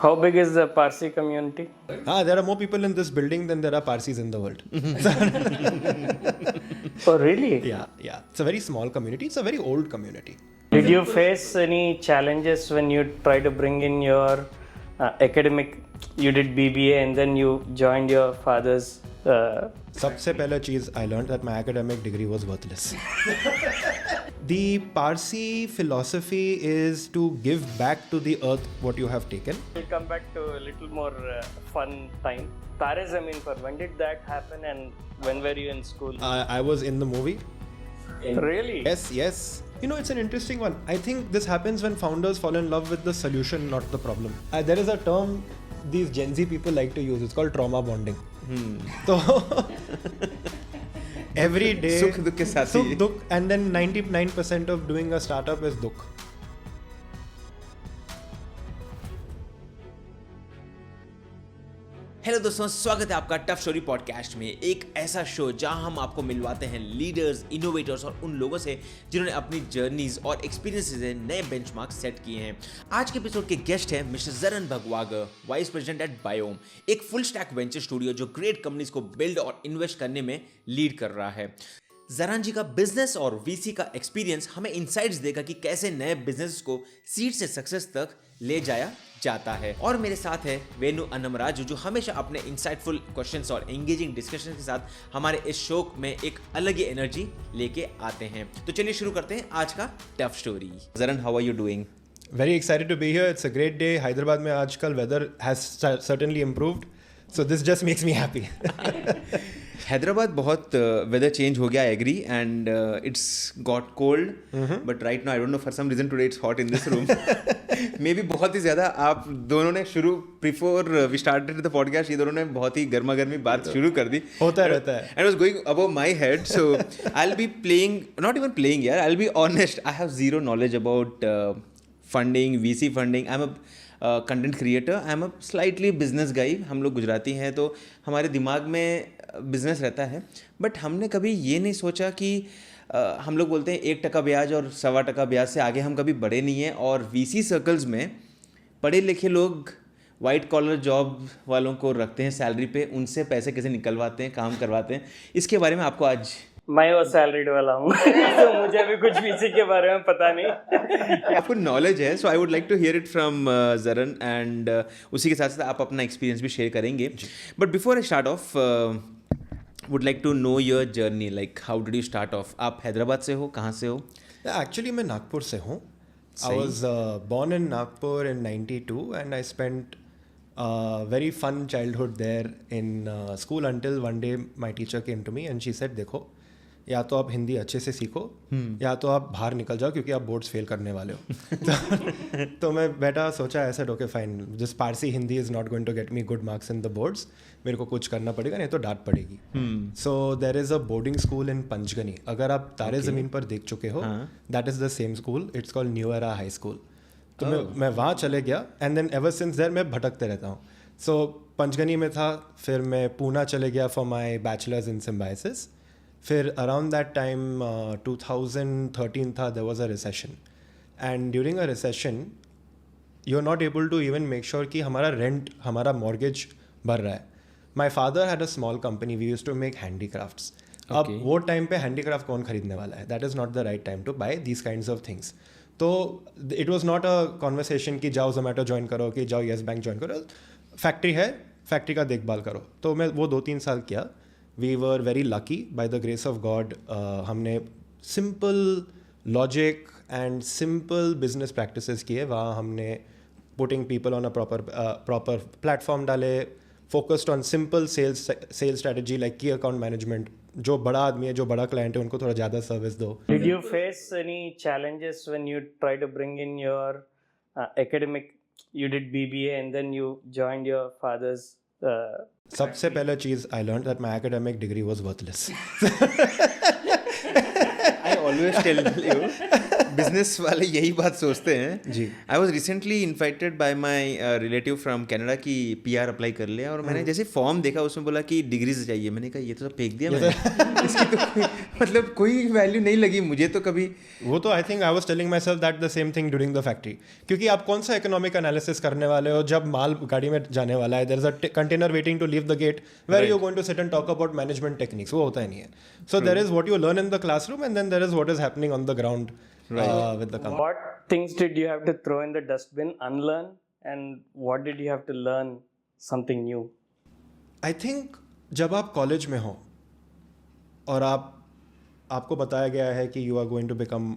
How big is the Parsi community? There are more people in this building than there are Parsis in the world. Oh, really? Yeah. It's a very small community. It's a very old community. Did you face any challenges when you tried to bring in your academic? You did BBA and then you joined your father's. सबसे पहला चीज़ I learned that my academic degree was worthless. The Parsi philosophy is to give back to the earth what you have taken. We'll come back to a little more fun time. Taare, Zameen, when did that happen and when were you in school? I was in the movie. Really? Yes. You know, it's an interesting one. I think this happens when founders fall in love with the solution, not the problem. There is a term these Gen Z people like to use. It's called trauma bonding. So every day सुख दुख के साथी. सुख दुख, and then 99% of doing a startup is दुख. Hello दोस्तों, स्वागत है आपका टफ स्टोरी पॉडकास्ट में. एक ऐसा शो जहां हम आपको मिलवाते हैं लीडर्स, इनोवेटर्स और उन लोगों से जिन्होंने अपनी जर्नीज और एक्सपीरियंसेस से नए बेंचमार्क सेट किए हैं. आज के एपिसोड के गेस्ट हैं mister Jaran Bhagwagar, vice president at Biome, एक फुल स्टैक वेंचर स्टूडियो जो ग्रेट कंपनीज को बिल्ड और इन्वेस्ट करने में लीड कर रहा है. जरान जी का बिजनेस और वीसी का एक्सपीरियंस हमें इनसाइट्स देगा कि कैसे नए बिजनेस को सीड से सक्सेस तक ले जाया जाता है. और मेरे साथ है वेनु अन्नमराजू, जो हमेशा अपने इंसाइटफुल क्वेश्चंस और एंगेजिंग डिस्कशन के साथ हमारे इस शो में एक अलग ही एनर्जी लेके आते हैं. तो चलिए शुरू करते हैं आज का tough story. Jaran, how are you doing? Very excited to be here. It's a great day. Hyderabad में आजकल weather has certainly improved. So this just makes me happy. Hyderabad बहुत वेदर चेंज हो गया, I agree, and it's got cold, but right now I don't know for some reason today it's hot in this room. Maybe बहुत ही ज़्यादा आप दोनों ने before we started the podcast, ये दोनों ने बहुत ही गर्मा गर्मी बात शुरू कर दी. होता रहता है. And was going above my head, so I will be playing, not even playing यार, I will be honest, I have zero knowledge about funding, VC funding. I am a content creator, I am a slightly business guy. हम लोग गुजराती हैं तो हमारे दिमाग में business रहता है, बट हमने कभी ये नहीं सोचा कि हम लोग बोलते हैं 1% ब्याज और 1.25% ब्याज से आगे हम कभी बढ़े नहीं हैं. और वीसी सर्कल्स में पढ़े लिखे लोग वाइट कॉलर जॉब वालों को रखते हैं सैलरी पे, उनसे पैसे कैसे निकलवाते हैं, काम करवाते हैं. इसके बारे में आपको आज, मैं वो सैलरीड वाला हूँ तो मुझे भी कुछ वीसी के बारे में पता नहीं. आपको नॉलेज है, so I would like to hear it from Jaran, and उसी के साथ साथ आप अपना एक्सपीरियंस भी शेयर करेंगे. But before I start off, would like to know your journey, like how did you start off? आप हैदराबाद से हो, कहाँ से हो? Actually, मैं नागपुर से हूँ. I was born in Nagpur in 92 and I spent a very fun childhood there in school until one day my teacher came to me and she said, देखो, या तो आप हिंदी अच्छे से सीखो या तो आप बाहर निकल जाओ क्योंकि आप बोर्ड्स फेल करने वाले हो. तो मैं बैठा सोचा ऐसे, okay fine, this Parsi Hindi is not going to get me good marks in the boards, मेरे को कुछ करना पड़ेगा नहीं तो डांट पड़ेगी. So there is a boarding school in Panchgani. अगर आप तारे ज़मीन पर देख चुके हो, that is the same school. It's called New Era High School. तो मैं वहाँ चले गया and then ever since there मैं भटकते रहता हूँ. सो पंचगनी में था, फिर मैं पूना चले गया for my bachelors in Symbiosis. फिर अराउंड दैट टाइम 2013 था, there was a recession and during a recession you are not able to even make sure कि हमारा रेंट, हमारा मॉर्गेज भर रहा है. My father had a small company, we used to make handicrafts. अब वो time पे हैंडीक्राफ्ट कौन खरीदने वाला है? That is not the right time to buy these kinds of things. तो it was not a conversation कि जाओ जोमेटो ज्वाइन करो, कि जाओ येस बैंक ज्वाइन करो. फैक्ट्री है, फैक्ट्री का देखभाल करो. तो मैं वो 2-3 साल किया. We were very lucky by the grace of God. हमने simple logic and simple business practices किए. वहाँ हमने putting people on a proper platform डाले, focused on simple sales strategy like key account management. जो बड़ा आदमी है, जो बड़ा क्लाइंट है, उनको थोड़ा ज़्यादा सर्विस दो. Did you face any challenges when you try to bring in your academic? You did BBA and then you joined your father's. सबसे पहला चीज़ I learned that my academic degree was worthless. I always tell you business वाले यही बात सोचते हैं जी। I was recently invited by my relative from Canada की PR apply कर लिया और मैंने जैसे फॉर्म देखा उसमें बोला कि डिग्री से चाहिए. मैंने कहा ये तो सब फेंक दिया मैंने. इसकी तो मतलब कोई वैल्यू नहीं लगी मुझे तो कभी. वो तो I think I was telling my self that the same thing during the factory. क्योंकि आप कौन सा इकोनॉमिक एनालिसिस करने वाले हो जब माल गाड़ी में जाने वाला है. There is a container waiting to leave the gate where you going to sit and talk about management techniques. वो होता ही नहीं है. So there is what you learn in the classroom and then there is what is happening on the ground with the company. What things did you have to throw in the dustbin, unlearn, and what did you have to learn something new? I think जब आप college में हो और आपको बताया गया है कि you are going to become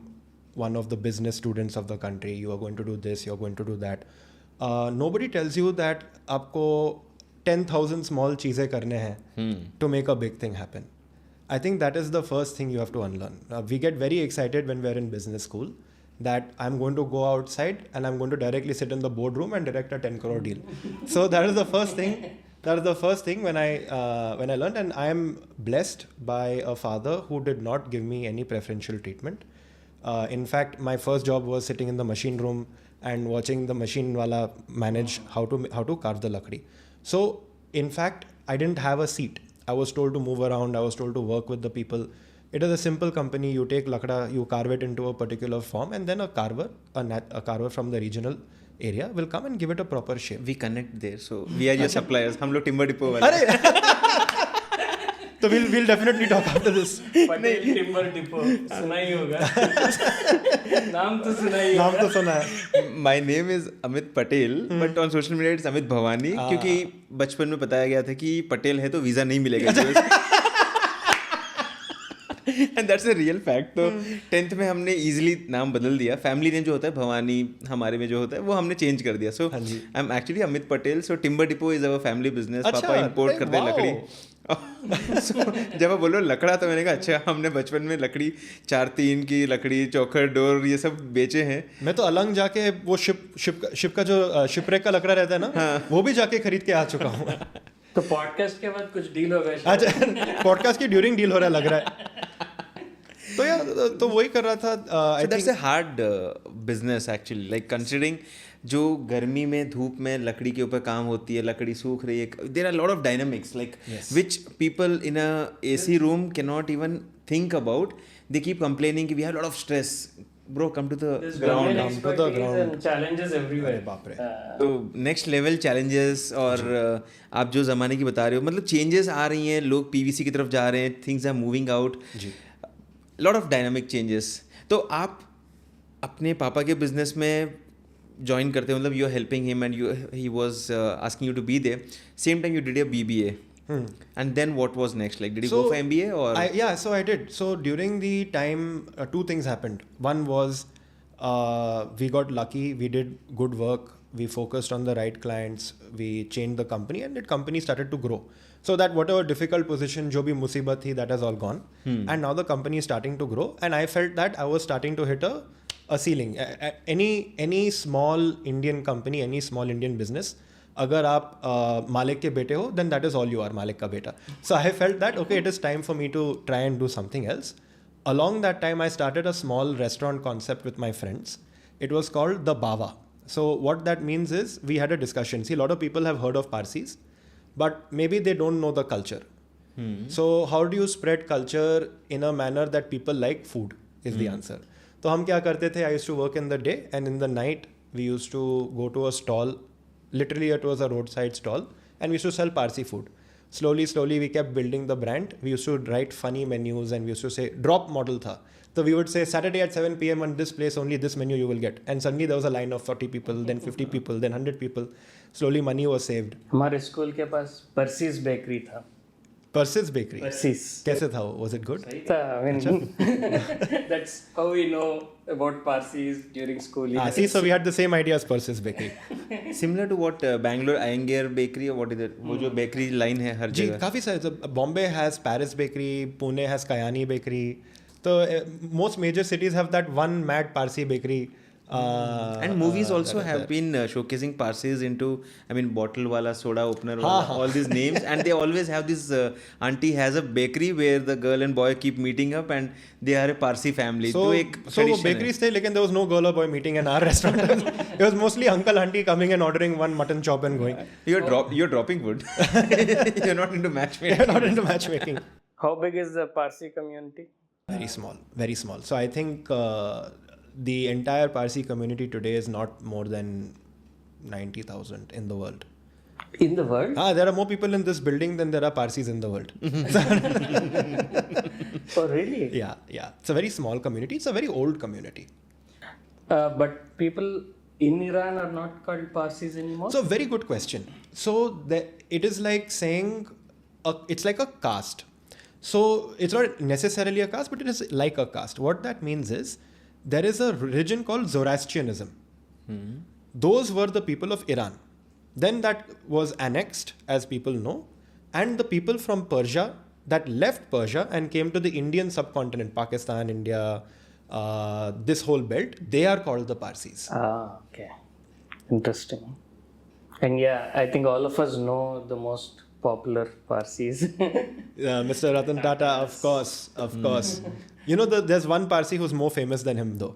one of the business students of the country, you are going to do this, you are going to do that. Nobody tells you that आपको 10,000 small चीज़ें करने हैं to make a big thing happen. I think that is the first thing you have to unlearn. We get very excited when we're in business school that I'm going to go outside and I'm going to directly sit in the boardroom and direct a 10 crore deal. So that is the first thing. That is the first thing when I learned, and I am blessed by a father who did not give me any preferential treatment. In fact, my first job was sitting in the machine room and watching the machine wala manage how to carve the lakdi. So in fact, I didn't have a seat. I was told to move around. I was told to work with the people. It is a simple company. You take lakda, you carve it into a particular form, and then a carver from the regional area will come and give it a proper shape. We connect there, so we are your suppliers. हम लोग timber depot वाले. So we'll definitely talk after this. Patel timber depot सुना ही होगा. नाम तो सुना है. My name is Amit Patel, but on social media it's Amit Bhawani, क्योंकि बचपन में बताया गया था कि पटेल है तो वीज़ा नहीं मिलेगा. And that's a real fact. तो 10th में हमने easily नाम बदल दिया. फैमिली नेम जो होता है भवानी, हमारे में जो होता है वो हमने चेंज कर दिया. So I'm actually Amit Patel. So timber depot is our family business. पापा import करते हैं लकड़ी. So, जब आप बोलो लकड़ा तो मैंने कहा अच्छा हमने बचपन में लकड़ी 4-3 की लकड़ी चौखट डोर ये सब बेचे हैं. मैं तो अलंग जाके वो शिप का जो शिपरेक का लकड़ा रहता है ना वो भी जाके खरीद के आ चुका हूँ. तो पॉडकास्ट के बाद कुछ डील होगा. अच्छा पॉडकास्ट की ड्यूरिंग डील हो रहा है लग रहा है. तो यार तो वही कर रहा था. So that's a hard business actually, like considering जो गर्मी में धूप में लकड़ी के ऊपर काम होती है, लकड़ी सूख रही है. There are a lot of dynamics like which people in a AC room cannot even think about. They keep complaining कि we have a lot of stress. Bro, come to the ground. Come to the ground. And challenges everywhere. बाप रे. तो next level challenges और आप जो ज़माने की बता रहे हो मतलब changes आ रही हैं, लोग PVC की तरफ जा रहे हैं, things are moving out. Lot of dynamic changes. तो आप अपने पापा के बिजनेस में ज्वाइन करते हो मतलब you are helping him and he was asking you to be there. Same time you did your BBA. And then what was next? Like did you go for MBA or? Yeah, so I did. So during the time, two things happened. One was we got lucky. We did good work. We focused on the right clients. We changed the company and the company started to grow. So that whatever difficult position, jo bhi musibat thi, that has all gone. And now the company is starting to grow. And I felt that I was starting to hit a ceiling. Any small Indian company, any small Indian business, अगर आप मालिक के बेटे हो then that is all you are, मालिक का बेटा. So I felt that okay, it is time for me to try and do something else. Along that time, I started a small restaurant concept with my friends. It was called the Bava. So what that means is we had a discussion. See, a lot of people have heard of Parsis, but maybe they don't know the culture. So how do you spread culture in a manner that people like food is the answer. तो हम क्या करते थे? I used to work in the day and in the night we used to go to a stall. Literally it was a roadside stall and we used to sell Parsi food. Slowly we kept building the brand. We used to write funny menus and we used to say drop model tha. So we would say Saturday at 7 p.m. on this place only this menu you will get. And suddenly there was a line of 40 people, then 50 people, then 100 people. Slowly money was saved. हमारे school के पास पर्सीज bakery था. Parsis bakery. Parsis. कैसे था वो? Was it good? सही था. I mean, that's how we know about Parsis during school. See, so we had the same idea as Parsis bakery. Similar to what Bangalore Iyengar bakery or what is it? वो जो bakery line है हर जी जगह. काफ़ी सारे. Bombay has Paris bakery, Pune has Kayani bakery. So most major cities have that one mad Parsi bakery And movies also have been showcasing Parsis into, I mean, bottle wala, soda opener, wala, all these names, and they always have this auntie has a bakery where the girl and boy keep meeting up, and they are a Parsi family. So वो bakery stay, लेकिन there was no girl or boy meeting in our restaurant. It was mostly uncle auntie coming and ordering one mutton chop and going. You're dropping wood. You're not into matchmaking. You're not into matchmaking. How big is the Parsi community? Very small, very small. So I think the entire Parsi community today is not more than 90,000 in the world. In the world? There are more people in this building than there are Parsis in the world. Oh, really? Yeah. It's a very small community. It's a very old community. But people in Iran are not called Parsis anymore? So very good question. So it is like saying, it's like a caste. So it's not necessarily a caste, but it is like a caste. What that means is, there is a religion called Zoroastrianism. Those were the people of Iran. Then that was annexed, as people know. And the people from Persia that left Persia and came to the Indian subcontinent, Pakistan, India, this whole belt, they are called the Parsis. Okay. Interesting. And yeah, I think all of us know the most popular Parsis. Mr. Ratan Tata, of course. You know, there's one Parsi who's more famous than him, though.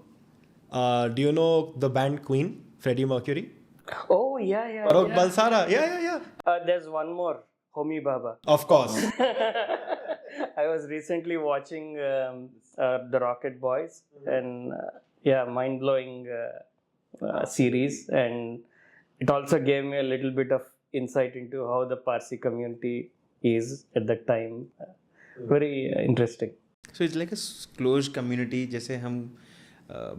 Do you know the band Queen, Freddie Mercury? Oh, yeah. Farokh Balsara. Yeah. There's one more, Homi Baba. Of course. I was recently watching the Rocket Boys, and mind-blowing series, and it also gave me a little bit of insight into how the Parsi community is at that time. Very interesting. So it's like a closed community. जैसे हम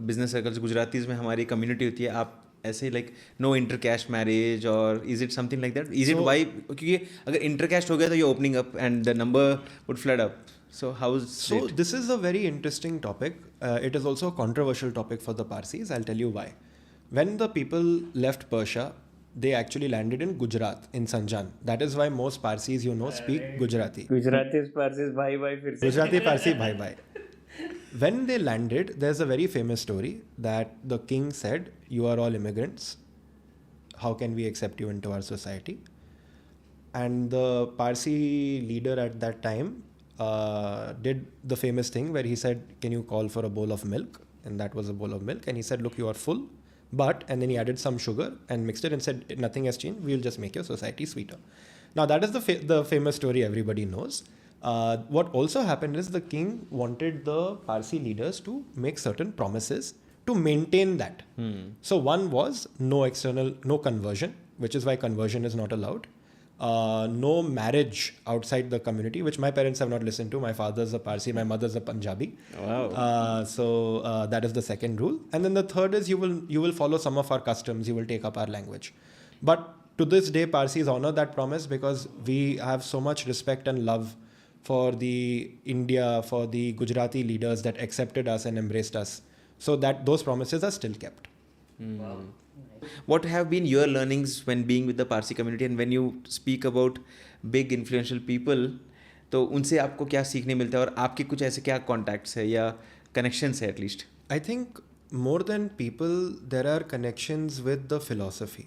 business circles Gujaratis में हमारी community होती है, आप ऐसे like no intercaste marriage, or is it something like that? Is it why? क्योंकि अगर intercaste हो गया तो you're opening up and the number would flood up. So how is So this is a very interesting topic. It is also a controversial topic for the Parsis. I'll tell you why. When the people left Persia, they actually landed in Gujarat, in Sanjan. That is why most Parsis, speak Gujarati. Gujaratis, Parsis, bhai fir se. Gujarati, Parsi, bhai. When they landed, there's a very famous story that the king said, "You are all immigrants. How can we accept you into our society?" And the Parsi leader at that time did the famous thing where he said, "Can you call for a bowl of milk?" And that was a bowl of milk. And he said, "Look, you are full. But," and then he added some sugar and mixed it and said, "Nothing has changed. We'll just make your society sweeter." Now that is the famous story everybody knows. What also happened is the king wanted the Parsi leaders to make certain promises to maintain that. So one was no conversion, which is why conversion is not allowed. No marriage outside the community, which my parents have not listened to. My father's a Parsi, my mother's a Punjabi. Wow. So that is the second rule. And then the third is you will follow some of our customs, you will take up our language. But to this day, Parsis honor that promise because we have so much respect and love for the India, for the Gujarati leaders that accepted us and embraced us. So that those promises are still kept. Wow. What have been your learnings when being with the Parsi community, and when you speak about big influential people, तो उनसे आपको क्या सीखने मिलता है और आपके कुछ ऐसे क्या contacts है या connections है at least? I think more than people, there are connections with the philosophy.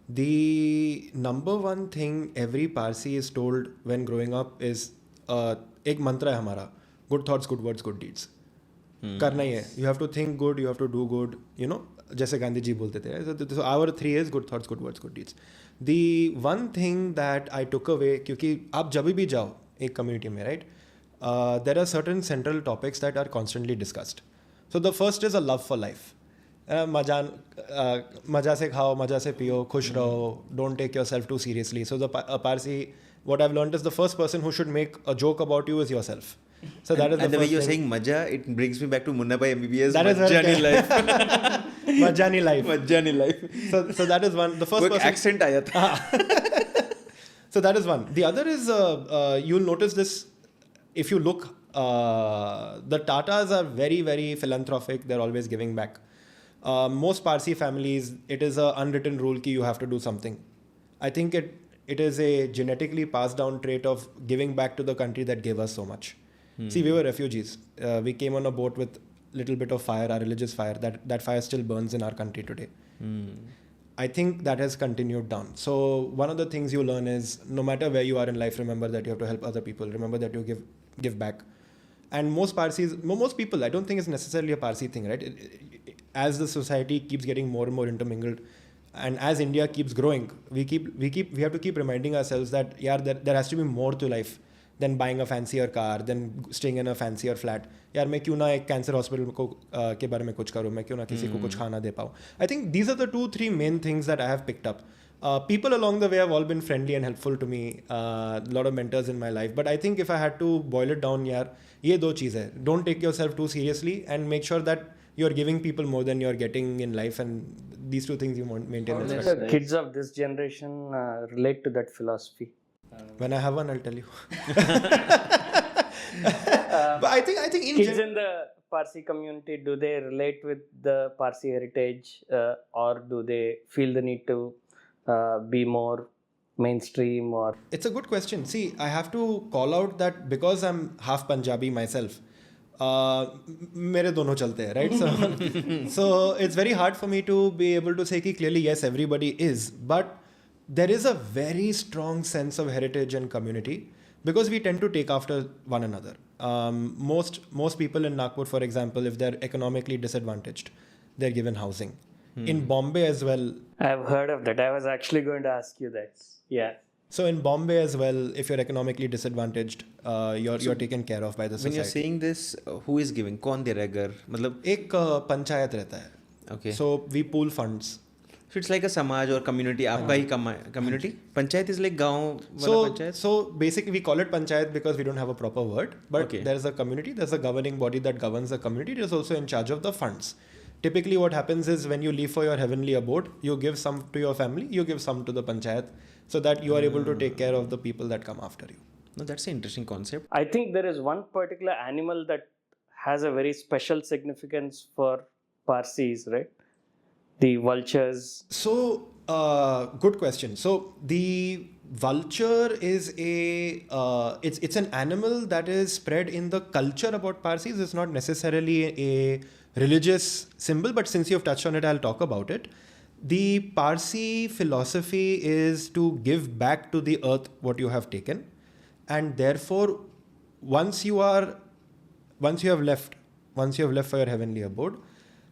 The number one thing every Parsi is told when growing up is एक मंत्र है हमारा, good thoughts, good words, good deeds. करना ही है. You have to think good, you have to do good, जैसे गांधी जी बोलते थे. So our 3 is good thoughts, good words, good deeds. The one thing that I took away, क्योंकि आप जब भी जाओ एक community में, right, there are certain central topics that are constantly discussed. So the first is a love for life. मजा से खाओ, मजा से पियो, खुश रहो, don't take yourself too seriously. So a Parsi, what I've learned is the first person who should make a joke about you is yourself. So that is and the way you're saying maja, it brings me back to Munna Bhai MBBS. That is Majani life. Majani life. Majani life. So that is one. The first person. accent आया था. So that is one. The other is you'll notice this if you look. The Tatas are very, very philanthropic. They're always giving back. Most Parsi families, it is an unwritten rule that you have to do something. I think it is a genetically passed down trait of giving back to the country that gave us so much. See, we were refugees. We came on a boat with little bit of fire, our religious fire, that fire still burns in our country today. I think that has continued down. So one of the things you learn is no matter where you are in life, remember that you have to help other people. Remember that you give back. And most people, I don't think it's necessarily a Parsi thing, right? As the society keeps getting more and more intermingled, and as India keeps growing, we have to keep reminding ourselves that there has to be more to life than buying a fancier car, than staying in a fancier flat. यार मैं क्यों ना एक cancer hospital को के बारे में कुछ करूँ, मैं क्यों ना किसी को कुछ खाना दे पाऊँ. I think these are the 2-3 main things that I have picked up. People along the way have all been friendly and helpful to me. A lot of mentors in my life. But I think if I had to boil it down, यार ये दो चीज़ है. Don't take yourself too seriously and make sure that you're giving people more than you're getting in life, and these two things you maintain. The kids of this generation relate to that philosophy. When I have one, I'll tell you. But I think kids in the Parsi community, do they relate with the Parsi heritage, or do they feel the need to be more mainstream? Or it's a good question. See, I have to call out that because I'm half Punjabi myself, मेरे दोनों चलते हैं, right? So it's very hard for me to be able to say कि clearly yes, everybody is, but there is a very strong sense of heritage and community because we tend to take after one another. Most people in Nagpur, for example, if they're economically disadvantaged, they're given housing. In Bombay as well. I've heard of that. I was actually going to ask you that. Yeah. So in Bombay as well, if you're economically disadvantaged, you're taken care of by the society. When you're saying this, who is giving? कौन दे रहा है घर? मतलब एक पंचायत रहता है. Okay. So we pool funds. So it's like a samaj or community. आपका ही community. Panchayat is like गाँव वाला panchayat. So basically we call it panchayat because we don't have a proper word. But there's a community. There's a governing body that governs the community. It is also in charge of the funds. Typically what happens is when you leave for your heavenly abode, you give some to your family, you give some to the panchayat, so that you are able to take care of the people that come after you. No, that's an interesting concept. I think there is one particular animal that has a very special significance for Parsis, right? The vultures. So, good question. So, the vulture is it's an animal that is spread in the culture about Parsis. It's not necessarily a religious symbol, but since you've touched on it, I'll talk about it. The Parsi philosophy is to give back to the earth what you have taken, and therefore, once you have left for your heavenly abode,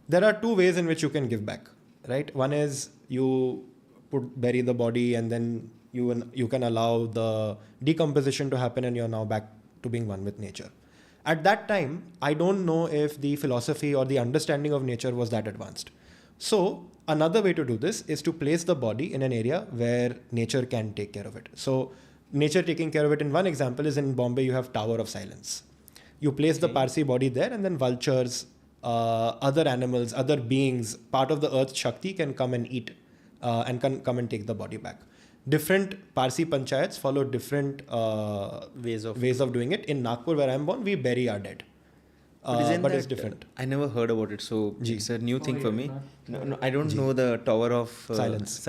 there are two ways in which you can give back. Right? One is you bury the body, and then you can allow the decomposition to happen, and you're now back to being one with nature. At that time, I don't know if the philosophy or the understanding of nature was that advanced. So another way to do this is to place the body in an area where nature can take care of it. So nature taking care of it, in one example, is in Bombay, you have Tower of Silence. You place the Parsi body there, and then vultures, other animals, other beings, part of the earth Shakti can come and eat and can come and take the body back. Different Parsi panchayats follow different ways of doing it. In Nagpur, where I'm born, we bury our dead. But it's different. I never heard about it, so it's a new thing for me. No, I don't know the Tower of Silence.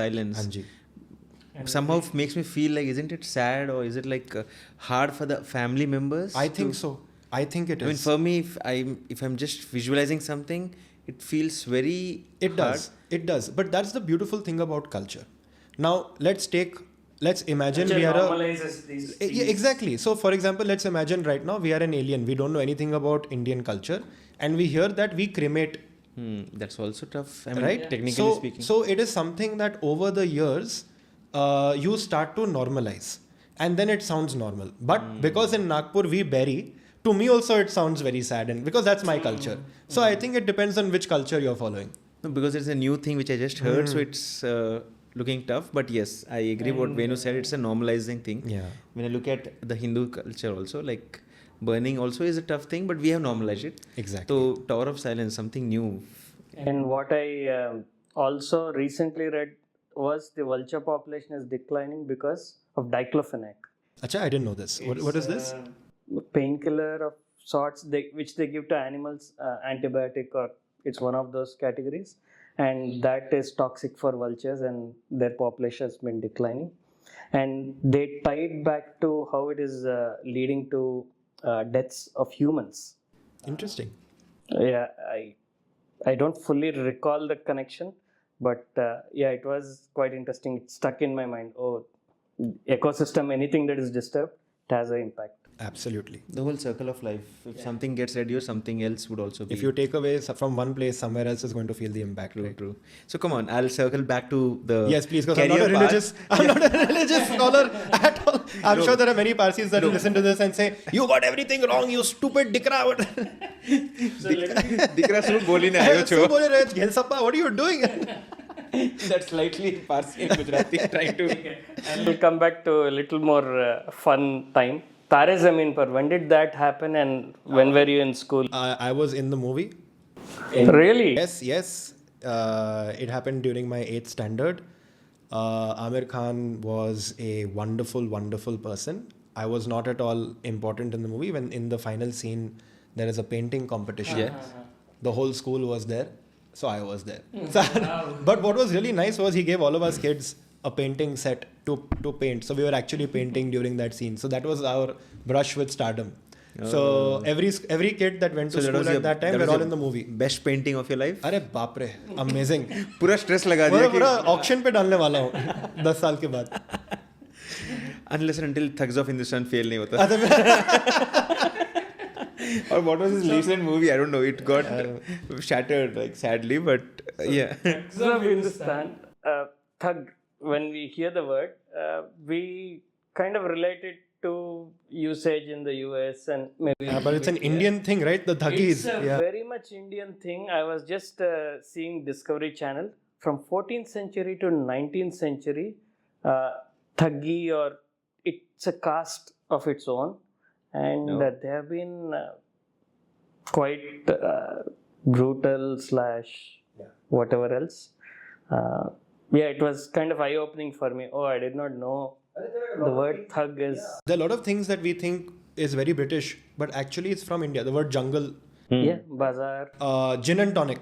Somehow makes me feel like, isn't it sad, or is it like hard for the family members? I think so. I think it is. I mean, for me, if I'm just visualizing something, it feels very hard. It does. But that's the beautiful thing about culture. Now, let's imagine we are normalizes these things. Yeah, exactly. So, for example, let's imagine right now we are an alien. We don't know anything about Indian culture, and we hear that we cremate. That's also tough. I mean, right? Technically speaking. So it is something that over the years you start to normalize, and then it sounds normal. But because in Nagpur we bury, to me also it sounds very sad, and because that's my culture. So I think it depends on which culture you're following. No, because it's a new thing which I just heard, so it's looking tough. But yes, I agree what Venu said. It's a normalizing thing. Yeah. When I look at the Hindu culture also, like burning also is a tough thing, but we have normalized it. Exactly. So Tower of Silence, something new. And what I also recently read was the vulture population is declining because of diclofenac. Acha, I didn't know this. What is this? Painkiller of sorts which they give to animals, antibiotic, or it's one of those categories, and that is toxic for vultures, and their population has been declining. And they tied back to how it is leading to deaths of humans. Interesting. Yeah, I don't fully recall the connection, but yeah, it was quite interesting. It stuck in my mind. Oh, ecosystem, anything that is disturbed, it has an impact. Absolutely. The whole circle of life. If something gets reduced, something else would also be. If you take away from one place, somewhere else is going to feel the impact. True, right? true. So come on, I'll circle back to the Yes, please, because I'm not a career religious. path. I'm not a religious scholar at all. I'm No. sure there are many Parsis that will listen to this and say, "You got everything wrong, you stupid dikra." Dikra sunu boli na ayo cho. What are you doing? That's slightly Parsi and Gujarati trying to. And we'll come back to a little more fun time. Taare Zameen par, when did that happen and when were you in school? I was in the movie. Really? Yes. It happened during my 8th standard. Aamir Khan was a wonderful, wonderful person. I was not at all important in the movie. When in the final scene, there is a painting competition. Yeah. The whole school was there. So I was there. But what was really nice was he gave all of us kids a painting set to paint. So we were actually painting during that scene. So that was our brush with stardom. So every kid that went to school at that time, we're all in the movie. Best painting of your life? अरे बाप रे, amazing. पूरा stress लगा दिया कि पूरा auction पे डालने वाला हूँ 10 साल के बाद. unless and until Thugs of Hindustan fail नहीं होता. Or what was his recent movie? I don't know. It got shattered, like sadly, but yeah. Thugs of Hindustan, thug, when we hear the word, we kind of relate it to usage in the US and maybe. But it's an Indian thing, right? The It's Thuggies. a very much Indian thing. I was just seeing Discovery Channel from 14th century to 19th century. Thuggy, or it's a caste of its own, and they have been quite brutal / whatever else. Yeah, it was kind of eye-opening for me. Oh, I did not know the word thug is. There are a lot of things that we think is very British, but actually it's from India. The word jungle. Yeah, bazaar. Gin and tonic.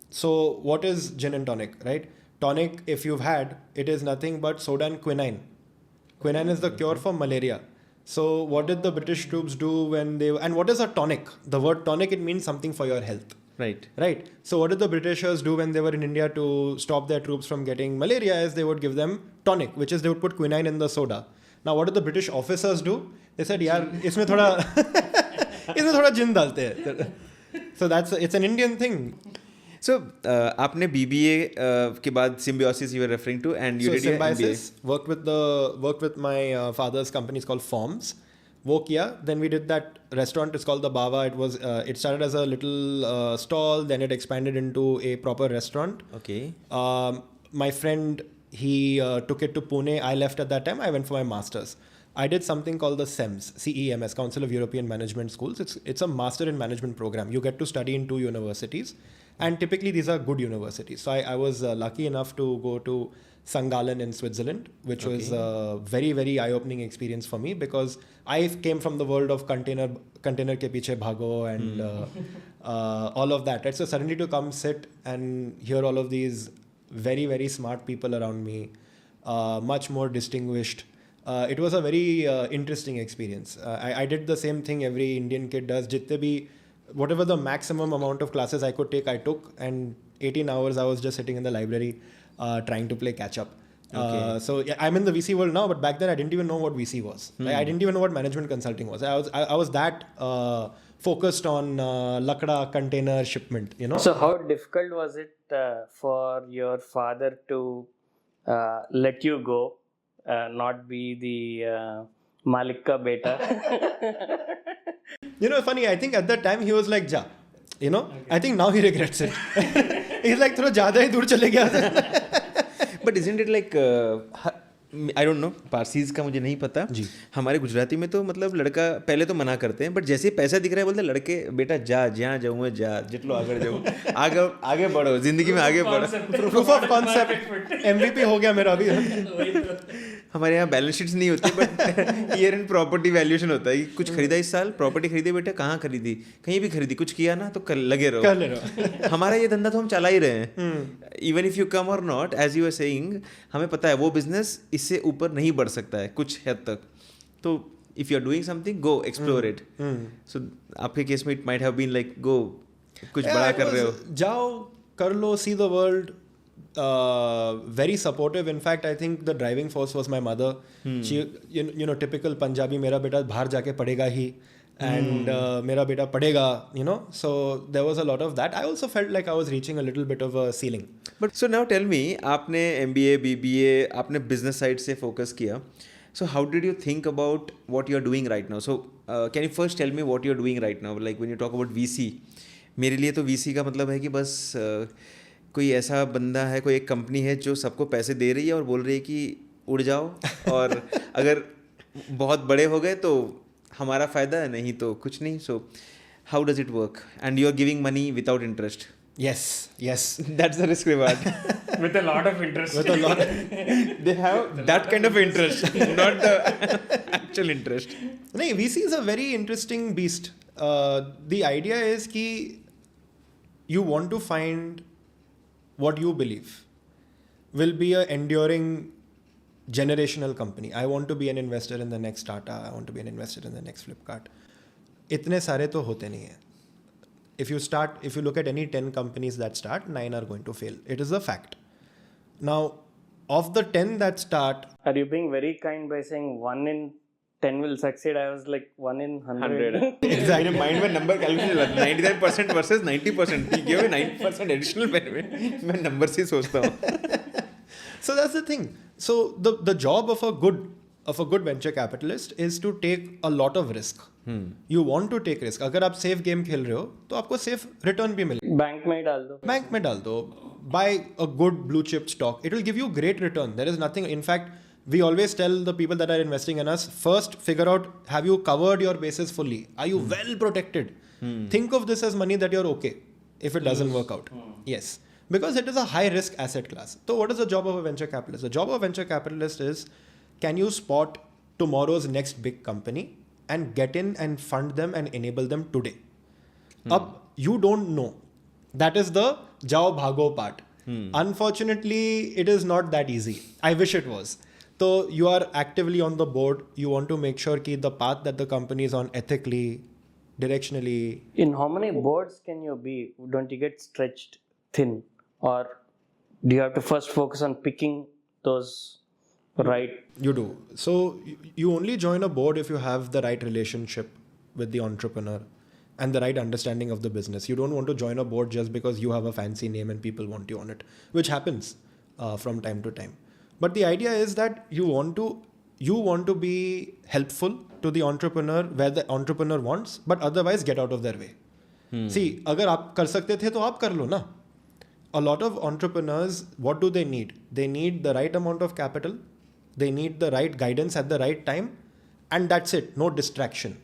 So what is gin and tonic, right? Tonic, if you've had, it is nothing but soda and quinine. Quinine is the cure for malaria. So what did the British troops do when they... And what is a tonic? The word tonic, it means something for your health. Right. So what did the Britishers do when they were in India to stop their troops from getting malaria? Is they would give them tonic, which is they would put quinine in the soda. Now what did the British officers do? They said, "Yaar, isme thoda gin dalte hai." So it's an Indian thing. So आपने BBA के बाद Symbiosis you were referring to, and you did your Symbiosis, MBA. worked with my father's company. It's called Forms. वो किया. Then we did that restaurant. It's called the Bava. It started as a little stall. Then it expanded into a proper restaurant. Okay. My friend, he took it to Pune. I left at that time. I went for my master's. I did something called the CEMS, CEMS, Council of European Management Schools. It's a master in management program. You get to study in 2 universities. And typically these are good universities. So I was lucky enough to go to St. Gallen in Switzerland, which was a very, very eye-opening experience for me, because I came from the world of container ke piche bhago and all of that. Right? So suddenly to come sit and hear all of these very, very smart people around me, much more distinguished. It was a very interesting experience. I did the same thing every Indian kid does. Whatever the maximum amount of classes I could take, I took, and 18 hours I was just sitting in the library trying to play catch up. So yeah, I'm in the VC world now, but back then I didn't even know what VC was. I didn't even know what management consulting was. I was that focused on lakda container shipment, you know. So how difficult was it for your father to let you go, not be the Malik ka beta? You know, funny, I think at that time he was like, "Ja." You know, I think now he regrets it. He's like, "Thoda zyada hi dur chale gaya." But isn't it like, I don't know, Parsis का मुझे नहीं पता. हमारे गुजराती में तो मतलब लड़का पहले तो मना करते हैं, बट जैसे ही पैसा दिख रहा है बोलते हैं लड़के बेटा जा, जहाँ जाऊँ जा, जितलो आगे जाऊँ, आगे बढ़ो, जिंदगी में आगे बढ़ो. Proof of concept. MVP हो गया मेरा अभी. हमारे यहाँ बैलेंस शीट्स नहीं होती, but year and property valuation होता है. कुछ खरीदा इस साल, प्रॉपर्टी खरीदे बेटा, कहाँ खरीदी, कहीं भी खरीदी, कुछ किया ना तो लगे रहो. हमारा ये धंधा तो हम चला ही रहे हैं. Even if you come or not, as you are saying, हमें पता है वो बिजनेस इससे ऊपर नहीं बढ़ सकता है कुछ हद तक. तो if you are doing something, go explore it. So आपके केस में it might have been like, go कुछ बड़ा कर रहे हो? जाओ कर लो, see the world. Very supportive. In fact, I think the driving force was my mother. She, you know, typical Punjabi, मेरा बेटा बाहर जाके पढ़ेगा ही, and मेरा बेटा पढ़ेगा, you know. So there was a lot of that. I also felt like I was reaching a little bit of a ceiling. But so now tell me, आपने MBA, BBA, आपने business side से focus किया. So how did you think about what you're doing right now? So can you first tell me what you're doing right now? Like when you talk about VC, मेरे लिए तो VC का मतलब है कि बस कोई ऐसा बंदा है, कोई एक कंपनी है जो सबको पैसे दे रही है और बोल रही है कि उड़ जाओ, और अगर बहुत बड़े हो गए तो हमारा फ़ायदा है, नहीं तो कुछ नहीं. So how does it work? And you are giving money without interest. Yes. That's the risk reward. With a lot of interest. They have that kind of interest, not the actual interest. नहीं, VC is a very interesting beast. The idea is कि you want to find what you believe will be a enduring generational company. I want to be an investor in the next Tata. I want to be an investor in the next Flipkart. इतने सारे तो होते नहीं हैं. If you look at any 10 companies that start, 9 are going to fail. It is a fact. Now, of the 10 that start... Are you being very kind by saying 1 in 10 will succeed? I was like 1 in 100. Exactly. Mind में number calculate 99% versus 90%. He gave a 9% additional benefit. मैं number से सोचता हूँ. So that's the thing. So the job of a good venture capitalist is to take a lot of risk. You want to take risk. अगर आप safe game खेल रहे हो तो आपको safe return भी मिलेगा. बैंक में ही डाल दो. बैंक में डाल दो. Buy a good blue chip stock. It will give you great return. There is nothing. In fact, we always tell the people that are investing in us, first figure out, have you covered your bases fully? Are you well protected? Think of this as money that you're okay if it doesn't work out. Yes. Because it is a high risk asset class. So what is the job of a venture capitalist? The job of a venture capitalist is, can you spot tomorrow's next big company and get in and fund them and enable them today? Up, you don't know. That is the jao bhago part. Unfortunately, it is not that easy. I wish it was. So you are actively on the board. You want to make sure that the path that the company is on ethically, directionally. In how many boards can you be? Don't you get stretched thin? Or do you have to first focus on picking those right? You do. So you only join a board if you have the right relationship with the entrepreneur and the right understanding of the business. You don't want to join a board just because you have a fancy name and people want you on it, which happens from time to time. But the idea is that you want to be helpful to the entrepreneur where the entrepreneur wants, but otherwise get out of their way. See, अगर आप कर सकते थे तो आप कर लो ना. A lot of entrepreneurs, what do they need? They need the right amount of capital. They need the right guidance at the right time. And that's it. No distraction.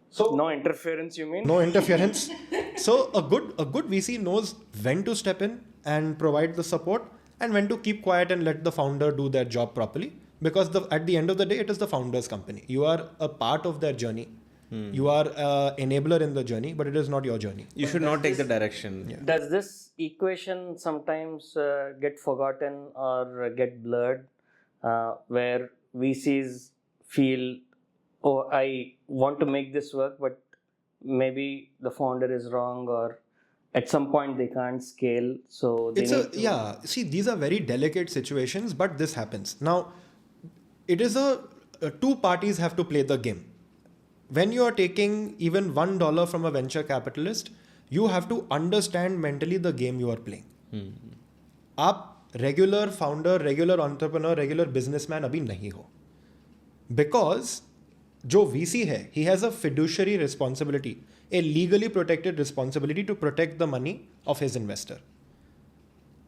So no interference, you mean? No interference. So a good VC knows when to step in and provide the support and when to keep quiet and let the founder do their job properly. Because at the end of the day, it is the founder's company. You are a part of their journey. You are an enabler in the journey, but it is not your journey. You should not take the direction. Yeah. Does this equation sometimes get forgotten or get blurred, where VCs feel, oh, I want to make this work, but maybe the founder is wrong, or at some point they can't scale, so they See, these are very delicate situations, but this happens. Now, it is two parties have to play the game. When you are taking even $1 from a venture capitalist, you have to understand mentally the game you are playing. आप regular founder, regular entrepreneur, regular businessman अभी नहीं हो. Because जो VC है, he has a fiduciary responsibility, a legally protected responsibility to protect the money of his investor.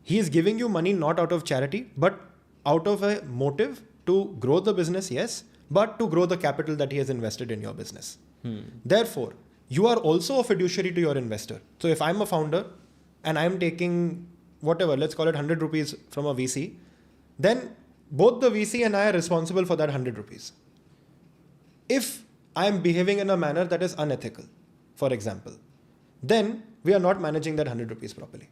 He is giving you money not out of charity, but out of a motive to grow the business, yes, but to grow the capital that he has invested in your business. Therefore, you are also a fiduciary to your investor. So if I'm a founder and I'm taking whatever, let's call it 100 rupees from a VC, then both the VC and I are responsible for that 100 rupees. If I'm behaving in a manner that is unethical, for example, then we are not managing that 100 rupees properly.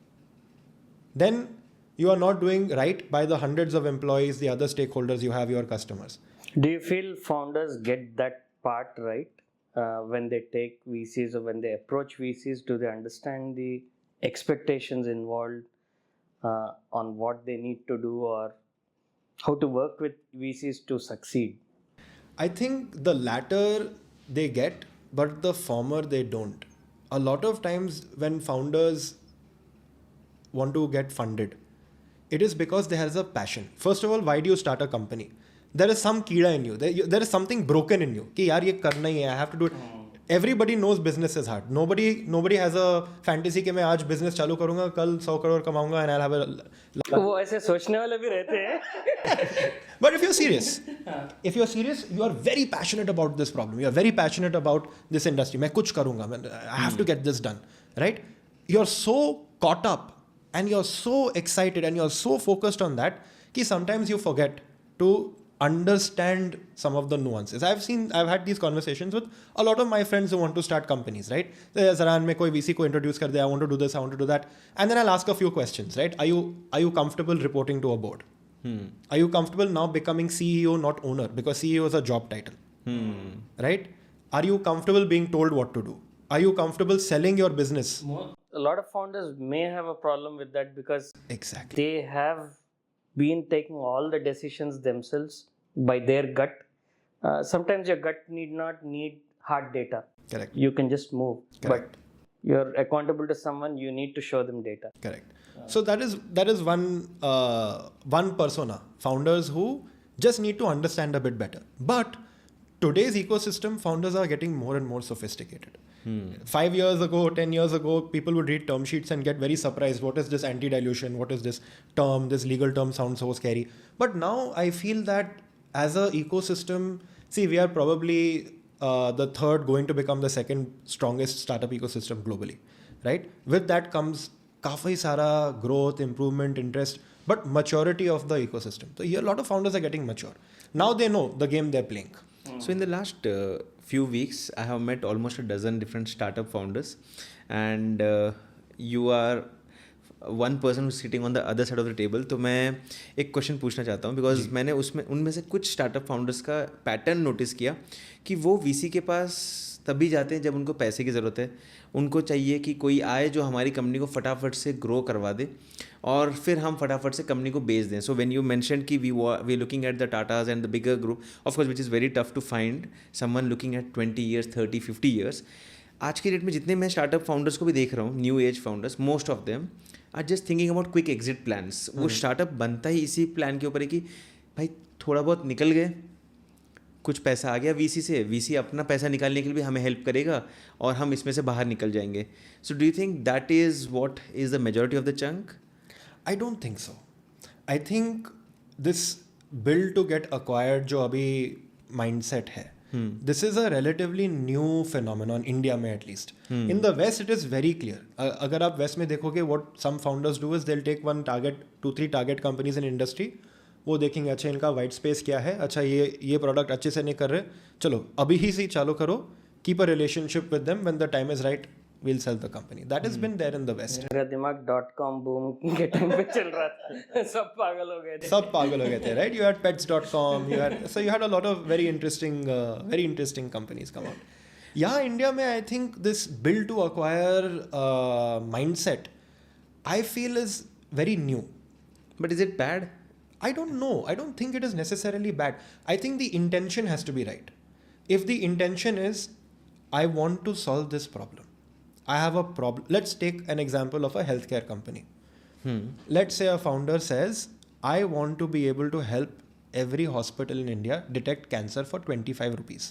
Then you are not doing right by the hundreds of employees, the other stakeholders you have, your customers. Do you feel founders get that part right? when they take VCs or when they approach VCs? Do they understand the expectations involved on what they need to do or how to work with VCs to succeed? I think the latter they get, but the former they don't. A lot of times when founders want to get funded, it is because they has a passion. First of all, why do you start a company? There is some keeda in you. There is something broken in you. कि यार ये करना ही है. I have to do it. Everybody knows business is hard. Nobody has a fantasy कि मैं आज business चालू करूँगा, कल 100 crore कमाऊँगा and I'll have a. वो ऐसे सोचने वाले भी रहते हैं. But if you're serious, you are very passionate about this problem. You are very passionate about this industry. मैं कुछ करूँगा. I have to get this done. Right? You're so caught up and you're so excited and you're so focused on that कि sometimes you forget to understand some of the nuances. I've had these conversations with a lot of my friends who want to start companies, right? Zaran mein koi VC ko introduce kar de, I want to do this, I want to do that. And then I'll ask a few questions, right? Are you comfortable reporting to a board? Are you comfortable now becoming CEO, not owner? Because CEO is a job title, right? Are you comfortable being told what to do? Are you comfortable selling your business? A lot of founders may have a problem with that because Exactly. they have been taking all the decisions themselves by their gut. Sometimes your gut need not need hard data. Correct. You can just move. Correct. But you're accountable to someone, you need to show them data. Correct. So that is one persona, founders who just need to understand a bit better. But today's ecosystem, founders are getting more and more sophisticated. 5 years ago, 10 years ago, people would read term sheets and get very surprised. What is this anti-dilution? What is this term? This legal term sounds so scary. But now I feel that as an ecosystem, see, we are probably the third, going to become the second strongest startup ecosystem globally, right? With that comes काफी सारा growth, improvement, interest, but maturity of the ecosystem. So here a lot of founders are getting mature. Now they know the game they're playing. So in the last few weeks, I have met almost a dozen different startup founders, and you are one person who's sitting on the other side of the table. तो मैं एक question पूछना चाहता हूँ because मैंने उनमें से कुछ स्टार्टअप फाउंडर्स का पैटर्न नोटिस किया कि वो वीसी के पास तभी जाते हैं जब उनको पैसे की ज़रूरत है. उनको चाहिए कि कोई आए जो हमारी कंपनी को फटाफट से ग्रो करवा दे और फिर हम फटाफट से कंपनी को बेच दें. सो व्हेन यू मेंशन कि we looking at the Tatas and the bigger group, of course which is very tough to find someone looking at 20 years, 30, 50 years. आज की डेट में जितने मैं स्टार्टअप फाउंडर्स को भी देख रहा हूँ, new age founders, most of them are just thinking about quick exit plans. वो स्टार्टअप बनता ही इसी प्लान के ऊपर है कि भाई थोड़ा बहुत निकल गए, कुछ पैसा आ गया वीसी से, वीसी अपना पैसा निकालने के लिए भी हमें हेल्प करेगा और हम इसमें से बाहर निकल जाएंगे. So do you think that is what is the majority of the chunk? I don't think so. I think this build to get acquired जो अभी mindset है, this is a relatively new phenomenon, India में at least. In the West it is very clear. अगर आप West में देखोगे, what some founders do is they'll take 2-3 target companies in industry. वो देखेंगे अच्छा इनका वाइट स्पेस क्या है, अच्छा ये प्रोडक्ट अच्छे से नहीं कर रहे, चलो अभी ही से चालू करो, keep a relationship with them, when the time is right we'll sell the company. That has been there in the West. मेरा दिमाग .com boom के टाइम पे चल रहा था. सब पागल हो गए थे. Right? You had pets.com, you had a lot of very interesting companies come out. Yeah, India में I think this build to acquire mindset I feel is very new. But is it bad? I don't know. I don't think it is necessarily bad. I think the intention has to be right. If the intention is, I want to solve this problem. I have a problem. Let's take an example of a healthcare company. Let's say a founder says, I want to be able to help every hospital in India detect cancer for 25 rupees.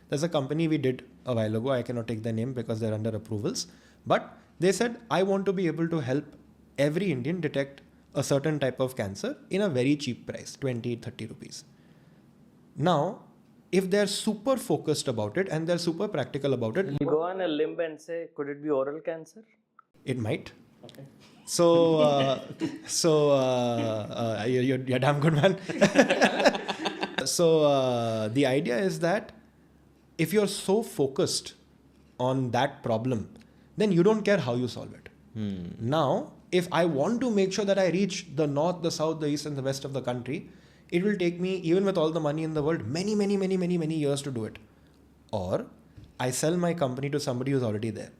There's a company we did a while ago. I cannot take the name because they're under approvals. But they said, I want to be able to help every Indian detect a certain type of cancer in a very cheap price, 20-30 rupees. Now, if they're super focused about it and they're super practical about it, you go on a limb and say, could it be oral cancer? It might. Okay. So you're damn good, man. So the idea is that if you're so focused on that problem, then you don't care how you solve it. Now, if I want to make sure that I reach the north, the south, the east and the west of the country, it will take me, even with all the money in the world, many years to do it. Or I sell my company to somebody who's already there.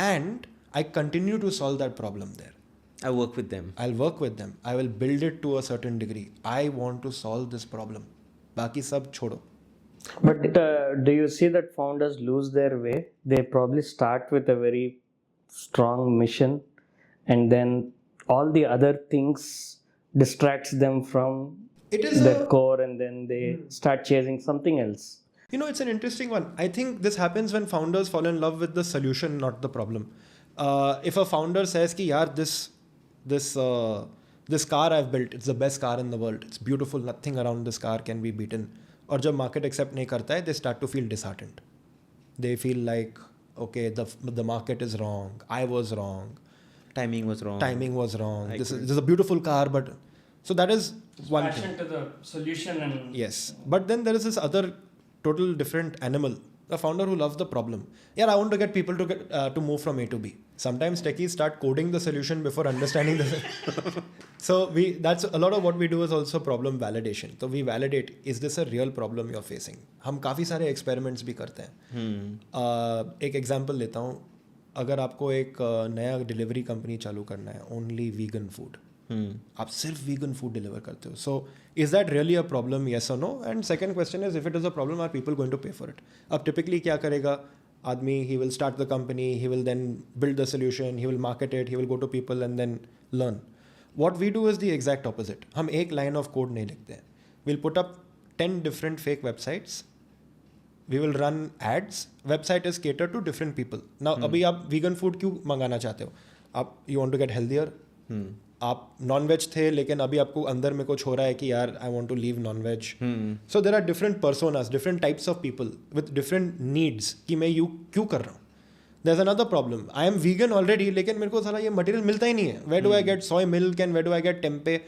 And I continue to solve that problem there. I work with them. I'll work with them. I will build it to a certain degree. I want to solve this problem. Baki sab chodo. But do you see that founders lose their way? They probably start with a very strong mission, and then all the other things distracts them from their core, and then they start chasing something else. You know, it's an interesting one. I think this happens when founders fall in love with the solution, not the problem. If a founder says ki yaar, this car I've built, it's the best car in the world, it's beautiful, nothing around this car can be beaten. और जब market accept नहीं करता है, they start to feel disheartened. They feel like, okay, the market is wrong, I was wrong, Timing was wrong. This is a beautiful car, but so that is one Passion thing. to the solution and Yes, but then there is this other total different animal, the founder who loves the problem. Yeah, I want to get people to move from A to B. Sometimes techies start coding the solution before understanding the so that's a lot of what we do is also problem validation. So we validate, is this a real problem you're facing? हम काफ़ी सारे experiments भी करते हैं. एक example लेता हूँ. अगर आपको एक नया delivery company चालू करना है, only vegan food. आप सिर्फ vegan food deliver करते हो. So is that really a problem? Yes or no? And second question is, if it is a problem, are people going to pay for it? अब typically क्या करेगा आदमी? He will start the company, he will then build the solution, he will market it, he will go to people and then learn. What we do is the exact opposite. हम एक line of code नहीं लिखते हैं. We'll put up 10 different fake websites. We will run ads. Website is catered to different people. Now अभी आप vegan food क्यों मंगाना चाहते हो? आप you want to get healthier? आप नॉन वेज थे लेकिन अभी आपको अंदर में कुछ हो रहा है कि यार I want to leave non veg. So there are different personas, different types of people with different needs कि मैं यू क्यों कर रहा हूँ. There is another problem. I am vegan already लेकिन मेरे को सारा ये मटेरियल मिलता ही नहीं है. Where do I get soy milk and where do I get tempeh?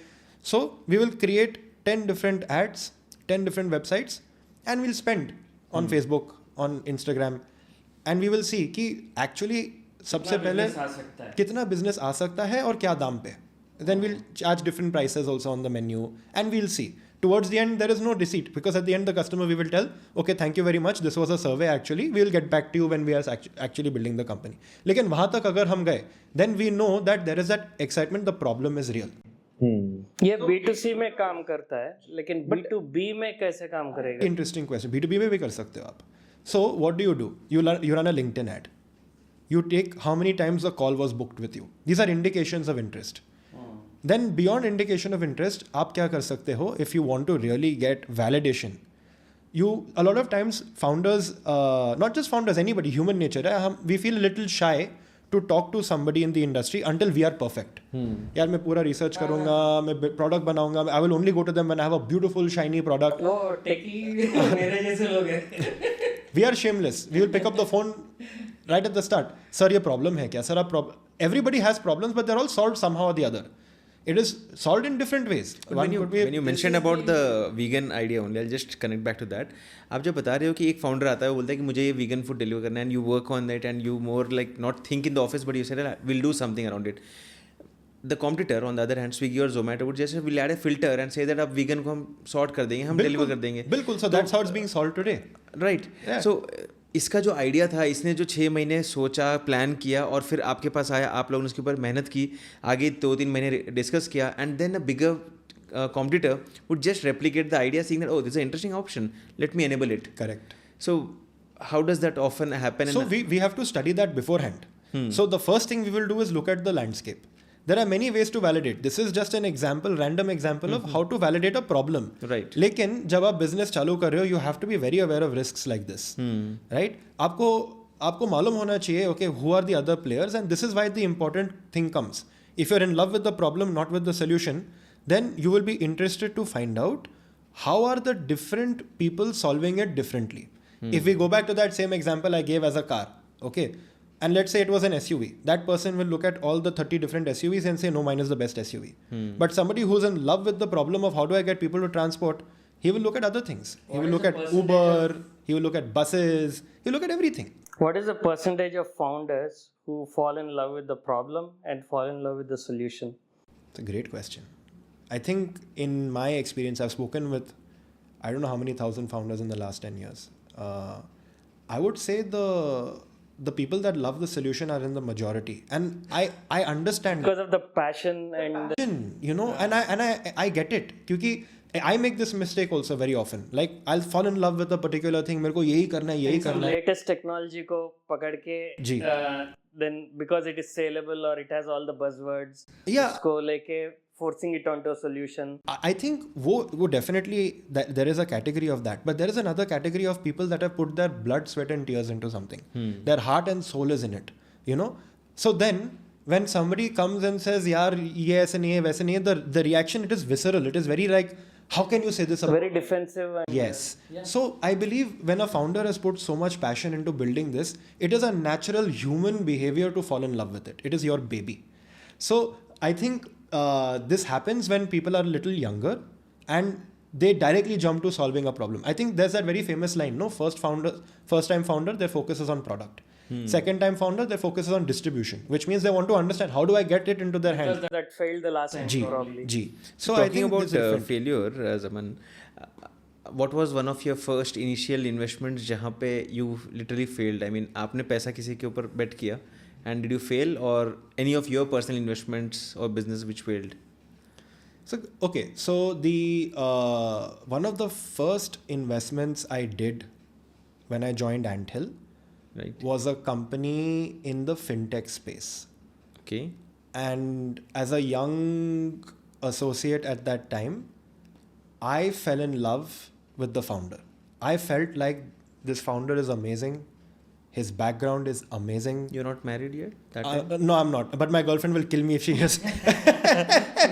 So we will create 10 different ads, 10 different websites and we'll spend on Facebook, on Instagram, and we will see कि actually सबसे पहले कितना business आ सकता है और क्या दाम पे. Then we'll charge different prices also on the menu and we'll see. Towards the end, there is no deceit because at the end, the customer, we will tell, okay, thank you very much. This was a survey actually. We will get back to you when we are actually building the company. लेकिन वहाँ तक अगर हम गए, then we know that there is that excitement, the problem is real. ये B2C में काम करता है, लेकिन B2B में कैसे काम करेगा? Interesting question. B2B में भी कर सकते हो आप. So what do? You run a LinkedIn ad. You take how many times a call was booked with you. These are indications of interest. Then beyond indication of interest, आप क्या कर सकते हो? If you want to really get validation, a lot of times founders, not just founders, anybody, human nature है, we feel a little shy to talk to somebody in the industry until we are perfect. यार मैं पूरा research करूँगा, मैं product बनाऊँगा, I will only go to them when I have a beautiful shiny product. वो techie मेरे जैसे लोग हैं. We are shameless. We will pick up the phone right at the start. Sir, ये problem है क्या? Sir, everybody has problems, but they're all solved somehow or the other. It is solved in different ways. When you mentioned about the vegan idea only, I'll just connect back to that. आप जब बता रहे हो कि एक founder आता है वो बोलता है कि मुझे ये vegan food डिलीवर करना है and you work on that and you more like not think in the office but you said we'll do something around it. The competitor on the other hand, Swiggy और Zomato would just will add a filter and say that आप vegan को हम sort कर देंगे, हम deliver कर देंगे. बिल्कुल. So that's how it's being solved today. Right. Yeah. So इसका जो आइडिया था, इसने जो 6 महीने सोचा, प्लान किया और फिर आपके पास आया, आप लोगों ने उसके ऊपर मेहनत की, आगे 2-3 महीने डिस्कस किया and then a bigger competitor would just replicate the idea saying that, oh, this is an interesting option, let me enable it. Correct. So how does that often happen? So we have to study that beforehand. So the first thing we will do is look at the landscape. There are many ways to validate. This is just an example, random example of how to validate a problem. Right. लेकिन जब आप business चालू कर रहे हो, you have to be very aware of risks like this. Right? आपको मालूम होना चाहिए, okay, who are the other players, and this is why the important thing comes. If you're in love with the problem, not with the solution, then you will be interested to find out how are the different people solving it differently. If we go back to that same example I gave as a car, okay, and let's say it was an SUV, that person will look at all the 30 different SUVs and say, no, mine is the best SUV. But somebody who's in love with the problem of how do I get people to transport, he will look at other things. He will look at Uber, he will look at buses, he will look at everything. What is the percentage of founders who fall in love with the problem and fall in love with the solution? It's a great question. I think in my experience, I've spoken with, I don't know how many thousand founders in the last 10 years. I would say the people that love the solution are in the majority, and I understand because of the passion and and I get it, क्योंकि I make this mistake also very often. Like I'll fall in love with a particular thing. मेरे को यही करना है. latest technology को पकड़ के जी. Then because it is saleable or it has all the buzzwords, Yeah. उसको लेके forcing it onto a solution. I think wo definitely that there is a category of that, but there is another category of people that have put their blood, sweat and tears into something. Their heart and soul is in it, So then when somebody comes and says, "Yaar, ye aise nahi hai, waise nahi hai," the reaction, it is visceral. It is very like, how can you say this about? Very defensive. And Yes. Yeah. So I believe when a founder has put so much passion into building this, it is a natural human behavior to fall in love with it. It is your baby. So I think this happens when people are a little younger and they directly jump to solving a problem. I think there's that very famous line, no? First time founder, their focus is on product. Second time founder, their focus is on distribution, which means they want to understand how do I get it into their hands. Because that failed the last time probably. So talking I think about failure, Zaman, what was one of your first initial investments जहाँ पे you literally failed? I mean, आपने पैसा किसी के ऊपर bet किया and did you fail, or any of your personal investments or business which failed? So the one of the first investments I did when I joined Anthill was a company in the fintech space. Okay. And as a young associate at that time, I fell in love with the founder. I felt like this founder is amazing. His background is amazing. You're not married yet? That time? No, I'm not. But my girlfriend will kill me if she hears.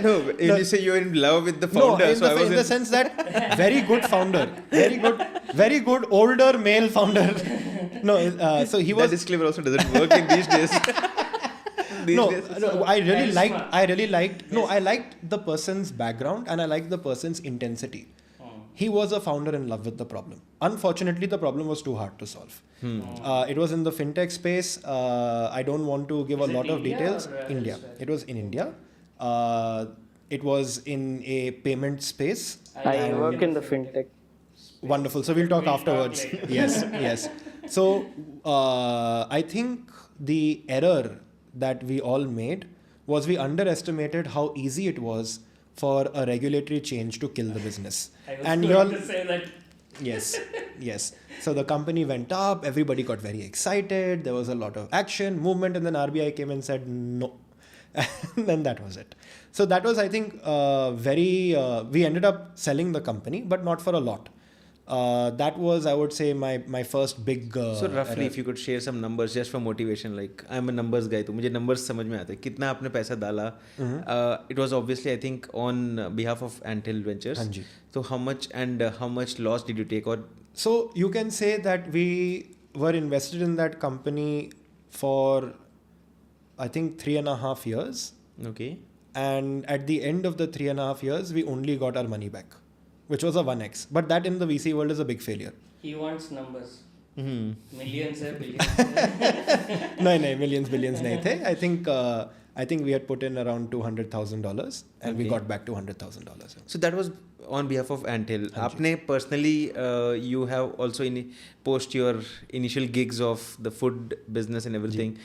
No, you say you're in love with the founder. No, in the sense that very good founder. Very good older male founder. No, so he was... That disclaimer also doesn't work in these days. I liked the person's background and I liked the person's intensity. He was a founder in love with the problem. Unfortunately, the problem was too hard to solve. It was in the fintech space. I don't want to give a lot of details. India. It was in India. It was in a payment space. I work in the fintech. Wonderful. So we'll talk afterwards. Yes. So I think the error that we all made was we underestimated how easy it was for a regulatory change to kill the business. I was going to say that. Yes. So the company went up, everybody got very excited, there was a lot of action, movement, and then RBI came and said no. And then that was it. So that was, I think, we ended up selling the company, but not for a lot. That was, I would say, my first big... so roughly, if you could share some numbers just for motivation, like I'm a numbers guy, तो मुझे numbers समझ में आते हैं. कितना आपने पैसा डाला? It was obviously, I think, on behalf of Anthill Ventures. हाँ जी. So how much loss did you take? Or so you can say that we were invested in that company for, I think, 3.5 years. Okay. And at the end of the 3.5 years, we only got our money back, which was a 1x. But that in the VC world is a big failure. He wants numbers. Millions hai, billions. No, millions, billions nahi the. I think we had put in around $200,000 and we got back $200,000. So that was on behalf of Anthill. Apne personally, you have also post your initial gigs of the food business and everything.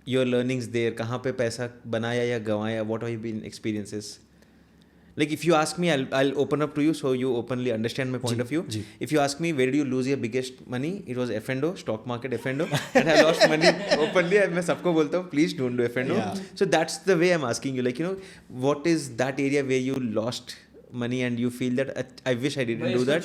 Your learnings there, kahan pe paisa banaya ya gawaya, what have been experiences? Like if you ask me, I'll open up to you so you openly understand my point of view. If you ask me, where did you lose your biggest money? It was F&O, stock market F&O. And I lost money openly. And मैं सबको बोलता हूँ, please don't do F&O. Yeah. So that's the way I'm asking you. Like, what is that area where you lost money and you feel that I wish I didn't do that?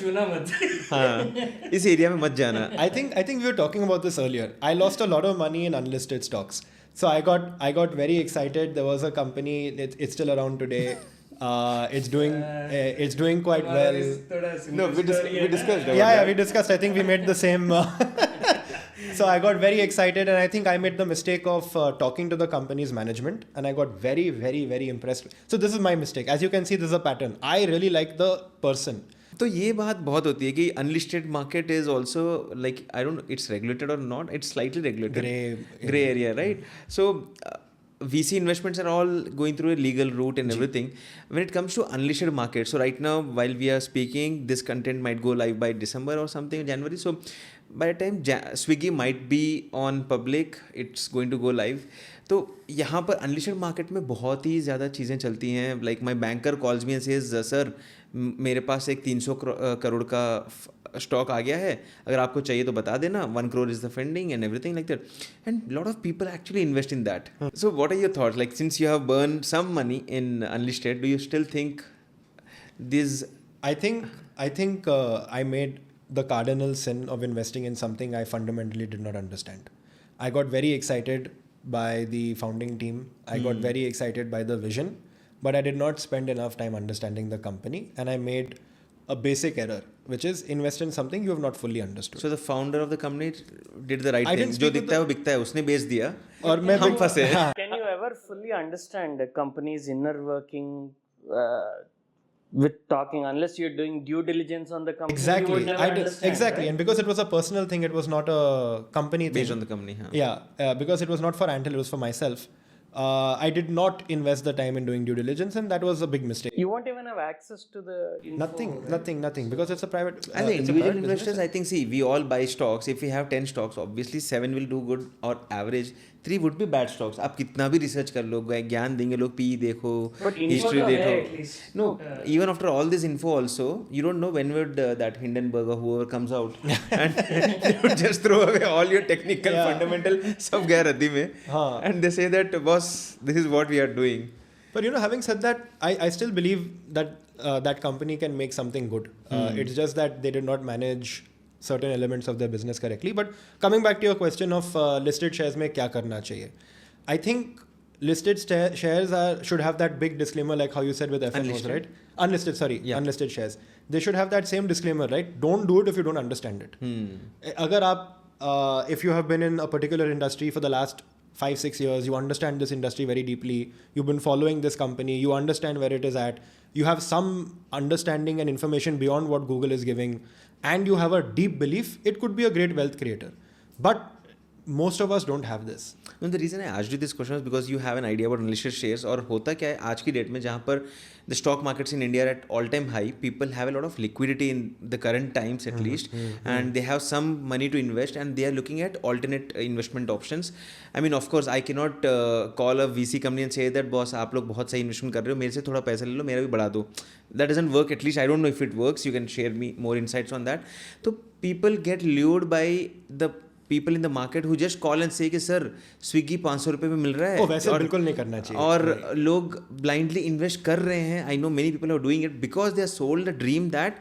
हाँ, इस area में मत जाना. I think we were talking about this earlier. I lost a lot of money in unlisted stocks. So I got very excited. There was a company, it's still around today. It's doing quite well. No, we discussed. We discussed. I think we made the same. So I got very excited, and I think I made the mistake of talking to the company's management, and I got very, very, very impressed. So this is my mistake. As you can see, this is a pattern. I really like the person. तो ये बात बहुत होती है कि unlisted market is also like, I don't know, it's regulated or not, it's slightly regulated. Gray area, right? So VC investments are all going through a legal route and everything. When it comes to unlisted market, so right now while we are speaking, this content might go live by December or something, January. So by the time Swiggy might be on public, it's going to go live. तो यहाँ पर unlisted market में बहुत ही ज़्यादा चीज़ें चलती हैं. Like my banker calls me and says sir मेरे पास एक 300 करोड़ का स्टॉक आ गया है, अगर आपको चाहिए तो बता देना, 1 crore is the funding and everything like that. And lot of people actually invest in that. So what are your thoughts? Like since you have burned some money in unlisted, do you still think this? I think I made the cardinal sin of investing in something I fundamentally did not understand. I got very excited by the founding team. I got very excited by the vision, but I did not spend enough time understanding the company, and I made a basic error, which is invest in something you have not fully understood. So the founder of the company did the right thing. जो दिखता है वो बिकता है, उसने बेच दिया और मैं हम फंसे. Can you ever fully understand a company's inner working with talking, unless you're doing due diligence on the company? Exactly. You would never understand, Exactly. right? And because it was a personal thing, it was not a company thing. Based on the company. हाँ. Yeah, because it was not for Antel, it was for myself. I did not invest the time in doing due diligence, and that was a big mistake. You won't even have access to the info, Nothing, because it's a private. And the it's a individual private investors, business. I think, see, we all buy stocks. If we have 10 stocks, obviously 7 will do good or average. 3 would be bad stocks. आप कितना भी research कर लो, ज्ञान देंगे लोग, PE देखो, But info history तो है देखो. at least. No, even after all this info also, you don't know when would that Hindenburg or whoever comes out and they would just throw away all your technical, fundamental सब गया रद्दी में. And they say that, boss, this is what we are doing. But having said that, I still believe that that company can make something good. It's just that they did not manage certain elements of their business correctly. But coming back to your question of listed shares में क्या करना चाहिए, I think listed shares should have that big disclaimer, like how you said with FM was, right? Unlisted shares. They should have that same disclaimer, right? Don't do it if you don't understand it. अगर आप if you have been in a particular industry for the last 5-6 years, you understand this industry very deeply, you've been following this company, you understand where it is at, you have some understanding and information beyond what Google is giving, and you have a deep belief, it could be a great wealth creator. But most of us don't have this. No, the reason I asked you this question is because you have an idea about unlisted shares. और होता क्या है आज की date में जहाँ पर the stock markets in India are at all-time high, people have a lot of liquidity in the current times at least, and they have some money to invest, and they are looking at alternate investment options. I mean, of course, I cannot call a VC company and say that, boss, आप लोग बहुत सही investment कर रहे हो, मेरे से थोड़ा पैसा ले लो, मेरा भी बढ़ा दो. That doesn't work. At least I don't know if it works. You can share me more insights on that. So people get lured by the people in the market who just call and say कि sir Swiggy 500 रुपये में मिल रहा है. वैसे बिल्कुल नहीं करना चाहिए. और लोग blindly invest कर रहे हैं. I know many people are doing it because they are sold a dream that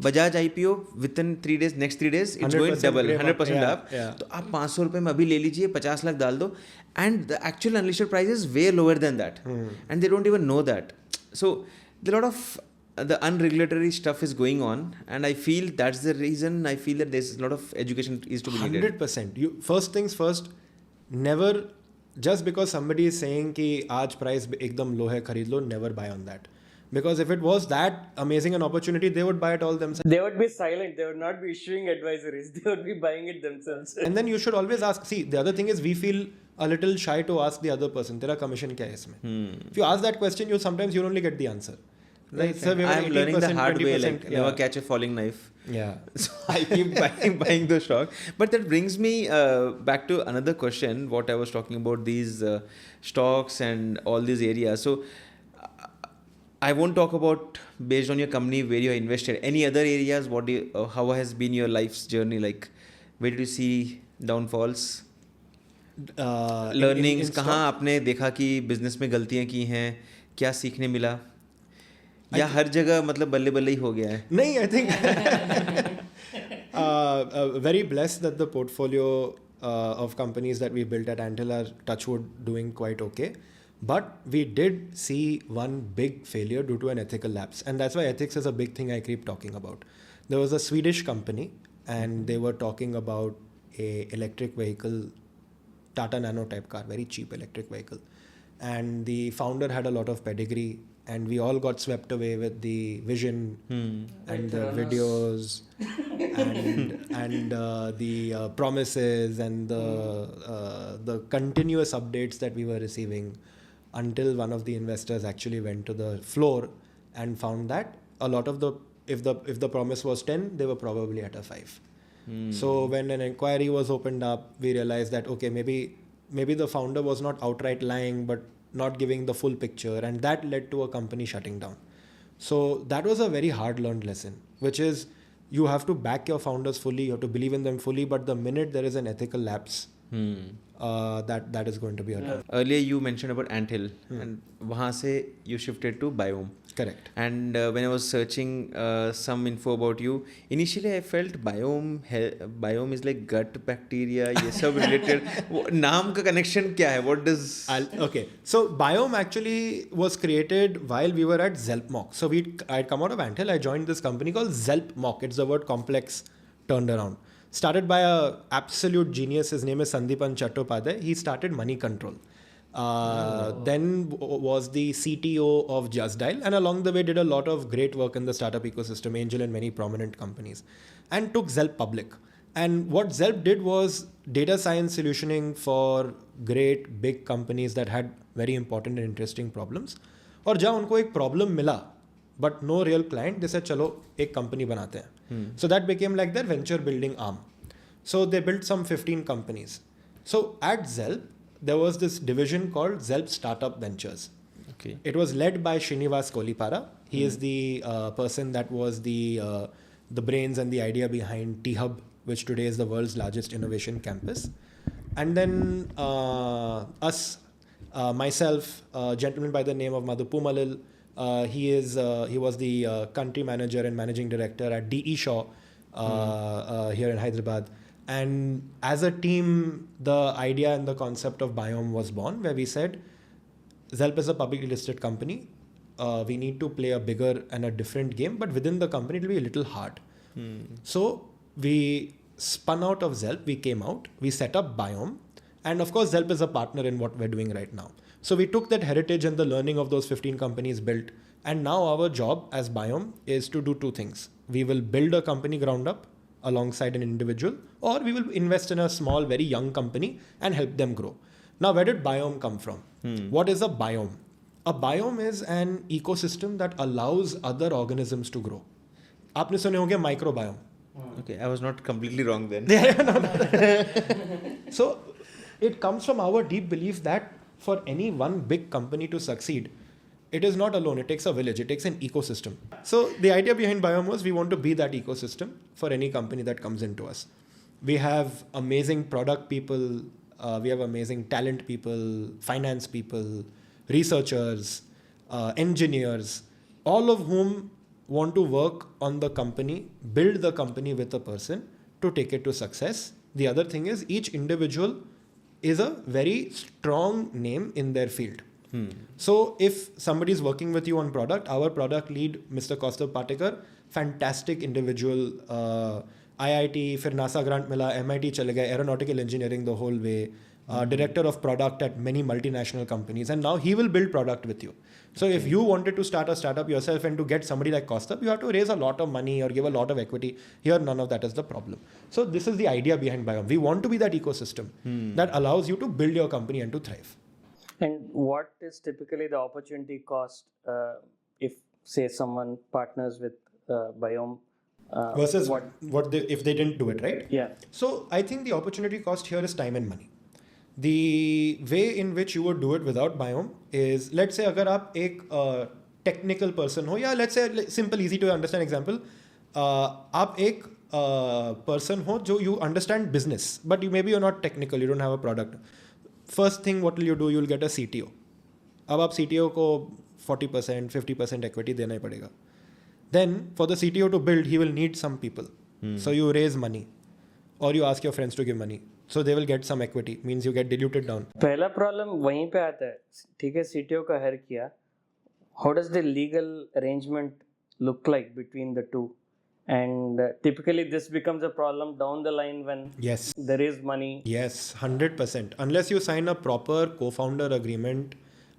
Bajaj IPO within 3 days, next 3 days it's going double, 100% up. तो आप 500 रुपये में अभी ले लीजिए, 50 लाख डाल दो, and the actual unlisted price is way lower than that, and they don't even know that. So there are a lot of the unregulatory stuff is going on, and I feel that's the reason I feel that there's a lot of education is to be needed. 100%. You first things first, never just because somebody is saying कि आज price एकदम low है खरीद लो, never buy on that. Because if it was that amazing an opportunity, they would buy it all themselves. They would be silent. They would not be issuing advisories. They would be buying it themselves. And then you should always ask. See, the other thing is we feel a little shy to ask the other person, तेरा commission क्या है इसमें? If you ask that question, you only get the answer. Right. I'm learning the hard way, like never catch a falling knife. Yeah. So I keep buying the stock. But that brings me back to another question, what I was talking about, these stocks and all these areas. So I won't talk about based on your company where you are invested. Any other areas, how has been your life's journey? Like where did you see downfalls? Learnings, कहाँ आपने देखा कि business में गलतियाँ की हैं, क्या सीखने मिला? या हर जगह मतलब बल्ले बल्ले ही हो गया है? नहीं, I think very blessed that the portfolio of companies that we built at Antel are touchwood doing quite okay. But we did see one big failure due to an ethical lapse. And that's why ethics is a big thing I keep talking about. There was a Swedish company and they were talking about a electric vehicle, Tata Nano type car, very cheap electric vehicle. And the founder had a lot of pedigree. And we all got swept away with the vision and the videos. and the promises and the continuous updates that we were receiving, until one of the investors actually went to the floor and found that a lot of if the promise was 10, they were probably at a 5. So when an inquiry was opened up, we realized that okay, maybe the founder was not outright lying, but not giving the full picture, and that led to a company shutting down. So that was a very hard learned lesson, which is you have to back your founders fully, you have to believe in them fully, but the minute there is an ethical lapse, that is going to be a tough. Earlier you mentioned about Anthill, and वहाँ से you shifted to Biome. Correct. And when I was searching some info about you, initially I felt Biome is like gut bacteria, ये सब related. नाम का connection क्या है? What does? Okay, so Biome actually was created while we were at Zelpmock. So I'd come out of Anthill, I joined this company called Zelpmock. It's the word complex turned around. Started by a absolute genius. His name is Sandeepan Chattopadhyay. He started Money Control. Then was the CTO of Just Dial, and along the way did a lot of great work in the startup ecosystem, angel in many prominent companies, and took Zelp public. And what Zelp did was data science solutioning for great big companies that had very important and interesting problems. और जहाँ उनको एक problem मिला, but no real client, they said चलो एक company बनाते हैं. So that became like their venture building arm. So they built some 15 companies. So at Zelp, there was this division called Zelp Startup Ventures. Okay. It was led by Srinivas Kolipara. He is the person that was the brains and the idea behind T-Hub, which today is the world's largest innovation campus. And then myself, a gentleman by the name of Madhu Pumalil, he was the country manager and managing director at DE Shaw here in Hyderabad. And as a team, the idea and the concept of Biome was born, where we said, Zelp is a publicly listed company. We need to play a bigger and a different game, but within the company, it will be a little hard. So we spun out of Zelp, we came out, we set up Biome. And of course, Zelp is a partner in what we're doing right now. So we took that heritage and the learning of those 15 companies built. And now our job as Biome is to do two things. We will build a company ground up alongside an individual, or we will invest in a small, very young company and help them grow. Now, where did Biome come from? What is a biome? A biome is an ecosystem that allows other organisms to grow. आपने सुने होंगे microbiome. Okay, I was not completely wrong then. So it comes from our deep belief that for any one big company to succeed, it is not alone. It takes a village. It takes an ecosystem. So the idea behind Biome was we want to be that ecosystem for any company that comes into us. We have amazing product people. We have amazing talent people, finance people, researchers, engineers, all of whom want to work on the company, build the company with a person to take it to success. The other thing is each individual is a very strong name in their field. So if somebody is working with you on product, our product lead, Mr. Kaustav Patekar, fantastic individual, IIT, फिर NASA grant मिला, MIT चले गए, aeronautical engineering the whole way, director of product at many multinational companies, and now he will build product with you. So if you wanted to start a startup yourself and to get somebody like Kaustav, you have to raise a lot of money or give a lot of equity. Here, none of that is the problem. So this is the idea behind Biome. We want to be that ecosystem that allows you to build your company and to thrive. And what is typically the opportunity cost if, say, someone partners with Biome? Versus if they didn't do it, right? Yeah. So I think the opportunity cost here is time and money. The way in which you would do it without Biome is, let's say अगर आप एक technical person हो, या let's say simple easy to understand example, आप एक person हो जो you understand business, but you're not technical, you don't have a product. First thing, what will you do? You will get a CTO. अब आप CTO को 40%, 50% equity देना ही पड़ेगा. Then for the CTO to build, he will need some people. So you raise money, or you ask your friends to give money. So they will get some equity. Means you get diluted down. पहला problem वहीं पे आता है. ठीक है, CTO का hire किया. How does the legal arrangement look like between the two? And typically this becomes a problem down the line when there is money. Yes, 100%. Unless you sign a proper co-founder agreement,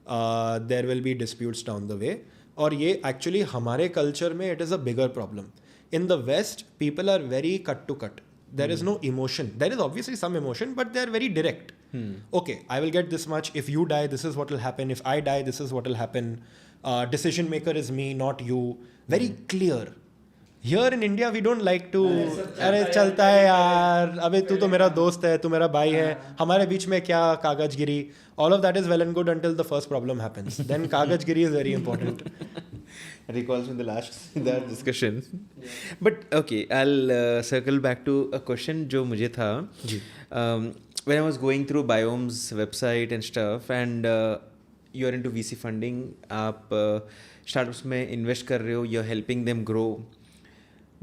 there will be disputes down the way. और ये actually हमारे culture में it is a bigger problem. in the West, people are very cut to cut. There is no emotion. There is obviously some emotion, but they're very direct. Okay, I will get this much. If you die, this is what will happen. If I die, this is what will happen. Decision maker is me, not you. Very clear. Here in India, we don't like to. अरे चलता है यार. अबे तू तो मेरा दोस्त है, तू मेरा भाई है. हमारे बीच में क्या कागजगिरी? All of that is well and good until the first problem happens. Then कागजगिरी is very important. Recalls from the last that discussion. But okay, I'll circle back to a question जो मुझे था. When I was going through Biome's website and stuff, and you're into VC funding, आप startups में invest कर रहे हो, you're helping them grow.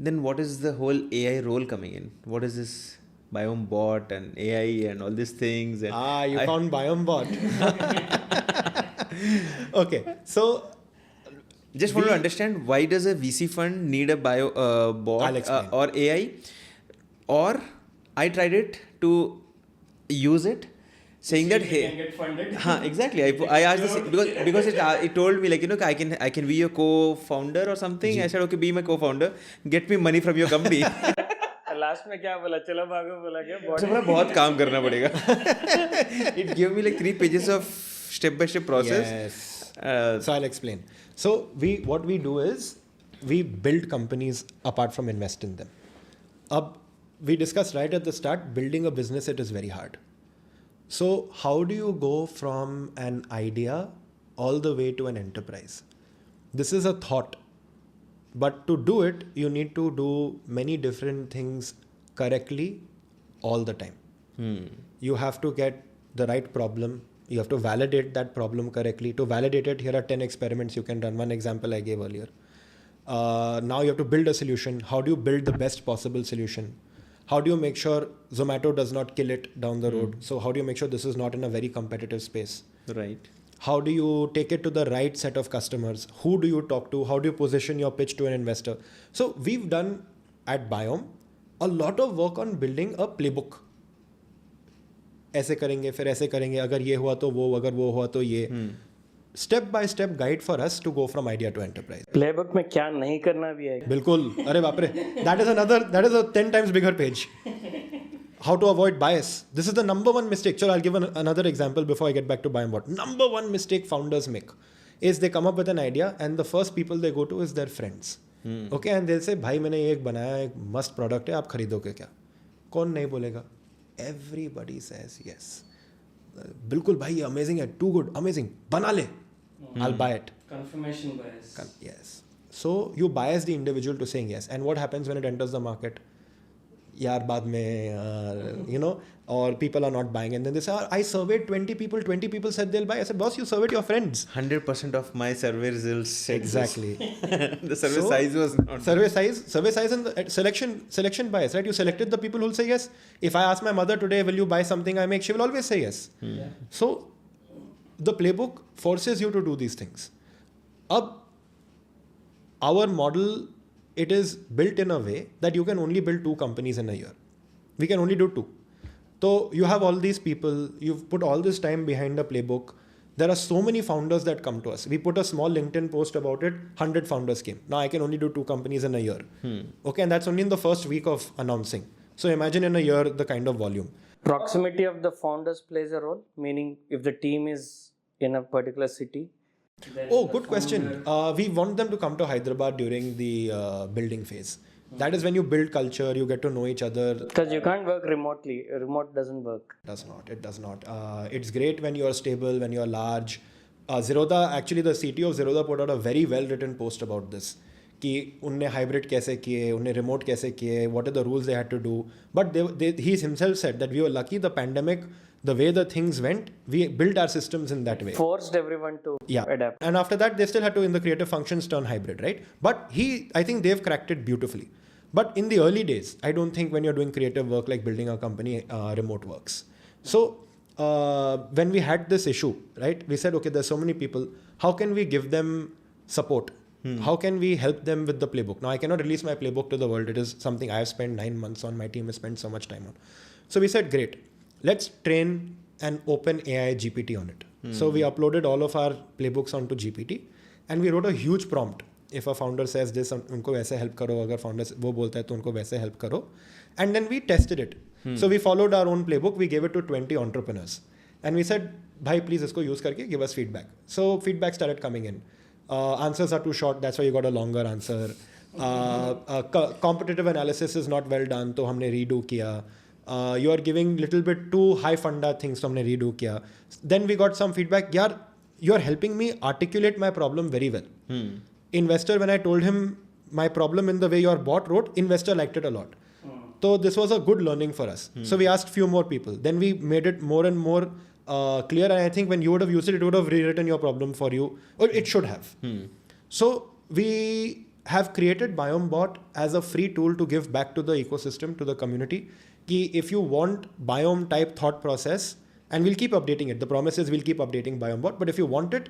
Then what is the whole AI role coming in? What is this Biome bot and AI and all these things? And You found Biome bot. Okay, so just want to understand, why does a VC fund need a bot or AI? Or I tried it to use it, saying that hey, can get funded. Exactly. I asked this because it told me like, you know, I can be your co-founder or something. I said okay, be my co-founder, get me money from your company. Last में क्या बोला, चलो भागो बोला क्या? बहुत काम करना पड़ेगा. It gave me like 3 pages of step-by-step process. Yes. So I'll explain. So what we do is we build companies apart from invest in them. We discussed right at the start, building a business, it is very hard. So how do you go from an idea all the way to an enterprise? This is a thought. But to do it, you need to do many different things correctly all the time. You have to get the right problem. You have to validate that problem correctly. To validate it, here are 10 experiments you can run. One example I gave earlier. Now you have to build a solution. How do you build the best possible solution? How do you make sure Zomato does not kill it down the road? So how do you make sure this is not in a very competitive space? Right. How do you take it to the right set of customers? Who do you talk to? How do you position your pitch to an investor? So we've done at Biome a lot of work on building a playbook. ऐसे करेंगे, फिर ऐसे करेंगे, अगर ये हुआ तो वो, अगर वो हुआ तो ये. Step by step guide for us to go from idea to enterprise. Playbook में क्या नहीं करना भी है. बिल्कुल. अरे बाप रे. That is a 10 times bigger page. How to avoid bias. This is the number one mistake. So I'll give another example before I get back to Biome bot. Number one mistake founders make is they come up with an idea and the first people they go to is their friends. Okay, and they'll say, भाई मैंने ये एक बनाया, एक मस्त product है, आप खरीदोगे क्या? कौन नहीं बोलेगा? Everybody says yes. बिल्कुल भाई ये amazing है, too good, amazing, बना ले. I'll buy it. Confirmation bias. Yes. So you bias the individual to saying yes. And what happens when it enters the market? यार बाद में, you know, or people are not buying, and then they say, I surveyed 20 people said they'll buy. I said, boss, you surveyed your friends. 100% of my survey results said exactly. The survey size was not. Survey size and the selection bias, right? You selected the people who will say yes. If I ask my mother today, will you buy something I make, she will always say yes. Yeah. So the playbook forces you to do these things. Our model, it is built in a way that you can only build 2 companies in a year. We can only do 2. So you have all these people, you've put all this time behind the playbook. There are so many founders that come to us. We put a small LinkedIn post about it, 100 founders came. Now I can only do 2 companies in a year. Okay, and that's only in the first week of announcing. So imagine in a year the kind of volume. Proximity of the founders plays a role, meaning if the team is in a particular city. Oh, good question. We want them to come to Hyderabad during the building phase. That is when you build culture, you get to know each other. Because you can't work remotely. Remote doesn't work. It does not. It's great when you're stable, when you're large. Zerodha, actually the CTO of Zerodha put out a very well written post about this. कि उनने hybrid कैसे किए, उनने remote कैसे किए, what are the rules they had to do. But he himself said that we were lucky the pandemic, the way the things went, we built our systems in that way. Forced everyone to adapt. And after that, they still had to, in the creative functions, turn hybrid, right? But I think they've cracked it beautifully. But in the early days, I don't think when you're doing creative work like building a company, remote works. So when we had this issue, right, we said, okay, there's so many people. How can we give them support? How can we help them with the playbook? Now, I cannot release my playbook to the world. It is something I have spent 9 months on. My team has spent so much time on. So we said, great. Let's train an open AI GPT on it. So we uploaded all of our playbooks onto GPT and we wrote a huge prompt. if a founder says this, उनको वैसे help करो, अगर founder वो बोलता है तो उनको वैसे help करो. And then we tested it. So we followed our own playbook. We gave it to 20 entrepreneurs. And we said, bhai, please isko use karke, give us feedback. So feedback started coming in. Answers are too short, that's why you got a longer answer. Competitive analysis is not well done, तो हमने redo किया. You are giving little bit too high funda things, तो हमने redo किया. Then we got some feedback, yaar, you are helping me articulate my problem very well. Investor, when I told him my problem in the way your bot wrote, investor liked it a lot. So this was a good learning for us. So we asked few more people. Then we made it more and more clear. And I think when you would have used it, it would have rewritten your problem for you. Or it should have. So we have created Biome bot as a free tool to give back to the ecosystem, to the community. Ki if you want Biome type thought process, and we'll keep updating it. The promise is we'll keep updating Biome bot. But if you want it,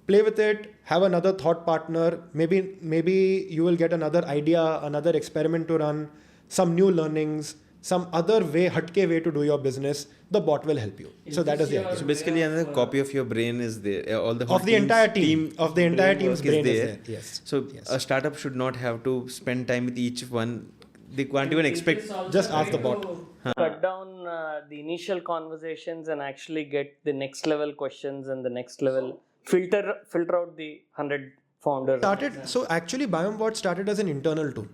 play with it, have another thought partner. Maybe you will get another idea, another experiment to run, some new learnings, some other way, hatke way to do your business. The bot will help you. So that is the idea. So basically, another copy of your brain is there. All the Of the entire team. Of the entire team's brain is there. Yes. So a startup should not have to spend time with each one. They can't even expect. Just ask the bot. Cut down the initial conversations and actually get the next level questions and the next level filter out the 100 founders. So actually, Biome bot started as an internal tool.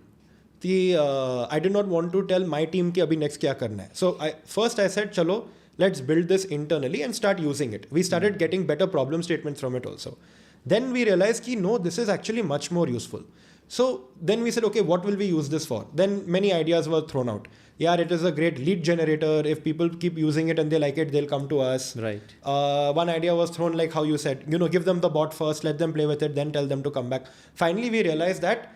I did not want to tell my team कि अभी next क्या करना है. So first I said, चलो, let's build this internally and start using it. We started getting better problem statements from it also. Then we realized कि no, this is actually much more useful. So then we said, okay, what will we use this for? Then many ideas were thrown out. Yeah, it is a great lead generator. If people keep using it and they like it, they'll come to us. Right. One idea was thrown like how you said, give them the bot first, let them play with it, then tell them to come back. Finally, we realized that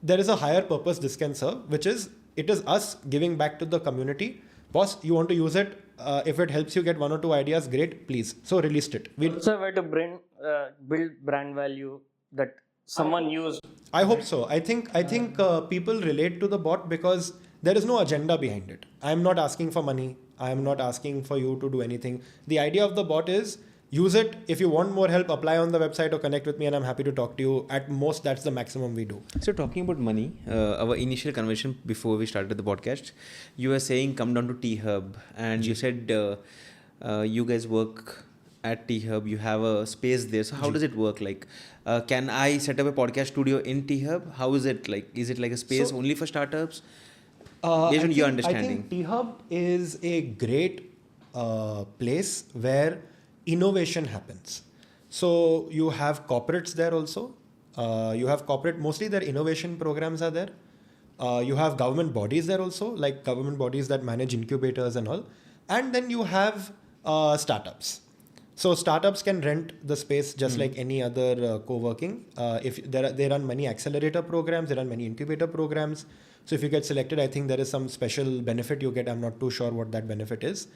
there is a higher purpose this can serve, which is, it is us giving back to the community. Boss, you want to use it? If it helps you get one or two ideas, great, please. So released it. We also have to build brand value that someone used. I hope so. I think people relate to the bot because there is no agenda behind it. I am not asking for money. I am not asking for you to do anything. The idea of the bot is, use it. If you want more help, apply on the website or connect with me and I'm happy to talk to you. At most, that's the maximum we do. So talking about money, our initial conversation before we started the podcast, you were saying come down to T-Hub and you said you guys work at T-Hub, you have a space there. So how does it work? Like, can I set up a podcast studio in T-Hub? How is it like? Is it like a space only for startups? Based on your understanding. I think T-Hub is a great place where innovation happens. So you have corporates there also. You have mostly their innovation programs are there. You have government bodies there also, like government bodies that manage incubators and all. And then you have startups. So startups can rent the space just like any other co-working. If they run many accelerator programs, they run many incubator programs. So if you get selected, I think there is some special benefit you get. I'm not too sure what that benefit is.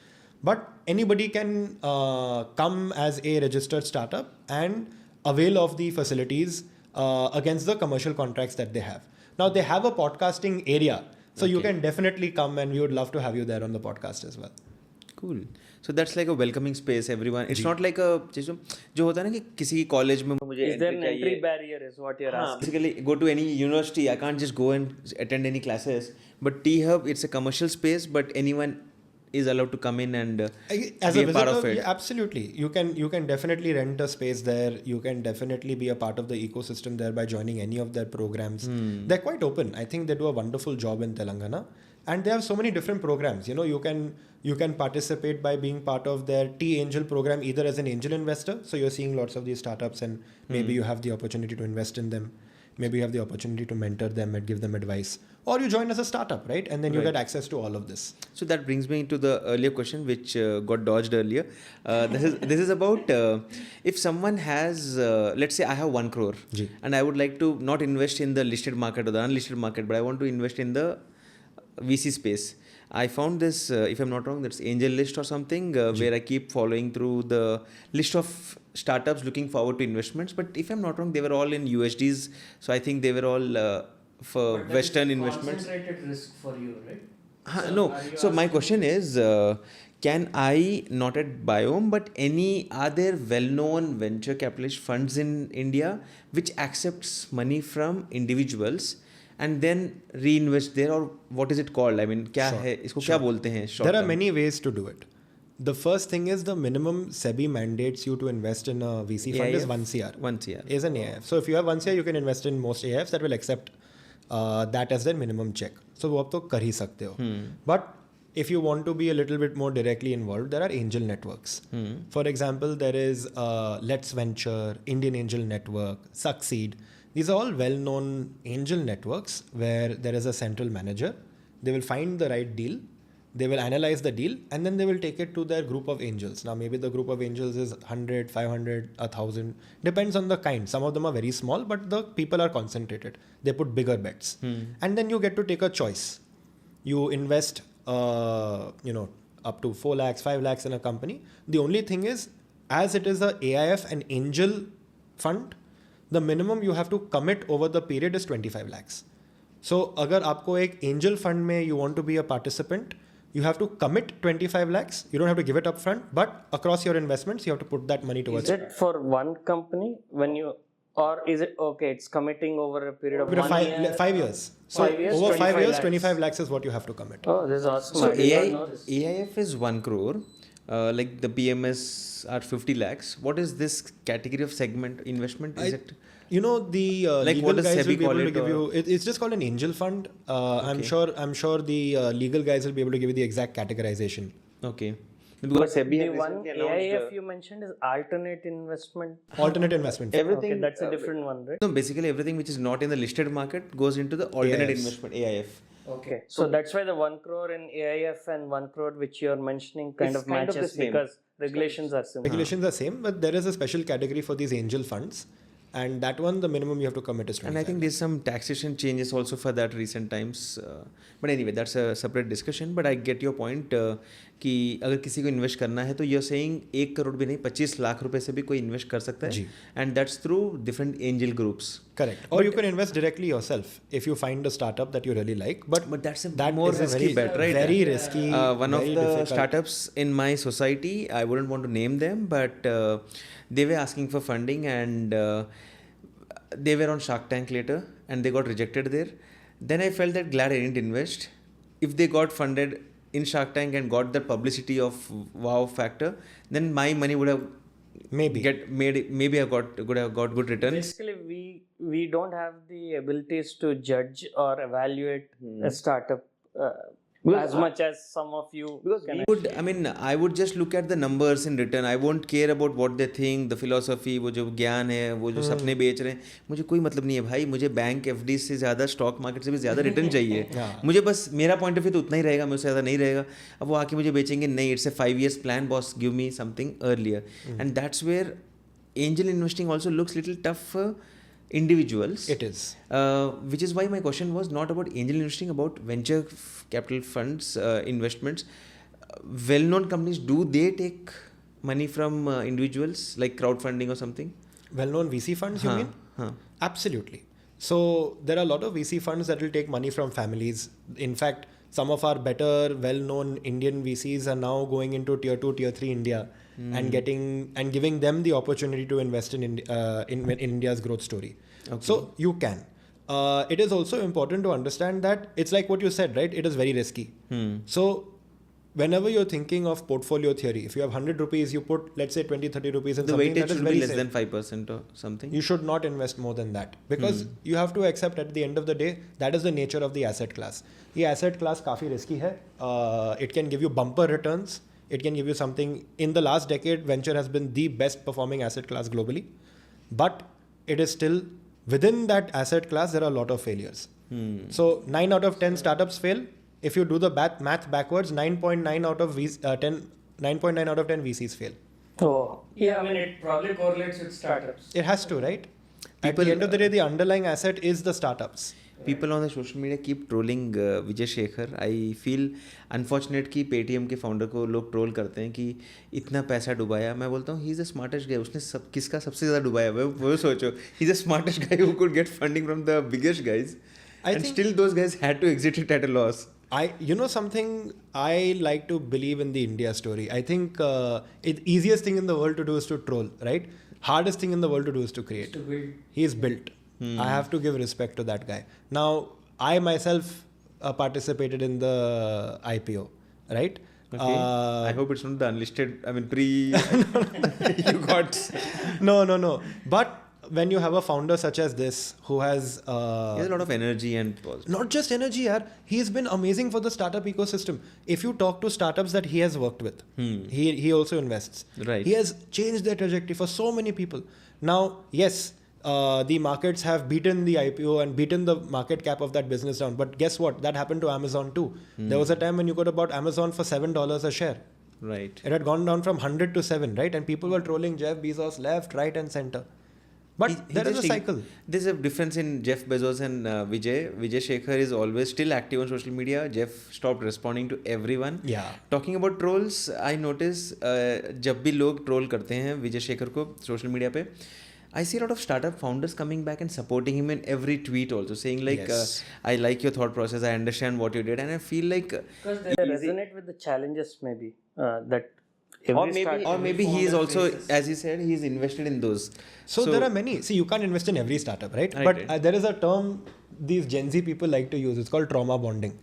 But anybody can come as a registered startup and avail of the facilities against the commercial contracts that they have. Now they have a podcasting area. So you can definitely come and we would love to have you there on the podcast as well. Cool. So that's like a welcoming space, everyone. It's not like a जो होता है ना कि किसी college में मुझे Is there an entry barrier is what you're asking? Basically, go to any university. I can't just go and attend any classes. But T-Hub, it's a commercial space, but anyone is allowed to come in and as be a part of visitor, it. yeah, absolutely. You can definitely rent a space there. You can definitely be a part of the ecosystem there by joining any of their programs. They're quite open. I think they do a wonderful job in Telangana. And they have so many different programs. You can participate by being part of their T-Angel program either as an angel investor. So you're seeing lots of these startups and maybe you have the opportunity to invest in them. Maybe you have the opportunity to mentor them and give them advice. Or you join as a startup, right? And then you get access to all of this. So that brings me to the earlier question, which got dodged earlier. This is about if someone has, let's say I have 1 crore and I would like to not invest in the listed market or the unlisted market, but I want to invest in the VC space. I found this, if I'm not wrong, that's Angel List or something, where I keep following through the list of startups looking forward to investments. But if I'm not wrong, they were all in USDs. So I think they were all for Western investments. Concentrated risk for you, right? No. So my question is, can I, not at Biome, but are there well-known venture capitalist funds in India which accepts money from individuals and then reinvest there, or what is it called? I mean, क्या है इसको क्या बोलते हैं? There are many ways to do it. The first thing is the minimum SEBI mandates you to invest in a VC fund is 1 CR. 1 CR. Is an AIF. So if you have 1 CR, you can invest in most AIFs that will accept that as their minimum check. So वो आप तो कर ही सकते हो. But if you want to be a little bit more directly involved, there are angel networks. For example, there is Let's Venture, Indian Angel Network, Succeed. These are all well-known angel networks where there is a central manager. They will find the right deal. They will analyze the deal and then they will take it to their group of angels. Now, maybe the group of angels is 100, 500, 1,000. Depends on the kind. Some of them are very small, but the people are concentrated. They put bigger bets. And then you get to take a choice. You invest, up to 4 lakhs, 5 lakhs in a company. The only thing is, as it is a AIF, an angel fund, the minimum you have to commit over the period is 25 lakhs. So, अगर आपको एक angel fund में you want to be a participant, you have to commit 25 lakhs. You don't have to give it up front, but across your investments, you have to put that money towards Is it for one company or is it okay? It's committing over a period of 1 year? 5 years. So 5 years, over 5 years, lakhs. 25 lakhs is what you have to commit. Oh, this is awesome. So I did not know this. AIF is 1 crore. Like the PMS are 50 lakhs. What is this category of segment investment? Is it? You know, the Like legal what does guys SEBI will be able call to it, give or- you. It's just called an angel fund. I'm sure the legal guys will be able to give you the exact categorization. Okay. Because SEBI The has one recently announced, AIF you mentioned is alternate investment. Alternate investment. fund. everything. Okay, that's a different one, right? No, basically everything which is not in the listed market goes into the alternate AIFs. investment, AIF. Okay, so that's why the 1 crore in AIF and 1 crore which you're mentioning kind It's of kind of the matches same. because regulations are similar. Regulations are same, but there is a special category for these angel funds, and that one the minimum you have to commit is 25. And I think there's some taxation changes also for that recent times. But anyway, that's a separate discussion. But I get your point कि अगर किसी को invest करना है तो you're saying 1 crore भी नहीं 25 लाख रुपए से भी कोई इन्वेस्ट कर सकता है. जी. And that's through different angel groups. Correct. Or you can invest directly yourself if you find a startup that you really like. But that's a that more is a risky bet, right? Very risky. One of very the difficult. startups in my society, I wouldn't want to name them, but they were asking for funding and they were on Shark Tank later and they got rejected there. Then I felt that glad I didn't invest. If they got funded in Shark Tank and got the publicity of wow factor, then my money would have Maybe. maybe I would have got good returns. Basically, we don't have the abilities to judge or evaluate a startup as much as some of you can. I would just look at the numbers in return. I won't care about what they think, the philosophy, वो जो ज्ञान है, वो जो सपने बेच रहे हैं, मुझे कोई मतलब नहीं है भाई. मुझे बैंक FD से ज़्यादा स्टॉक मार्केट से भी ज़्यादा रिटर्न चाहिए. मुझे बस मेरा पॉइंट ऑफ व्यू तो उतना ही रहेगा, मुझसे ज़्यादा नहीं रहेगा. अब वो आके मुझे बेचेंगे नहीं, it's a 5 years plan, boss, give me something earlier. And that's where angel investing also looks little tough for individuals. It is. Which is why my question was not about angel investing, about venture capital funds, investments. Well-known companies, do they take money from individuals like crowdfunding or something? Well-known VC funds, you mean? Absolutely. So there are a lot of VC funds that will take money from families. In fact, some of our better, well-known Indian VCs are now going into tier 2, tier 3 India and giving them the opportunity to invest in India's growth story. Okay. So you can. It is also important to understand that it's like what you said, right? It is very risky. So whenever you're thinking of portfolio theory, if you have 100 rupees, you put, let's say 20, 30 rupees in the something weightage that is should very be less safe. than 5% or something. You should not invest more than that because you have to accept at the end of the day, that is the nature of the asset class. The asset class काफी risky है. It can give you bumper returns. It can give you something. In the last decade, venture has been the best performing asset class globally. But it is still, within that asset class, there are a lot of failures. So 9 out of 10 startups fail. If you do the math backwards, 9.9 out of 9.9 out of 10 VCs fail. Oh, yeah. I mean, it probably correlates with startups. It has to, right? At the end of the day, the underlying asset is the startups. People on the social media keep trolling Vijay Shekhar. I feel unfortunate कि Paytm के founder को लोग troll करते हैं कि इतना पैसा डुबाया. मैं बोलता हूँ he is the smartest guy. उसने किसका सबसे ज़्यादा डुबाया? वो सोचो. He is the smartest guy who could get funding from the biggest guys. And still those guys had to exit it at a loss. You know something, I like to believe in the India story. I think easiest thing in the world to do is to troll, right? Hardest thing in the world to do is to create. To build. He is built. I have to give respect to that guy. Now, I myself participated in the IPO, right? Okay. I hope it's not the unlisted. I mean, you got. No. But when you have a founder such as this who has He has a lot of energy and positive. not just energy, yaar, he's been amazing for the startup ecosystem. If you talk to startups that he has worked with, he also invests. Right. He has changed their trajectory for so many people. Now, yes, the markets have beaten the IPO and beaten the market cap of that business down. But guess what? That happened to Amazon too. There was a time when you could have bought Amazon for $7 a share. Right. It had gone down from 100 to 7, right? And people were trolling Jeff Bezos left, right, and center. But there is a cycle. There's a difference in Jeff Bezos and Vijay. Vijay Shekhar is always still active on social media. Jeff stopped responding to everyone. Yeah. Talking about trolls, I notice जब भी लोग troll करते हैं विजय शेखर को social media पे, I see a lot of startup founders coming back and supporting him in every tweet also, saying like, Yes. I like your thought process, I understand what you did, and I feel like Because they resonate with the challenges, maybe that. or maybe he is also, as he said, he's invested in those. So there are many. See, you can't invest in every startup, right? Right, But right. there is a term these Gen Z people like to use. It's called trauma bonding.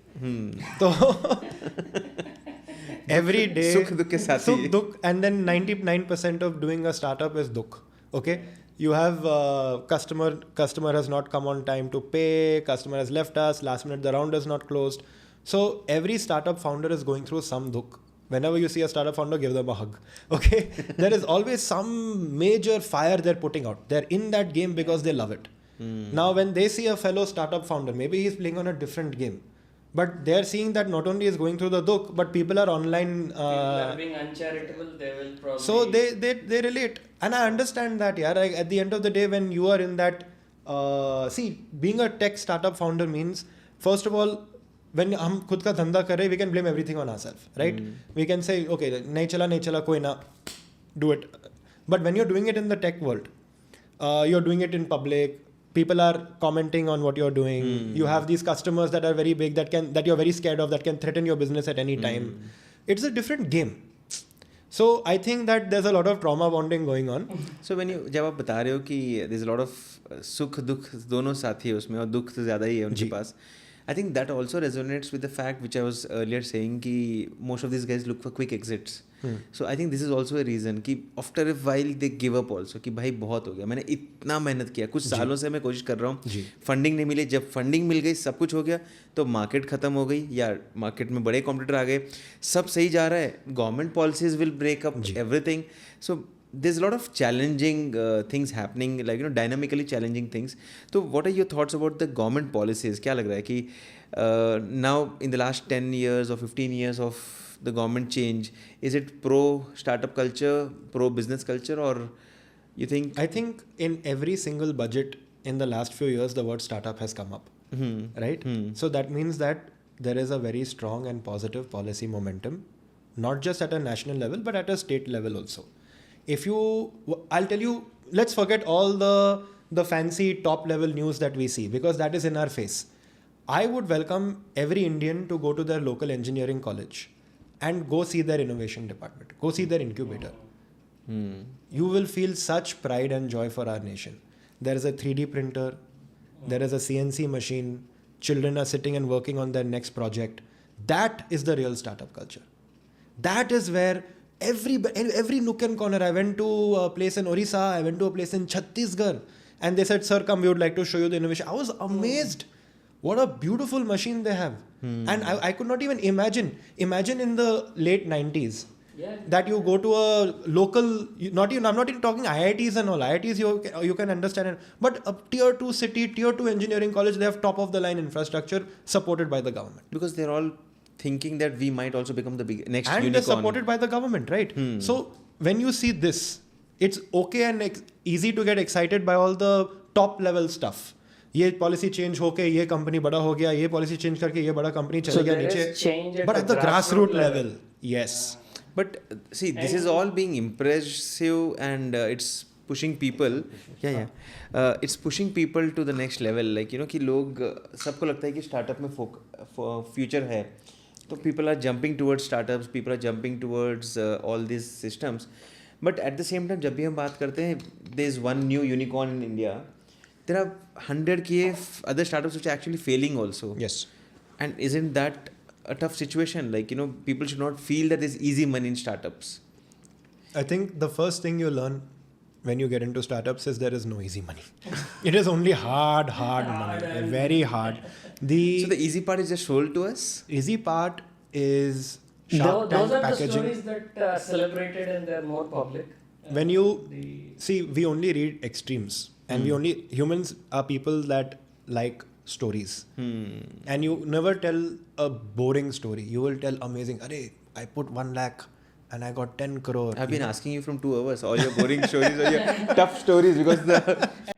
So every day, Sukh dukh ke saath hi. Sukh dukh, and then 99% of doing a startup is dukh. Okay, you have customer has not come on time to pay. Customer has left us. Last minute the round is not closed. So every startup founder is going through some dukh. Whenever you see a startup founder, give them a hug. Okay, there is always some major fire they're putting out. They're in that game because they love it. Now, when they see a fellow startup founder, maybe he's playing on a different game, but they're seeing that not only is going through the dukh, but people are online. People are being uncharitable, they will probably. So they relate, and I understand that. Yeah, like at the end of the day, when you are in that, see, being a tech startup founder means, first of all, when हम खुद का धंधा कर रहे, we can blame everything on ourselves, right? We can say, okay, नहीं चला कोई ना, do it. But when you're doing it in the tech world, you're doing it in public. People are commenting on what you're doing. You have these customers that are very big that you're very scared of, that can threaten your business at any time. It's a different game. So I think that there's a lot of trauma bonding going on. So when you जब आप बता रहे हो कि there's a lot of सुख दुख दोनों साथी है उसमें और दुख तो ज़्यादा ही है उनके पास. I think that also resonates with the fact which I was earlier saying कि most of these guys look for quick exits. So I think this is also a reason कि after a while they give up also कि भाई बहुत हो गया, मैंने इतना मेहनत किया, कुछ सालों से मैं कोशिश कर रहा हूँ, फंडिंग नहीं मिली, जब फंडिंग मिल गई सब कुछ हो गया तो मार्केट ख़त्म हो गई या मार्केट में बड़े कॉम्पिटिटर आ गए, सब सही जा रहा है, government policies will break up everything. So there's a lot of challenging things happening, like dynamically challenging things. So what are your thoughts about the government policies? क्या लग रहा है कि now in the last 10 years or 15 years of the government change, is it pro startup culture, pro business culture, or you think? I think in every single budget in the last few years the word startup has come up, right? So that means that there is a very strong and positive policy momentum, not just at a national level but at a state level also. I'll tell you, let's forget all the fancy top level news that we see because that is in our face. I would welcome every Indian to go to their local engineering college and go see their innovation department, go see their incubator. You will feel such pride and joy for our nation. There is a 3D printer, there is a CNC machine, children are sitting and working on their next project. That is the real startup culture. That is where every nook and corner. I went to a place in Orissa, I went to a place in Chhattisgarh, and they said, sir, come, we would like to show you the innovation. I was amazed. What a beautiful machine they have. And I could not even imagine in the late 90s that you go to a local, I'm not even talking IITs and all. IITs you can understand it, but a tier 2 city, tier 2 engineering college, they have top of the line infrastructure supported by the government. Because they're all thinking that we might also become the next and unicorn. They're supported by the government, right? So when you see this, it's okay and easy to get excited by all the top level stuff. ये policy change होके ये company बड़ा हो गया, ये policy change करके ये बड़ा company चले गया नीचे. But at the grassroots level, yes. But see, this is all being impressive and it's pushing people, it's pushing people to the next level. Like, you know, कि लोग सबको लगता है कि startup में future है, तो people are jumping towards startups, people are jumping towards all these systems. But at the same time, जब भी हम बात करते हैं, there is one new unicorn in India, there are 100k other startups which are actually failing also. Yes. And isn't that a tough situation? Like, you know, people should not feel that there's easy money in startups. I think the first thing you learn when you get into startups is there is no easy money. It is only hard money, very hard. So the easy part is just sold to us? Easy part is Shark Tank Those are packaging. the stories that are celebrated and they're more public. When you see, we only read extremes, and humans are people that like stories. And you never tell a boring story. You will tell amazing, Arey, I put 1 lakh and I got 10 crore. I've been asking you from 2 hours, all your boring stories or your tough stories, because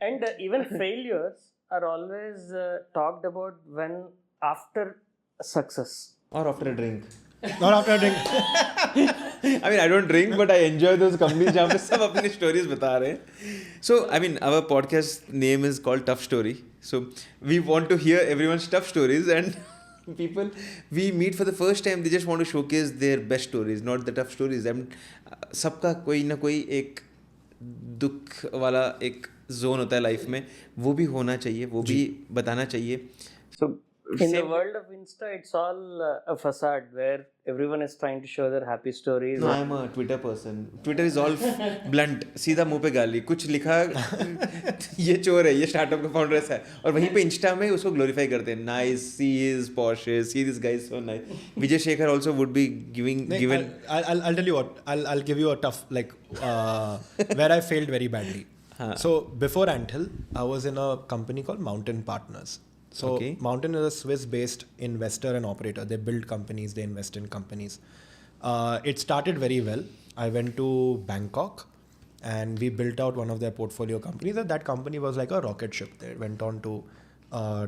And even failures are always talked about when after success. or after a drink. Not after a drink. I mean, I don't drink, but I enjoy those companies जहाँ पे सब अपनी stories बता रहे हैं. So, I mean, our podcast name is called Tough Story. So, we want to hear everyone's tough stories, and people we meet for the first time, they just want to showcase their best stories, not the tough stories. And सबका कोई ना कोई एक दुख वाला एक zone होता है life में, वो भी होना चाहिए, वो भी बताना चाहिए. So, in the world of Insta, it's all a facade where everyone is trying to show their happy stories. No, I'm a Twitter person. Twitter is all blunt. सीधा मुंह पे गाली. कुछ लिखा, ये चोर है, ये स्टार्टअप का फाउंडर ऐसा है. और वहीं पे इंस्टा में उसको ग्लोरीफाई करते हैं. Nice, see his Porsche, see this guy is so nice. Vijay Shekhar also would be given. I'll tell you what. I'll give you a tough, like where I failed very badly. So before Anthill, I was in a company called Mountain Partners. So Mountain is a Swiss-based investor and operator. They build companies, they invest in companies. It started very well. I went to Bangkok and we built out one of their portfolio companies. And that company was like a rocket ship. They went on to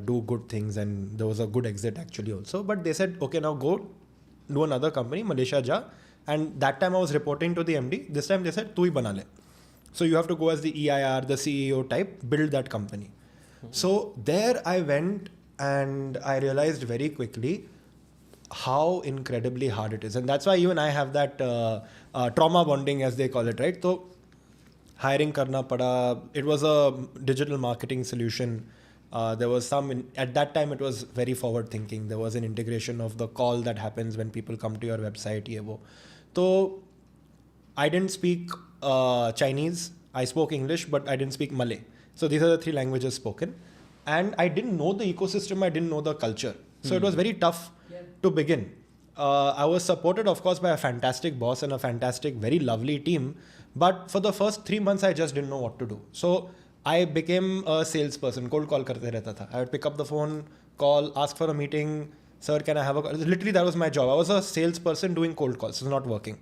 do good things, and there was a good exit actually also. But they said, okay, now go do another company, Malaysia ja. And that time I was reporting to the MD. This time they said, tu hi bana le. So you have to go as the EIR, the CEO type, build that company. So there I went and I realized very quickly how incredibly hard it is. And that's why even I have that trauma bonding, as they call it, right? So hiring karna pada. It was a digital marketing solution. There was at that time it was very forward thinking. There was an integration of the call that happens when people come to your website. Ye wo. So I didn't speak Chinese. I spoke English, but I didn't speak Malay. So these are the 3 languages spoken. And I didn't know the ecosystem. I didn't know the culture. So it was very tough to begin. I was supported, of course, by a fantastic boss and a fantastic, very lovely team. But for the first 3 months, I just didn't know what to do. So I became a salesperson. Cold call karte rehta tha. I would pick up the phone, call, ask for a meeting. Sir, can I have a call? Literally, that was my job. I was a salesperson doing cold calls. It was not working.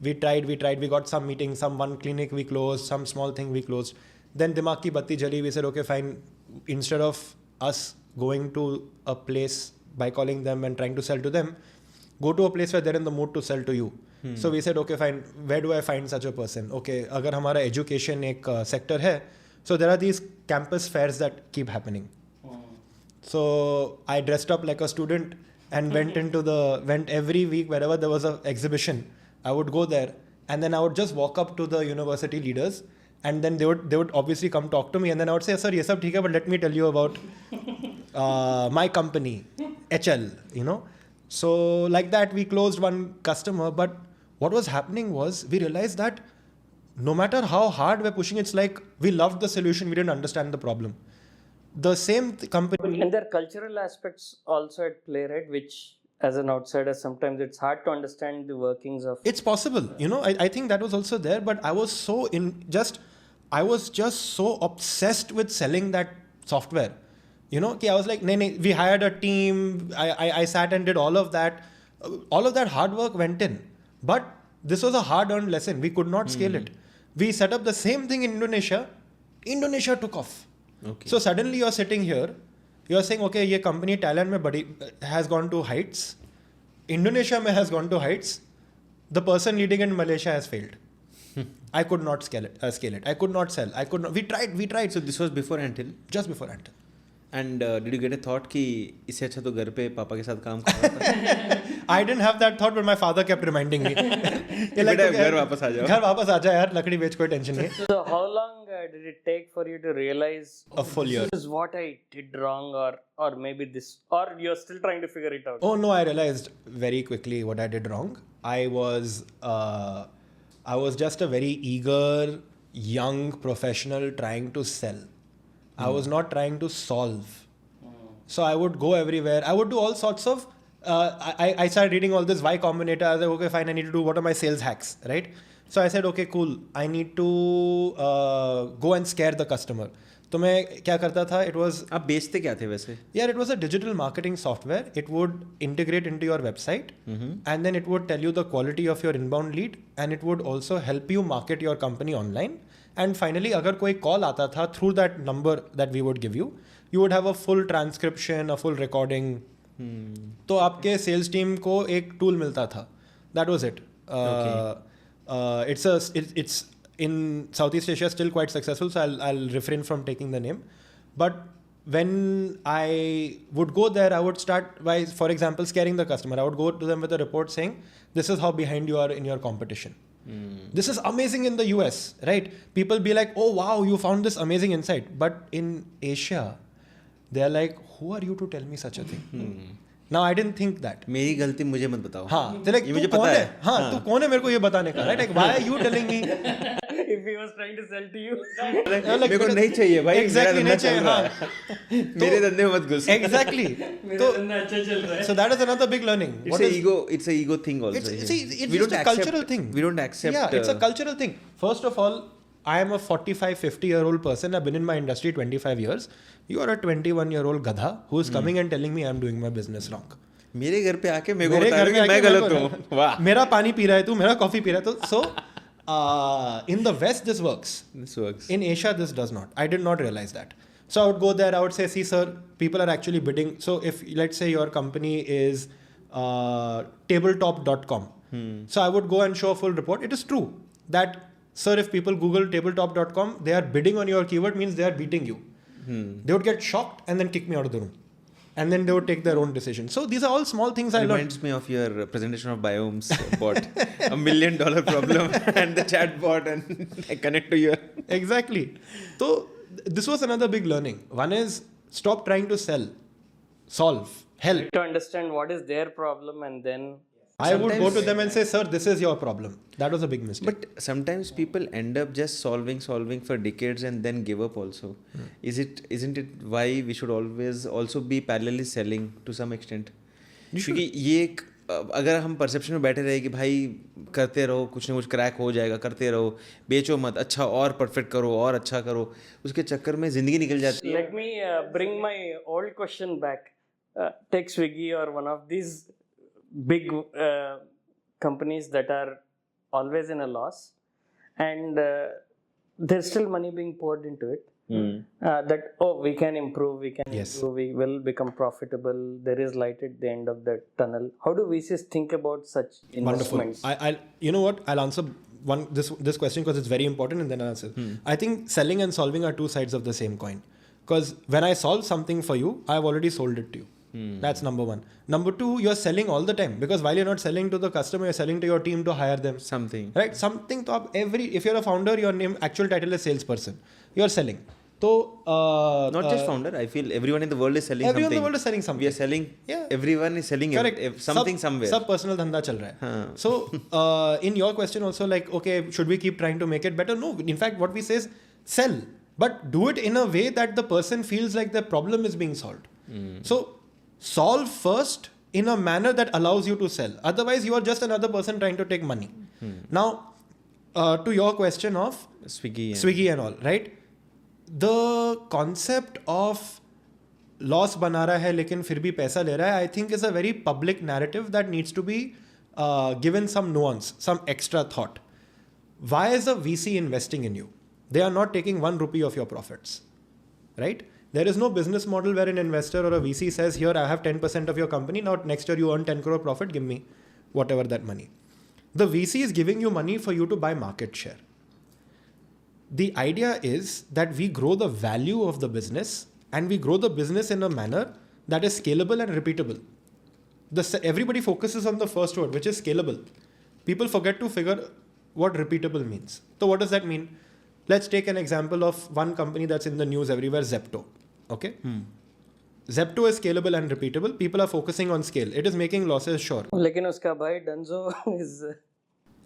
We tried. We got some meetings, some one clinic we closed, some small thing we closed. Then dimag ki batti jali, we said, okay, fine. Instead of us going to a place by calling them and trying to sell to them, go to a place where they're in the mood to sell to you. So we said, okay, fine. Where do I find such a person? Okay, agar hamara education ek sector hai, so there are these campus fairs that keep happening. So I dressed up like a student and went every week wherever there was an exhibition. I would go there and then I would just walk up to the university leaders. And then they would obviously come talk to me, and then I would say, sir, ye sab theek hai, but let me tell you about my company, HL, you know. So like that, we closed one customer. But what was happening was we realized that no matter how hard we're pushing, it's like we loved the solution, we didn't understand the problem. The same company. And there are cultural aspects also at play, right? Which, as an outsider, sometimes it's hard to understand the workings of. It's possible, you know. I think that was also there, but I was just so obsessed with selling that software, you know. I was like, we hired a team. I sat and did all of that. All of that hard work went in, but this was a hard-earned lesson. We could not scale it. We set up the same thing in Indonesia. Indonesia took off. Okay. So suddenly you're sitting here. You're saying, okay, ये company Thailand में has gone to heights. Indonesia में has gone to heights. The person leading in Malaysia has failed. I could not scale it. I could not sell. I could not. We tried. So this was before Until? Just before Until. And did you get a thought कि इससे अच्छा तो घर पे पापा के साथ काम करना? I didn't have that thought, but my father kept reminding me. बेटा घर वापस आ जाओ. घर वापस आ जा यार, लकड़ी बेच, कोई टेंशन नहीं. So how long did it take for you to realize A full year. This is what I did wrong, or maybe this, or you're still trying to figure it out? Oh no, I realized very quickly what I did wrong. I was just a very eager young professional trying to sell. I was not trying to solve. So I would go everywhere. I would do all sorts of. I started reading all this Y Combinator. I was like, okay, fine. I need to do what are my sales hacks, right? So I said, okay, cool. I need to go and scare the customer. तो मैं क्या करता था? It was. आप बेचते क्या थे वैसे? Yeah, it was a digital marketing software. It would integrate into your website, and then it would tell you the quality of your inbound lead, and it would also help you market your company online. And finally, अगर कोई call आता था through that number that we would give you, you would have a full transcription, a full recording. तो आपके sales team को एक tool मिलता था. That was it. It's in Southeast Asia still quite successful, so I'll refrain from taking the name. But when I would go there, I would start by, for example, scaring the customer. I would go to them with a report saying, this is how behind you are in your competition. This is amazing in the US, right? People be like, oh wow, you found this amazing insight. But in Asia, they're like, who are you to tell me such a thing? Now I didn't think that. मेरी गलती मुझे मत बताओ. हाँ, they're like, तू कौन है? हाँ, तू कौन है मेरे को ये बताने का? Right? Like, why are you telling me? If he was trying to sell to you. मेरे को नहीं चाहिए भाई. Exactly, नहीं चाहिए. हाँ. मेरे धंधे में मत घुस. Exactly. मेरा धंधा अच्छा चल रहा है. So that is another big learning. It's a ego thing also. It's just a cultural thing. We don't accept. Yeah, it's a cultural thing. First of all, I am a 45, 50-year-old person. I've been in my industry 25 years. You are a 21-year-old gadha who is coming and telling me I'm doing my business wrong. मेरे घर पे आके मेरे को बता रहे हो कि मैं गलत हूँ. वाह. मेरा पानी पी रहा है तू, मेरा कॉफी पी रहा है तो. So in the West this works. This works. In Asia this does not. I did not realize that. So I would go there. I would say, see sir, people are actually bidding. So if let's say your company is tabletop.com. So I would go and show a full report. It is true that, sir, if people Google tabletop.com, they are bidding on your keyword, means they are beating you. They would get shocked and then kick me out of the room. And then they would take their own decision. So these are all small things I learned. Reminds me of your presentation of Biome's bot. $1 million problem and the chat bot and I connect to you. Exactly. So this was another big learning. One is stop trying to sell, solve, help. To understand what is their problem, and then I would go to them and say, sir, this is your problem. That was a big mistake. But sometimes people end up just solving for decades and then give up also. Isn't it why we should always also be parallelly selling to some extent? क्योंकि ये एक अगर हम perception में बैठे रहे कि भाई करते रहो, कुछ ना कुछ क्रैक हो जाएगा, करते रहो, बेचो मत, अच्छा और परफेक्ट करो और अच्छा करो, उसके चक्कर में जिंदगी निकल जाती है. Let me bring my old question back. Take Swiggy or one of these big companies that are always in a loss, and there's still money being poured into it. That we can improve, improve, we will become profitable. There is light at the end of the tunnel. How do VCs think about such investments? Wonderful. I you know what? I'll answer this question because it's very important, and then I'll answer. I think selling and solving are two sides of the same coin. Because when I solve something for you, I've already sold it to you. That's number one. Number two, you're selling all the time, because while you're not selling to the customer, you're selling to your team to hire them. Something. Right? Something. To if you're a founder, your name actual title is salesperson. You're selling. So not just founder. I feel everyone in the world is selling everyone something. in the world is selling something. We are selling. Yeah. Everyone is selling something somewhere. Sab personal dhanda chal raha hai. So in your question also, like, okay, should we keep trying to make it better? No. In fact, what we say is sell, but do it in a way that the person feels like the problem is being solved. So solve first in a manner that allows you to sell. Otherwise, you are just another person trying to take money. Now, to your question of Swiggy and all, right? The concept of loss bana raha hai lekin fir bhi paisa le raha hai, I think is a very public narrative that needs to be given some nuance, some extra thought. Why is a VC investing in you? They are not taking 1 rupee of your profits, right? There is no business model where an investor or a VC says, here, I have 10% of your company. Now, next year you earn 10 crore profit. Give me whatever that money. The VC is giving you money for you to buy market share. The idea is that we grow the value of the business and we grow the business in a manner that is scalable and repeatable. Everybody focuses on the first word, which is scalable. People forget to figure what repeatable means. So what does that mean? Let's take an example of one company that's in the news everywhere, Zepto. Okay? Zepto is scalable and repeatable. People are focusing on scale. It is making losses, sure. लेकिन उसका भाई Dunzo is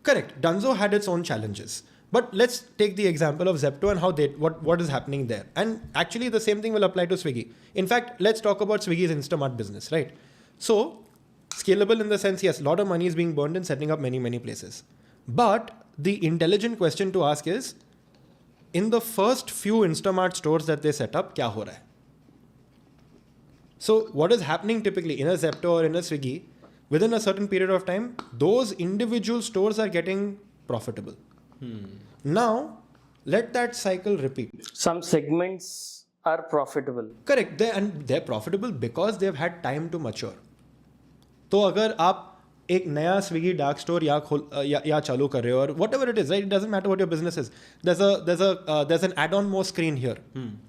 Correct. Dunzo had its own challenges. But let's take the example of Zepto and how what is happening there. And actually the same thing will apply to Swiggy. In fact, let's talk about Swiggy's Instamart business, right? So, scalable in the sense, yes, a lot of money is being burned in setting up many, many places. But the intelligent question to ask is, in the first few Instamart stores that they set up, kya ho raha hai? So what is happening typically in a Zepto or in a Swiggy, within a certain period of time, those individual stores are getting profitable. Now, let that cycle repeat. some segments are profitable. Correct. They're profitable because they've had time to mature. तो अगर आप एक नया Swiggy dark store या चालू कर रहे हो और whatever it is, right? It doesn't matter what your business is. There's an add-on more screen here,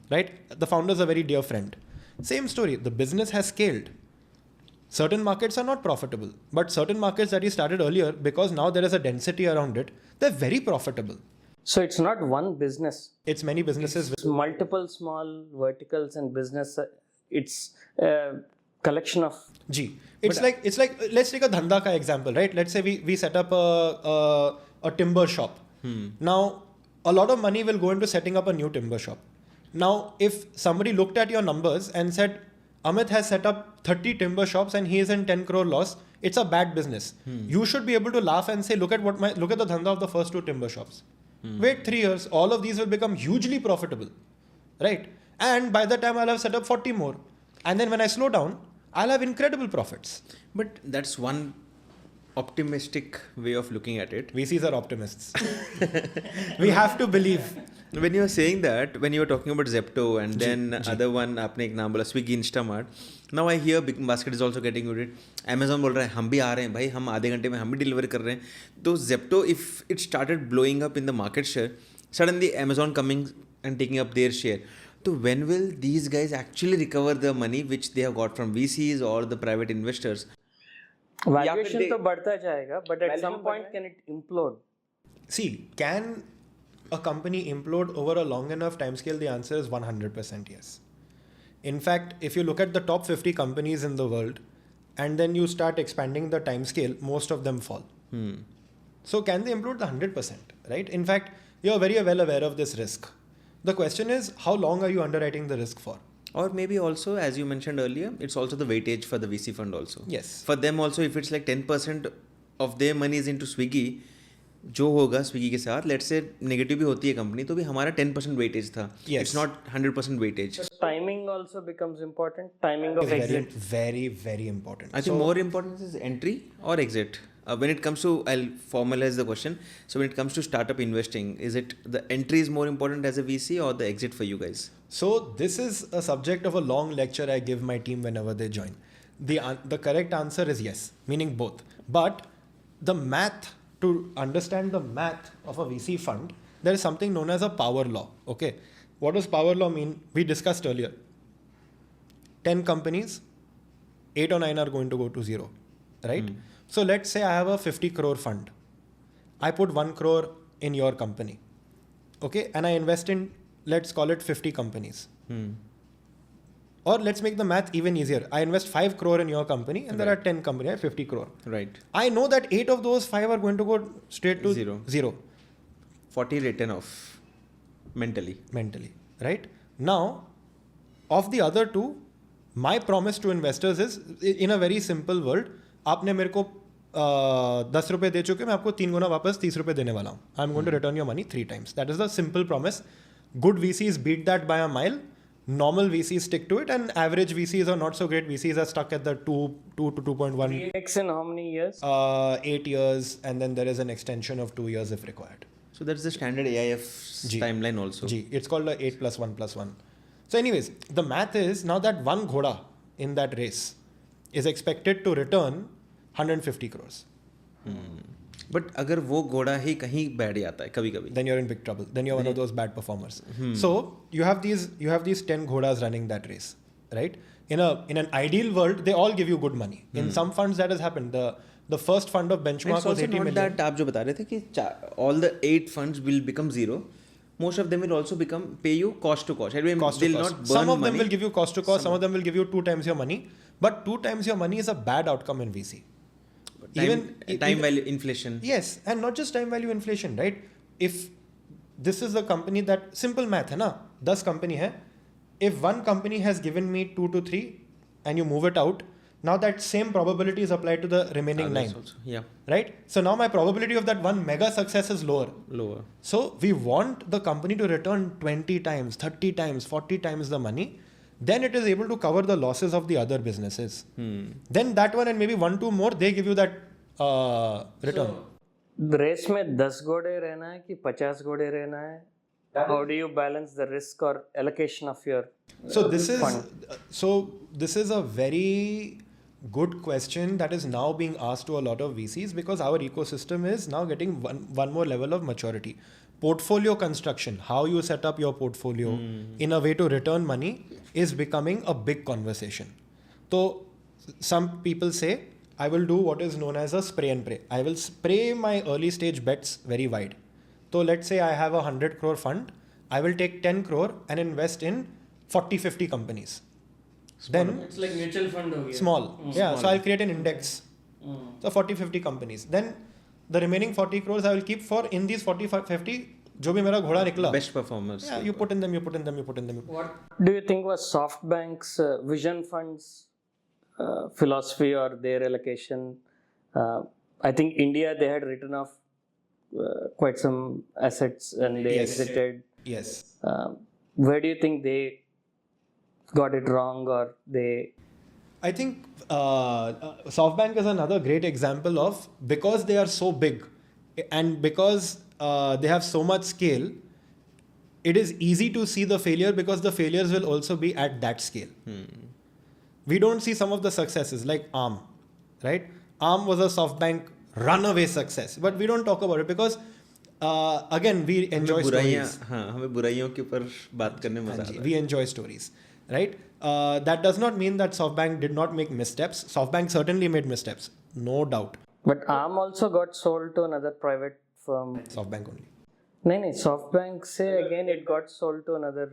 right? The founder's a very dear friend. Same story. The business has scaled. Certain markets are not profitable, but certain markets that you started earlier, because now there is a density around it, they're very profitable. So it's not one business. It's many businesses. It's multiple small verticals and business. It's a collection of. Gee, it's like let's take a dhanda ka example, right? Let's say we set up a timber shop. Now a lot of money will go into setting up a new timber shop. Now if somebody looked at your numbers and said Amit has set up 30 timber shops and he is in 10 crore loss, it's a bad business. You should be able to laugh and say, look at the dhanda of the first 2 timber shops. Wait 3 years, all of these will become hugely profitable, right? And by the time I'll have set up 40 more. And then when I slow down, I'll have incredible profits. But that's one optimistic way of looking at it. VCs are optimists. We have to believe. When you were saying that, when you were talking about Zepto and then other one, आपने एक नाम बोला Swiggy, Instamart. Now I hear Big Basket is also getting into it. Amazon बोल रहा है हम भी आ रहे हैं भाई, हम आधे घंटे में हम भी deliver कर रहे हैं. तो Zepto, if it started blowing up in the market share, suddenly Amazon coming and taking up their share. So when will these guys actually recover the money which they have got from VCs or the private investors? Valuation तो बढ़ता जाएगा, but at some point can it implode? See, can a company implode over a long enough timescale? The answer is 100% yes. In fact, if you look at the top 50 companies in the world and then you start expanding the timescale, most of them fall. So can they implode? 100%, right? In fact, you're very well aware of this risk. The question is, how long are you underwriting the risk for? Or maybe also, as you mentioned earlier, it's also the weightage for the VC fund also. Yes. For them also, if it's like 10% of their money is into Swiggy, जो होगा Swiggy के साथ, let's say negative भी होती है company, तो भी हमारा 10% वेटेज था. It's not 100% weightage. Timing also becomes important. Timing of exit. Very important. I think more important is entry or exit. When it comes to, I'll formalize the question. So when it comes to startup investing, is it the entry is more important as a VC or the exit for you guys? So this is a subject of a long lecture I give my team whenever they join. The correct answer is yes, meaning both. But the math, to understand the math of a VC fund, there is something known as a power law. Okay. What does power law mean? We discussed earlier. 10 companies, 8 or 9 are going to go to zero, right? So let's say I have a 50 crore fund. I put 1 crore in your company. Okay. And I invest in, let's call it 50 companies. Or let's make the math even easier. I invest 5 crore in your company and there are 10 companies, 50 crore. Right. I know that 8 of those 5 are going to go straight to zero. 40 written off mentally. Right? Now, of the other 2, my promise to investors is, in a very simple word, आपने मेरे को 10 रुपए दे चुके, मैं आपको 3 गुना वापस 30 रुपए देने वाला हूँ. I'm going to return your money 3 times. That is the simple promise. Good VCs beat that by a mile. Normal VCs stick to it, and average VCs or not so great VCs are stuck at the 2 to 2.1. 3x in how many years? 8 years, and then there is an extension of 2 years if required. So that's the standard AIF timeline also. It's called a 8 + 1 + 1. So anyways, the math is now that one ghoda in that race is expected to return 150 crores. But अगर वो घोड़ा ही कहीं बैठ जाता है कभी कभी, then you're in big trouble. Then you're one of those bad performers. So you have these 10 ghodas running that race, right? In an ideal world, they all give you good money. In some funds that has happened. The first fund of benchmark was 80 million. That आप जो बता रहे थे कि all the 8 funds will become zero. Most of them will also pay you cost to cost. Cost to cost. Some of them will give you cost to cost. Some of them will give you 2 times your money. But 2 times your money is a bad outcome in VC. Time value inflation. Yes, and not just time value inflation, right? If this is a company that, simple math है ना, 10 company है, if one company has given me 2 to 3 and you move it out, now that same probability is applied to the remaining 9. Also. Yeah. Right? So now my probability of that one mega success is lower. So we want the company to return 20 times, 30 times, 40 times the money. Then it is able to cover the losses of the other businesses. Then that one and maybe 1-2 more, they give you that return. रेस में 10 घोड़े रहना है कि 50 घोड़े रहना है? How do you balance the risk or allocation of your fund? This is a very good question that is now being asked to a lot of VCs because our ecosystem is now getting one more level of maturity. Portfolio construction, how you set up your portfolio in a way to return money is becoming a big conversation. So some people say, I will do what is known as a spray and pray. I will spray my early stage bets very wide. So let's say I have a 100 crore fund. I will take 10 crore and invest in 40-50 companies. Then it's like mutual fund ho gaya. Small. Yeah, so I'll create an index. So 40-50 companies. Then the remaining 40 crores I will keep for in these 40-50 जो भी मेरा घोड़ा निकला. Best performers. Yeah, you put in them. What do you think was SoftBank's vision funds philosophy or their allocation? I think India, they had written off quite some assets and they exited. Yes. Where do you think they got it wrong or they... I think SoftBank is another great example of, because they are so big and because they have so much scale, it is easy to see the failure because the failures will also be at that scale. We don't see some of the successes like Arm, right? Arm was a SoftBank runaway success, but we don't talk about it because again, we enjoy stories. हमें बुराइयों के ऊपर बात करने मजा आता है. We enjoy stories, right? That does not mean that SoftBank did not make missteps. SoftBank certainly made missteps, no doubt. But Arm also got sold to another private firm. SoftBank only. No, SoftBank say again it got sold to another...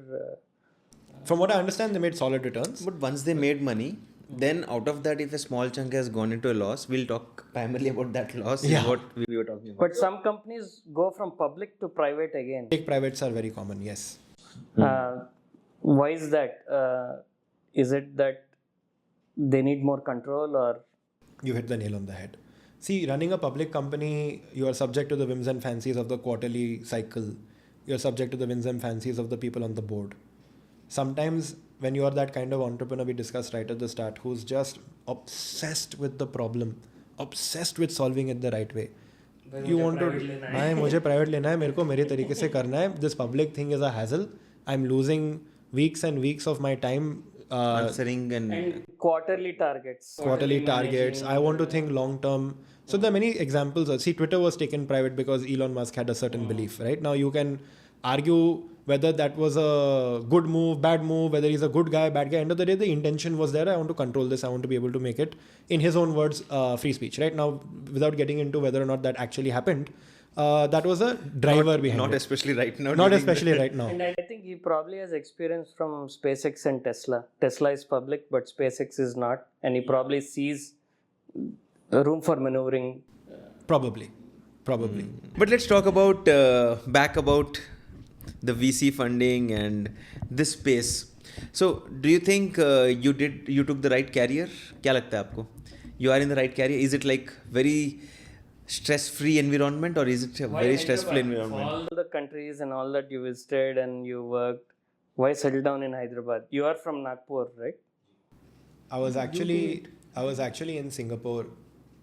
From what I understand, they made solid returns. But once they made money, then out of that, if a small chunk has gone into a loss, we'll talk primarily about that loss. Yeah. Is what we were talking about. But some companies go from public to private again. Big privates are very common, yes. Why is that? Is it that they need more control or? You hit the nail on the head. See, running a public company, you are subject to the whims and fancies of the quarterly cycle. You're subject to the whims and fancies of the people on the board. Sometimes when you are that kind of entrepreneur we discussed right at the start, who's just obsessed with the problem, obsessed with solving it the right way. You want to, मुझे private लेना है, मेरे को मेरे तरीके से करना है. This public thing is a hassle. I'm losing weeks and weeks of my time answering and quarterly targets. I want to think long term. So there are many examples. See, Twitter was taken private because Elon Musk had a certain belief, right? Now you can argue whether that was a good move, bad move, whether he's a good guy, bad guy. End of the day, the intention was there. I want to control this. I want to be able to make it, in his own words, free speech. Right now, without getting into whether or not that actually happened, that was a driver behind not it. Especially right now. Not especially right now. And I think he probably has experience from SpaceX and Tesla. Tesla is public, but SpaceX is not. And he probably sees room for maneuvering. Probably. But let's talk about back about the VC funding and this space. So, do you think you took the right career? क्या लगता है आपको? You are in the right career. Is it like very stress-free environment or is it a very stressful environment? All the countries and all that you visited and you worked, why settle down in Hyderabad? You are from Nagpur, right? I was actually in Singapore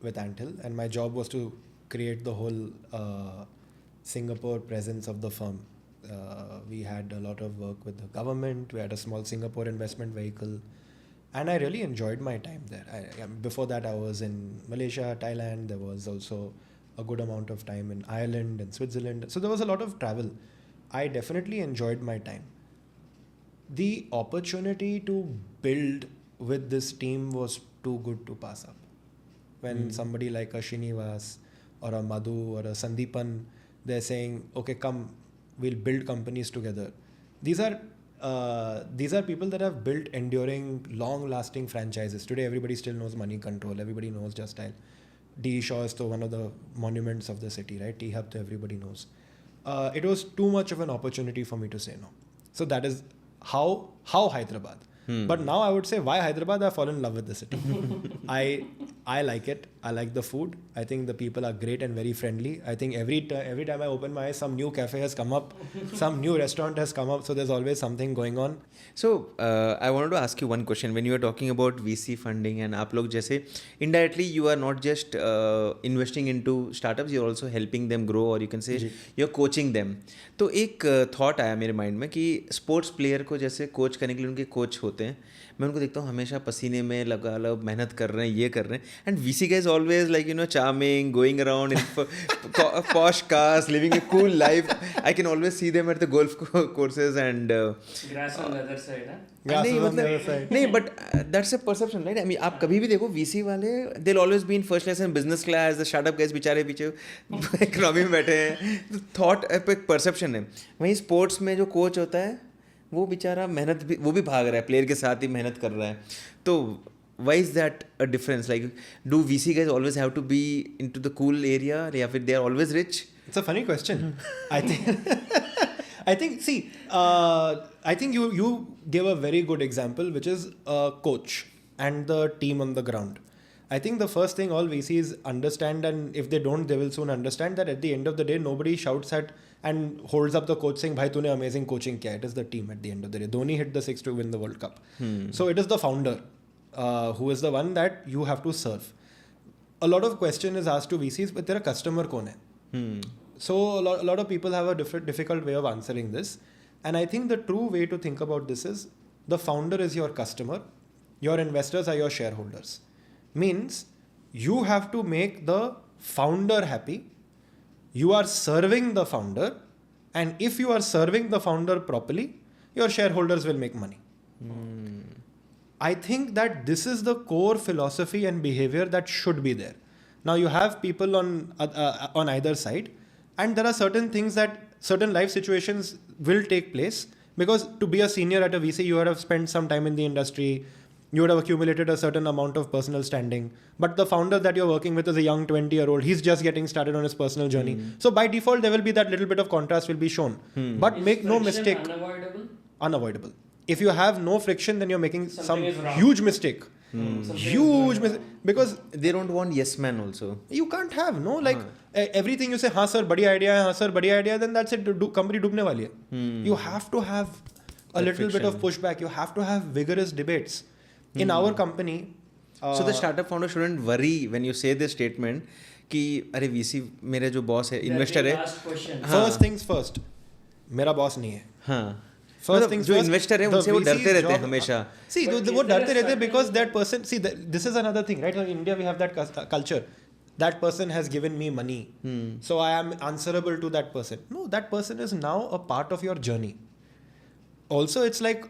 with Antil, and my job was to create the whole Singapore presence of the firm. We had a lot of work with the government. We had a small Singapore investment vehicle, and I really enjoyed my time there. Before that, I was in Malaysia, Thailand. There was also a good amount of time in Ireland and Switzerland. So there was a lot of travel. I definitely enjoyed my time. The opportunity to build with this team was too good to pass up. When somebody like a Srinivas or a Madhu or a Sandeepan, they're saying, okay, come, we'll build companies together. These are people that have built enduring, long-lasting franchises. Today, everybody still knows Money Control. Everybody knows Just Dial. D. Shaw is one of the monuments of the city, right? T Hub, everybody knows. It was too much of an opportunity for me to say no. So that is how Hyderabad. But now I would say, why Hyderabad? I fall in love with the city. I like it. I like the food. I think the people are great and very friendly. I think every time I open my eyes, some new cafe has come up, some new restaurant has come up. So there's always something going on. So I wanted to ask you one question. When you were talking about VC funding and आप लोग जैसे indirectly you are not just investing into startups, you're also helping them grow, or you can say you're coaching them. तो एक thought आया मेरे mind में कि sports player को जैसे coach करने के लिए उनके coach होते हैं, मैं उनको देखता हूँ हमेशा पसीने में लगा मेहनत कर रहे हैं, ये कर रहे हैं, and VC guys always like, you know, charming, going around in posh cars, living a cool life. I can always see them at the golf courses and grass on the other side, huh? नहीं, but that's a perception, right? I mean, आप कभी भी देखो VC वाले, they'll always be in first class and business class. The startup guys बेचारे पीछे economy में बैठे हैं. थॉट एक परसेप्शन है. वहीं स्पोर्ट्स में जो कोच होता है वो बेचारा मेहनत भी, वो भी भाग रहा है, प्लेयर के साथ ही मेहनत कर रहा है. तो why is that a difference? Like, do VC guys always have to be into the cool area, या फिर they are always rich? It's a funny question. I think see, I think you gave a very good example, which is a coach and the team on the ground. I think the first thing all VCs understand, and if they don't, they will soon understand, that at the end of the day, nobody shouts at and holds up the coach saying, "Bhai, तूने amazing coaching किया." It is the team at the end of the day. Dhoni hit the six to win the World Cup. So it is the founder who is the one that you have to serve. A lot of question is asked to VCs, but तेरा customer कौन है? So a lot of people have a difficult way of answering this. And I think the true way to think about this is, the founder is your customer, your investors are your shareholders. Means you have to make the founder happy. You are serving the founder, and if you are serving the founder properly, your shareholders will make money. I think that this is the core philosophy and behavior that should be there. Now you have people on either side, and there are certain things that certain life situations will take place, because to be a senior at a VC, you would have spent some time in the industry. You would have accumulated a certain amount of personal standing. But the founder that you're working with is a young 20-year-old. He's just getting started on his personal journey. So by default, there will be that little bit of contrast will be shown. But Is make no mistake. Unavoidable? Unavoidable. If you have no friction, then you're making some huge mistake. Huge mistake. Because they don't want yes man also. You can't have, no? Like everything you say, हाँ sir, बढ़िया idea है, हाँ sir, बढ़िया idea, then that's it. Company डूबने वाली है. You have to have a little bit of pushback. You have to have vigorous debates. In our company, so the startup founder shouldn't worry when you say this statement कि अरे VC मेरे जो boss है, investor है. First things first, मेरा boss नहीं है. हाँ. First things जो first. investor है उनसे वो डरते रहते हैं हमेशा. See, वो डरते रहते हैं because that person. See, this is another thing, right? In India, we have that culture. That person has given me money, so I am answerable to that person. No, that person is now a part of your journey. Also, it's like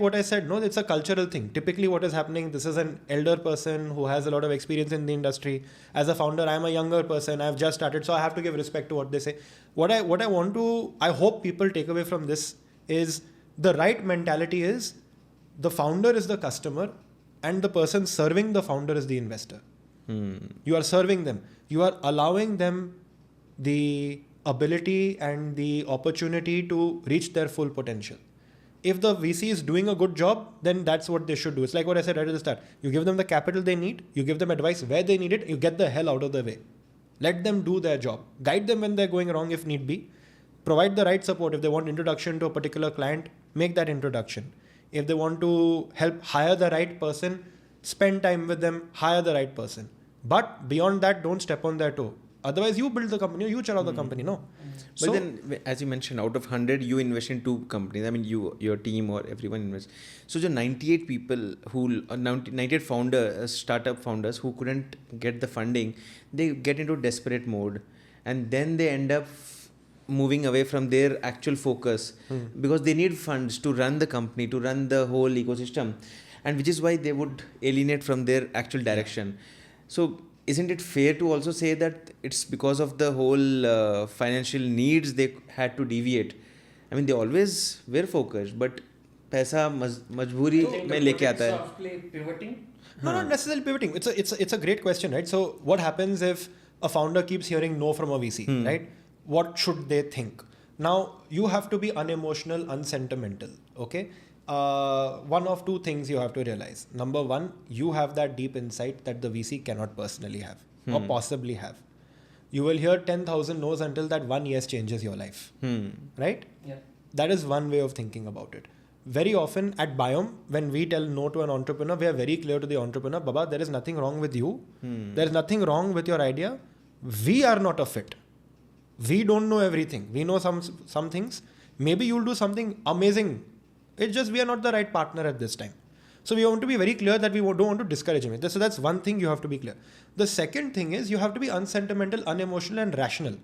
what I said. No, it's a cultural thing. Typically, what is happening? This is an elder person who has a lot of experience in the industry. As a founder, I am a younger person. I've just started, so I have to give respect to what they say. What I hope people take away from this is the right mentality is the founder is the customer, and the person serving the founder is the investor. You are serving them. You are allowing them the ability and the opportunity to reach their full potential. If the VC is doing a good job, then that's what they should do. It's like what I said right at the start. You give them the capital they need, you give them advice where they need it, you get the hell out of the way. Let them do their job. Guide them when they're going wrong if need be. Provide the right support. If they want introduction to a particular client, make that introduction. If they want to help hire the right person, spend time with them, hire the right person. But beyond that, don't step on their toe. Otherwise, you build the company, you chalo the company, no? But then, as you mentioned, out of 100, you invest in 2 companies. I mean, your team or everyone invests. So the 98 people 98 founders, startup founders who couldn't get the funding, they get into desperate mode, and then they end up moving away from their actual focus because they need funds to run the company, to run the whole ecosystem, and which is why they would alienate from their actual direction. So isn't it fair to also say that it's because of the whole financial needs they had to deviate? I mean, they always were focused, but पैसा मजबूरी में लेके आता है. Pivoting? No, not necessarily pivoting. It's a great question, right? So what happens if a founder keeps hearing no from a VC, right? What should they think? Now, you have to be unemotional, unsentimental, okay? One of 2 things you have to realize. Number 1, you have that deep insight that the VC cannot personally have or possibly have. You will hear 10,000 no's until that one yes changes your life, right? Yeah. That is one way of thinking about it. Very often at Biome, when we tell no to an entrepreneur, we are very clear to the entrepreneur, Baba, there is nothing wrong with you. There is nothing wrong with your idea. We are not a fit. We don't know everything. We know some things. Maybe you'll do something amazing. It's just we are not the right partner at this time. So we want to be very clear that we don't want to discourage him. So that's one thing you have to be clear. The second thing is you have to be unsentimental, unemotional and rational.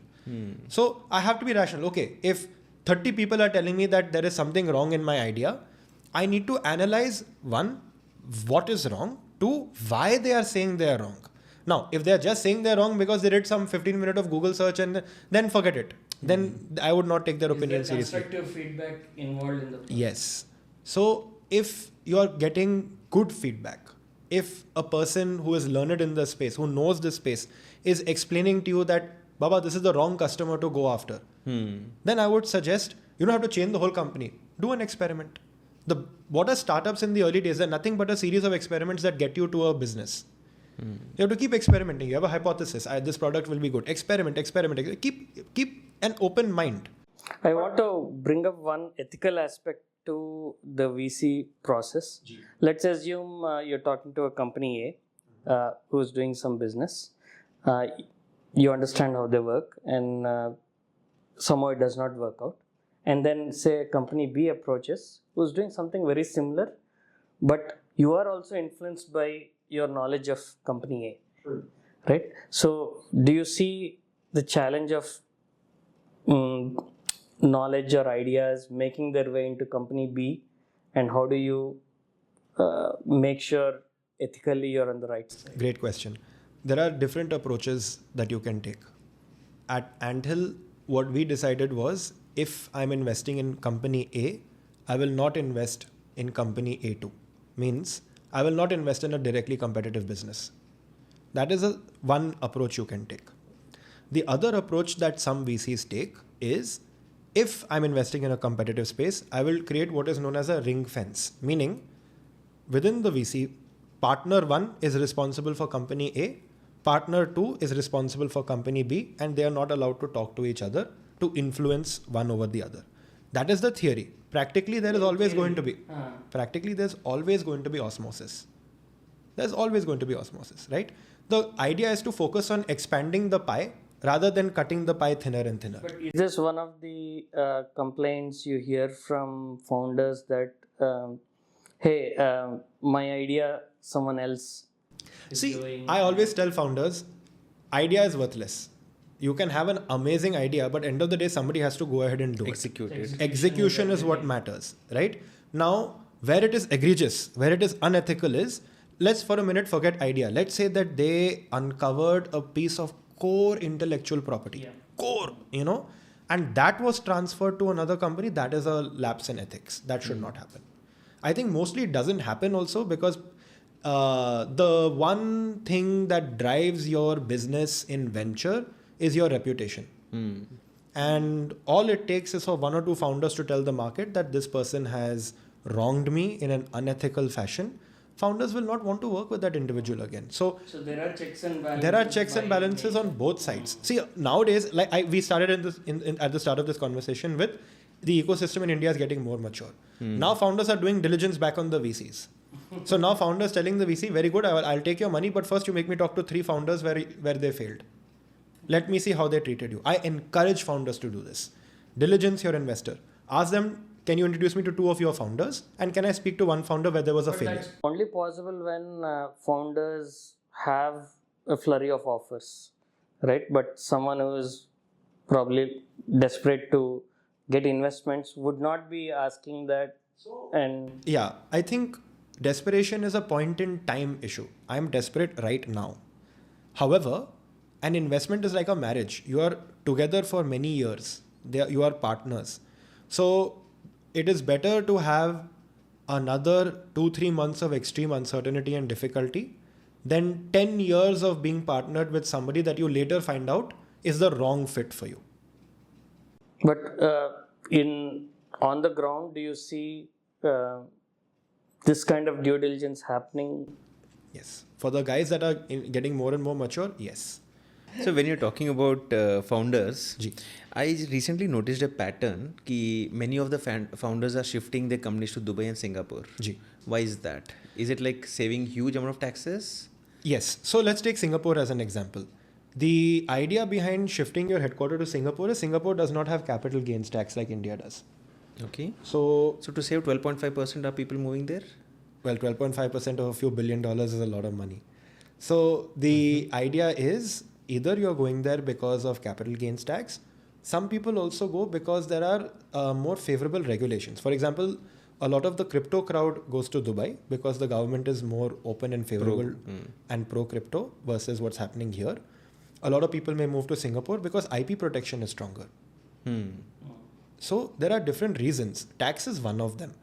So I have to be rational. Okay, if 30 people are telling me that there is something wrong in my idea, I need to analyze 1, what is wrong, 2, why they are saying they are wrong. Now, if they are just saying they're wrong because they did some 15 minutes of Google search and then forget it. Then I would not take their opinion seriously. Is there constructive feedback involved in the process? Yes. So if you are getting good feedback, if a person who is learned in the space, who knows the space, is explaining to you that, Baba, this is the wrong customer to go after, then I would suggest you don't have to change the whole company. Do an experiment. What are startups in the early days? They're nothing but a series of experiments that get you to a business. You have to keep experimenting. You have a hypothesis. This product will be good. Experiment. Keep an open mind. I want to bring up one ethical aspect to the VC process. Let's assume you're talking to a company A who's doing some business. You understand how they work and somehow it does not work out. And then say company B approaches who's doing something very similar, but you are also influenced by your knowledge of company A, right? So do you see the challenge of knowledge or ideas making their way into company B, and how do you make sure ethically you're on the right side? Great question. There are different approaches that you can take. At Anthill, what we decided was, if I'm investing in company A, I will not invest in company A2. Means I will not invest in a directly competitive business. That is one approach you can take. The other approach that some VCs take is, if I'm investing in a competitive space, I will create what is known as a ring fence. Meaning, within the VC, partner 1 is responsible for company A, partner 2 is responsible for company B, and they are not allowed to talk to each other to influence one over the other. That is the theory. Practically, there is always going to be. Practically, there's always going to be osmosis. There's always going to be osmosis, right? The idea is to focus on expanding the pie rather than cutting the pie thinner and thinner. But is this one of the complaints you hear from founders that, hey, my idea, someone else is doing? I always tell founders, idea is worthless. You can have an amazing idea, but end of the day, somebody has to go ahead and do Execute it. Execution is what matters, right? Now, where it is egregious, where it is unethical is, let's for a minute forget idea. Let's say that they uncovered a piece of core intellectual property. Core, and that was transferred to another company. That is a lapse in ethics. That should not happen. I think mostly it doesn't happen also because the one thing that drives your business in venture is your reputation. And all it takes is for 1 or 2 founders to tell the market that this person has wronged me in an unethical fashion. Founders will not want to work with that individual again. So there are checks and balances. There are checks and balances on both sides. See, nowadays, we started at the start of this conversation with the ecosystem in India is getting more mature. Now founders are doing diligence back on the VCs. So now founders telling the VC, very good, I'll take your money, but first you make me talk to 3 founders where they failed. Let me see how they treated you. I encourage founders to do this. Diligence your investor. Ask them, can you introduce me to 2 of your founders? And can I speak to one founder where there was a failure? That's only possible when founders have a flurry of offers, right? But someone who is probably desperate to get investments would not be asking that. And Yeah, I think desperation is a point in time issue. I'm desperate right now. However, an investment is like a marriage. You are together for many years. You are partners. So it is better to have another 2-3 months of extreme uncertainty and difficulty than 10 years of being partnered with somebody that you later find out is the wrong fit for you. but on the ground, do you see this kind of due diligence happening? Yes. For the guys that are getting more and more mature, yes. So when you're talking about founders, Ji. I recently noticed a pattern कि many of the founders are shifting their companies to Dubai and Singapore. Ji. Why is that? Is it like saving huge amount of taxes? Yes. So let's take Singapore as an example. The idea behind shifting your headquarters to Singapore is Singapore does not have capital gains tax like India does. Okay. So To save 12.5%, are people moving there? well, 12.5% of a few $1 billion is a lot of money. So the idea is either you're going there because of capital gains tax. Some people also go because there are more favorable regulations. For example, a lot of the crypto crowd goes to Dubai because the government is more open and favorable and pro crypto versus what's happening here. A lot of people may move to Singapore because IP protection is stronger. So there are different reasons. Tax is one of them.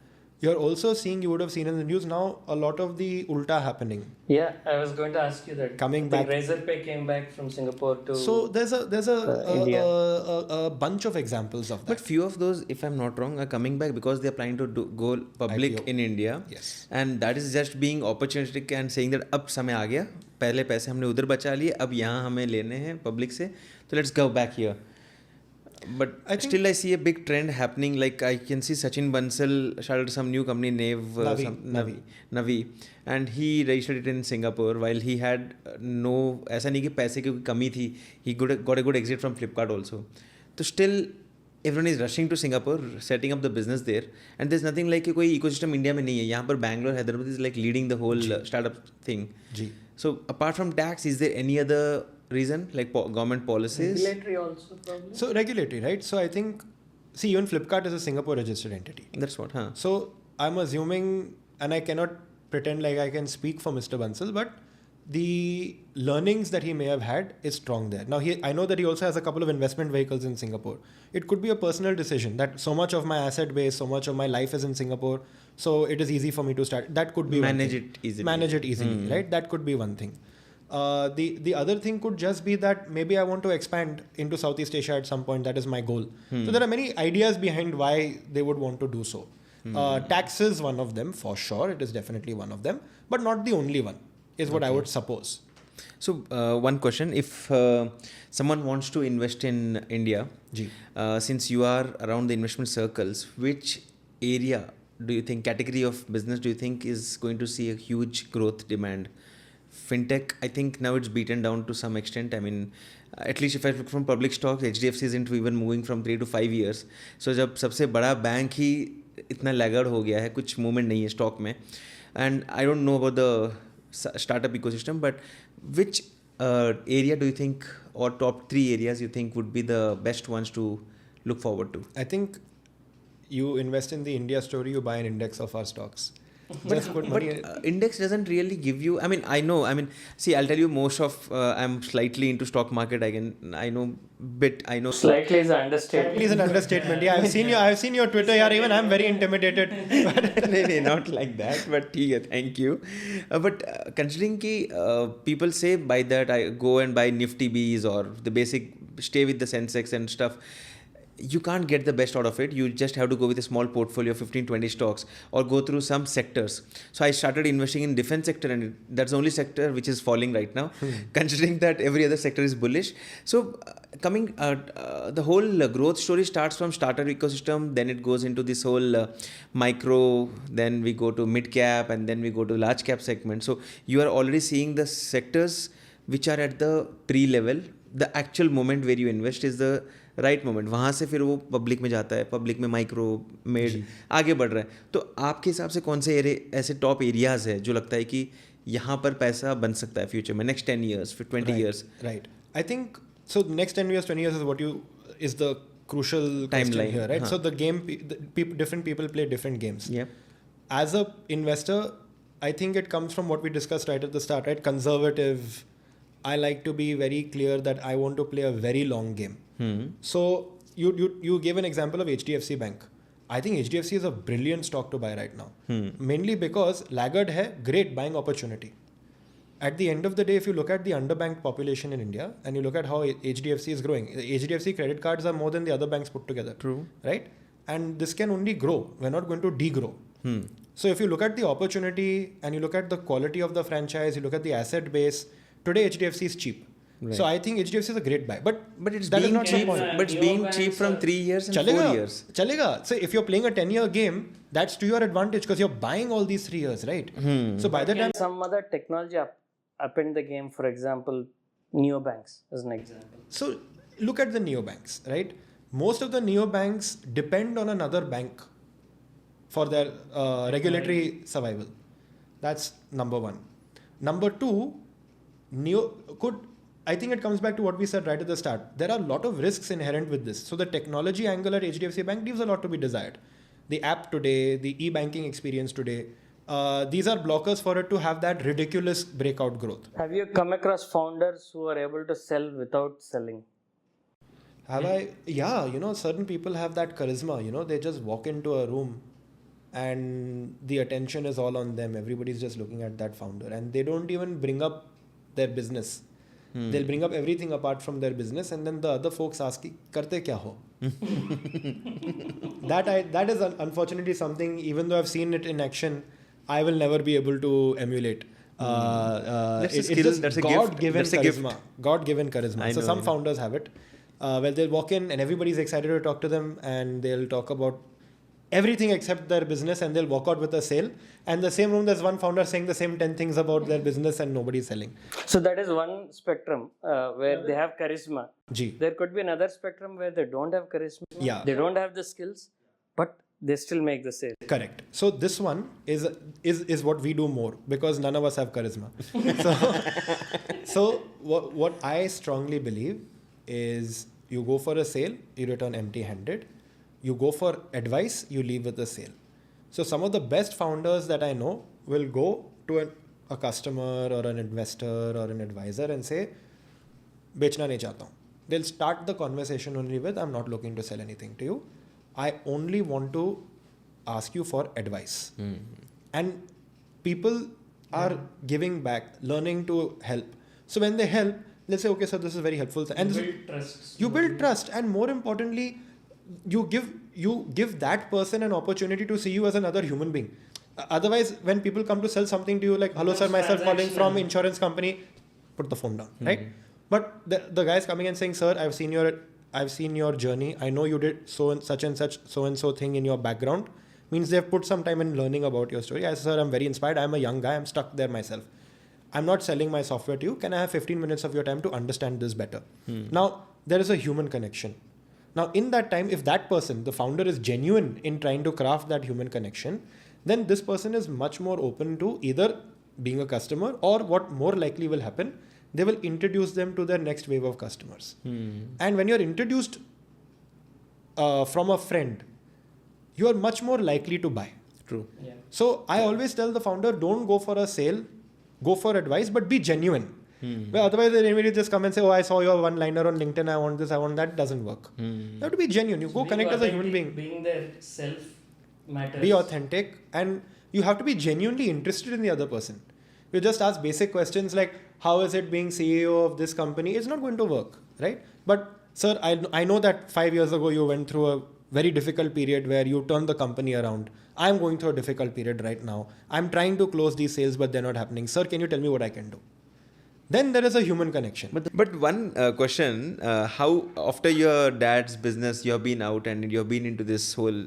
You're also seeing, you would have seen in the news now, a lot of the ulta happening. Yeah, I was going to ask you that. Coming I think back- Razorpay came back from Singapore to. So there's India. a bunch of examples of that. But few of those, if I'm not wrong, are coming back because they're planning to go public IPO. in India. Yes. And that is just being opportunistic and saying that अब समय आ गया, पहले पैसे हमने उधर बचा लिए, अब यहाँ हमें लेने हैं public से, so let's go back here. But still I see a big trend happening. Like I can see Sachin Bansal started some new company, Navi, and he registered it in Singapore while he had no, ऐसा नहीं कि पैसे की कमी थी, he got a good exit from Flipkart also. So still everyone is rushing to Singapore, setting up the business there, and there's nothing like कि कोई ecosystem India में नहीं है. यहाँ पर Bangalore, Hyderabad is like leading the whole startup thing. Ji. So apart from tax, is there any other reason like government policies? Regulatory also probably. So regulatory, right? So I think, see, even Flipkart is a Singapore registered entity. That's what, huh? So I'm assuming, and I cannot pretend like I can speak for Mr. Bansal, but the learnings that he may have had is strong there. Now, I know that he also has a couple of investment vehicles in Singapore. It could be a personal decision that so much of my asset base, so much of my life is in Singapore, so it is easy for me to start. That could be Manage one thing. it easily. Manage it easily, right? That could be one thing. The other thing could just be that maybe I want to expand into Southeast Asia at some point. That is my goal. So there are many ideas behind why they would want to do so. Tax is one of them for sure. It is definitely one of them, but not the only one, is what I would suppose. So one question, if someone wants to invest in India, Ji. Since you are around the investment circles, which area do you think, category of business do you think is going to see a huge growth demand? Fintech, I think now it's beaten down to some extent. I mean, at least if I look from public stocks, HDFC isn't even moving from 3 to 5 years. So जब सबसे बड़ा bank ही इतना laggard हो गया है, कुछ movement नहीं है stock में. And I don't know about the startup ecosystem, but which area do you think, or top 3 areas you think would be the best ones to look forward to? I think you invest in the India story, you buy an index of our stocks. But index doesn't really give you, see, I'll tell you, most of I'm slightly into stock market. I know Slightly is an understatement. Please an understatement. Yeah, I've seen your Twitter. Yeah, even I'm very intimidated. no, not like that. But thank you. But considering ki people say by that I go and buy Nifty Bs or the basic, stay with the Sensex and stuff. You can't get the best out of it. You just have to go with a small portfolio of 15-20 stocks or go through some sectors. So I started investing in defense sector, and that's the only sector which is falling right now, considering that every other sector is bullish. So the whole growth story starts from startup ecosystem, then it goes into this whole micro, then we go to mid cap, and then we go to large cap segment. So you are already seeing the sectors which are at the pre-level, the actual moment where you invest is the right moment. वहाँ से फिर वो public में जाता है, public में micro made आगे बढ़ रहा है. तो आपके हिसाब से कौन से ऐसे टॉप एरियाज है जो लगता है कि यहाँ पर पैसा बन सकता है फ्यूचर में, नेक्स्ट 10 years, फिर 20 years? Right. I think so. Next 10 years, 20 years is the crucial timeline here, right? So the game, different people play different games. Yeah. As a investor, I think it comes from what we discussed right at the start, right? Conservative. I like to be very clear that I want to play a very long game. So you gave an example of HDFC Bank. I think HDFC is a brilliant stock to buy right now. Mainly because laggard hai, great buying opportunity. At the end of the day, if you look at the underbanked population in India and you look at how HDFC is growing, HDFC credit cards are more than the other banks put together. True. Right? And this can only grow. We're not going to degrow. So if you look at the opportunity and you look at the quality of the franchise, you look at the asset base, today HDFC is cheap. Right. So I think HDFC is a great buy. But it's that being is not cheap. the point. But it's being cheap from 3 years and 4 years. Chalega. So if you're playing a 10-year game, that's to your advantage because you're buying all these 3 years, right? So by the time some other technology append the game, for example, neobanks as an example. So look at the neobanks, right? Most of the neobanks depend on another bank for their regulatory survival. That's number one. Number two, I think it comes back to what we said right at the start. There are a lot of risks inherent with this. So the technology angle at HDFC Bank leaves a lot to be desired. The app today, the e-banking experience today, these are blockers for it to have that ridiculous breakout growth. Have you come across founders who are able to sell without selling? Have I? Yeah, certain people have that charisma, they just walk into a room and the attention is all on them. Everybody's just looking at that founder and they don't even bring up their business. They'll bring up everything apart from their business and then the other folks ask, karte kya ho? That is unfortunately something, even though I've seen it in action, I will never be able to emulate. That's a skill, just that's a God-given gift. charisma. God-given charisma. So some I know. founders have it. Well, they'll walk in and everybody's excited to talk to them and they'll talk about everything except their business and they'll walk out with a sale. And the same room, there's one founder saying the same 10 things about their business and nobody's selling. So that is one spectrum where they have charisma. Gee. There could be another spectrum where they don't have charisma. Yeah. They don't have the skills, but they still make the sale. Correct. So this one is what we do more because none of us have charisma. So what I strongly believe is you go for a sale, you return empty-handed. You go for advice, you leave with a sale. So some of the best founders that I know will go to a customer or an investor or an advisor and say, bechna nahi chahta hu. They'll start the conversation only with, I'm not looking to sell anything to you. I only want to ask you for advice. And people are giving back, learning to help. So when they help, they'll say, okay, sir, this is very helpful. And you build trust. And more importantly, you give that person an opportunity to see you as another human being. Otherwise, when people come to sell something to you, like, hello, sir, myself calling from insurance company, put the phone down, right? But the guy is coming and saying, sir, I've seen your journey. I know you did such and such, so and so thing in your background. Means they've put some time in learning about your story. I said, sir, I'm very inspired. I'm a young guy. I'm stuck there myself. I'm not selling my software to you. Can I have 15 minutes of your time to understand this better? Now, there is a human connection. Now, in that time, if that person, the founder, is genuine in trying to craft that human connection, then this person is much more open to either being a customer or what more likely will happen, they will introduce them to their next wave of customers. And when you're introduced from a friend, you are much more likely to buy. True. Yeah. So I always tell the founder, don't go for a sale, go for advice, but be genuine. Well, otherwise, anybody just come and say, oh, I saw your one-liner on LinkedIn, I want this, I want that. Doesn't work. You have to be genuine. You go connect as a human being. Being their self matters. Be authentic, and you have to be genuinely interested in the other person. You just ask basic questions like, how is it being CEO of this company? It's not going to work, right? But sir, I know that 5 years ago you went through a very difficult period where you turned the company around. I'm going through a difficult period right now. I'm trying to close these sales, but they're not happening. Sir, can you tell me what I can do? Then there is a human connection. But one question, how after your dad's business, you have been out and you have been into this whole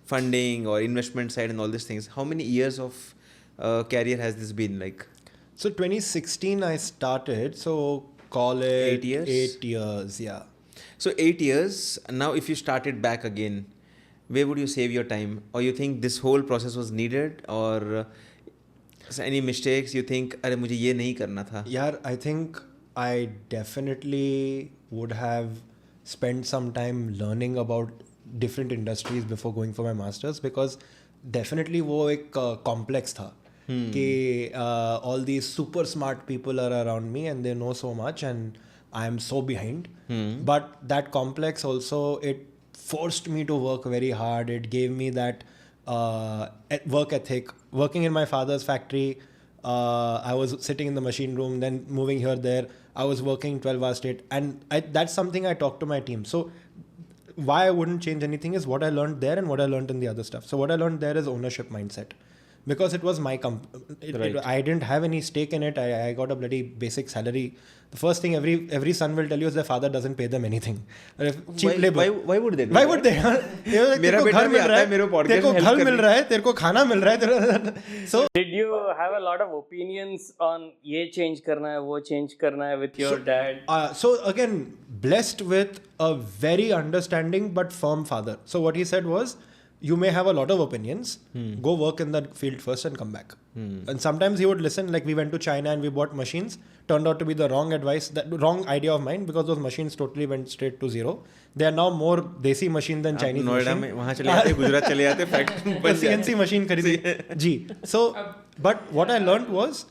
funding or investment side and all these things. How many years of career has this been like? So 2016 I started. So call it 8 years? 8 years, yeah. So 8 years. Now, if you started back again, where would you save your time? Or you think this whole process was needed? Or any mistakes you think, अरे मुझे ये नहीं करना था? Yeah, I think I definitely would have spent some time learning about different industries before going for my masters, because definitely वो एक complex था कि all these super smart people are around me and they know so much and I am so behind. But that complex also, it forced me to work very hard. It gave me that work ethic. Working in my father's factory, I was sitting in the machine room, then moving here, there. I was working 12 hours straight. And that's something I talk to my team. So why I wouldn't change anything is what I learned there and what I learned in the other stuff. So what I learned there is ownership mindset. Because it was my company. I didn't have any stake in it. I got a bloody basic salary. The first thing every son will tell you is their father doesn't pay them anything. Cheap labor. Why would they do Why would they? मेरा बेटा भी आता है मेरे podcast तेरे को में help घर करने। मिल रहा है, तेरे को खाना मिल रहा है, so Did you have a lot of opinions on ये change करना है, वो change करना है with your dad? So again, blessed with a very understanding but firm father. So what he said was, you may have a lot of opinions, go work in that field first and come back. And sometimes he would listen, like we went to China and we bought machines, turned out to be the wrong advice, the wrong idea of mine, because those machines totally went straight to zero. They are now more desi machine than Chinese Noida machine. में वहाँ चले जाते, गुजरात चले जाते, factory CNC machine खरीदी जी. So but what I learned was,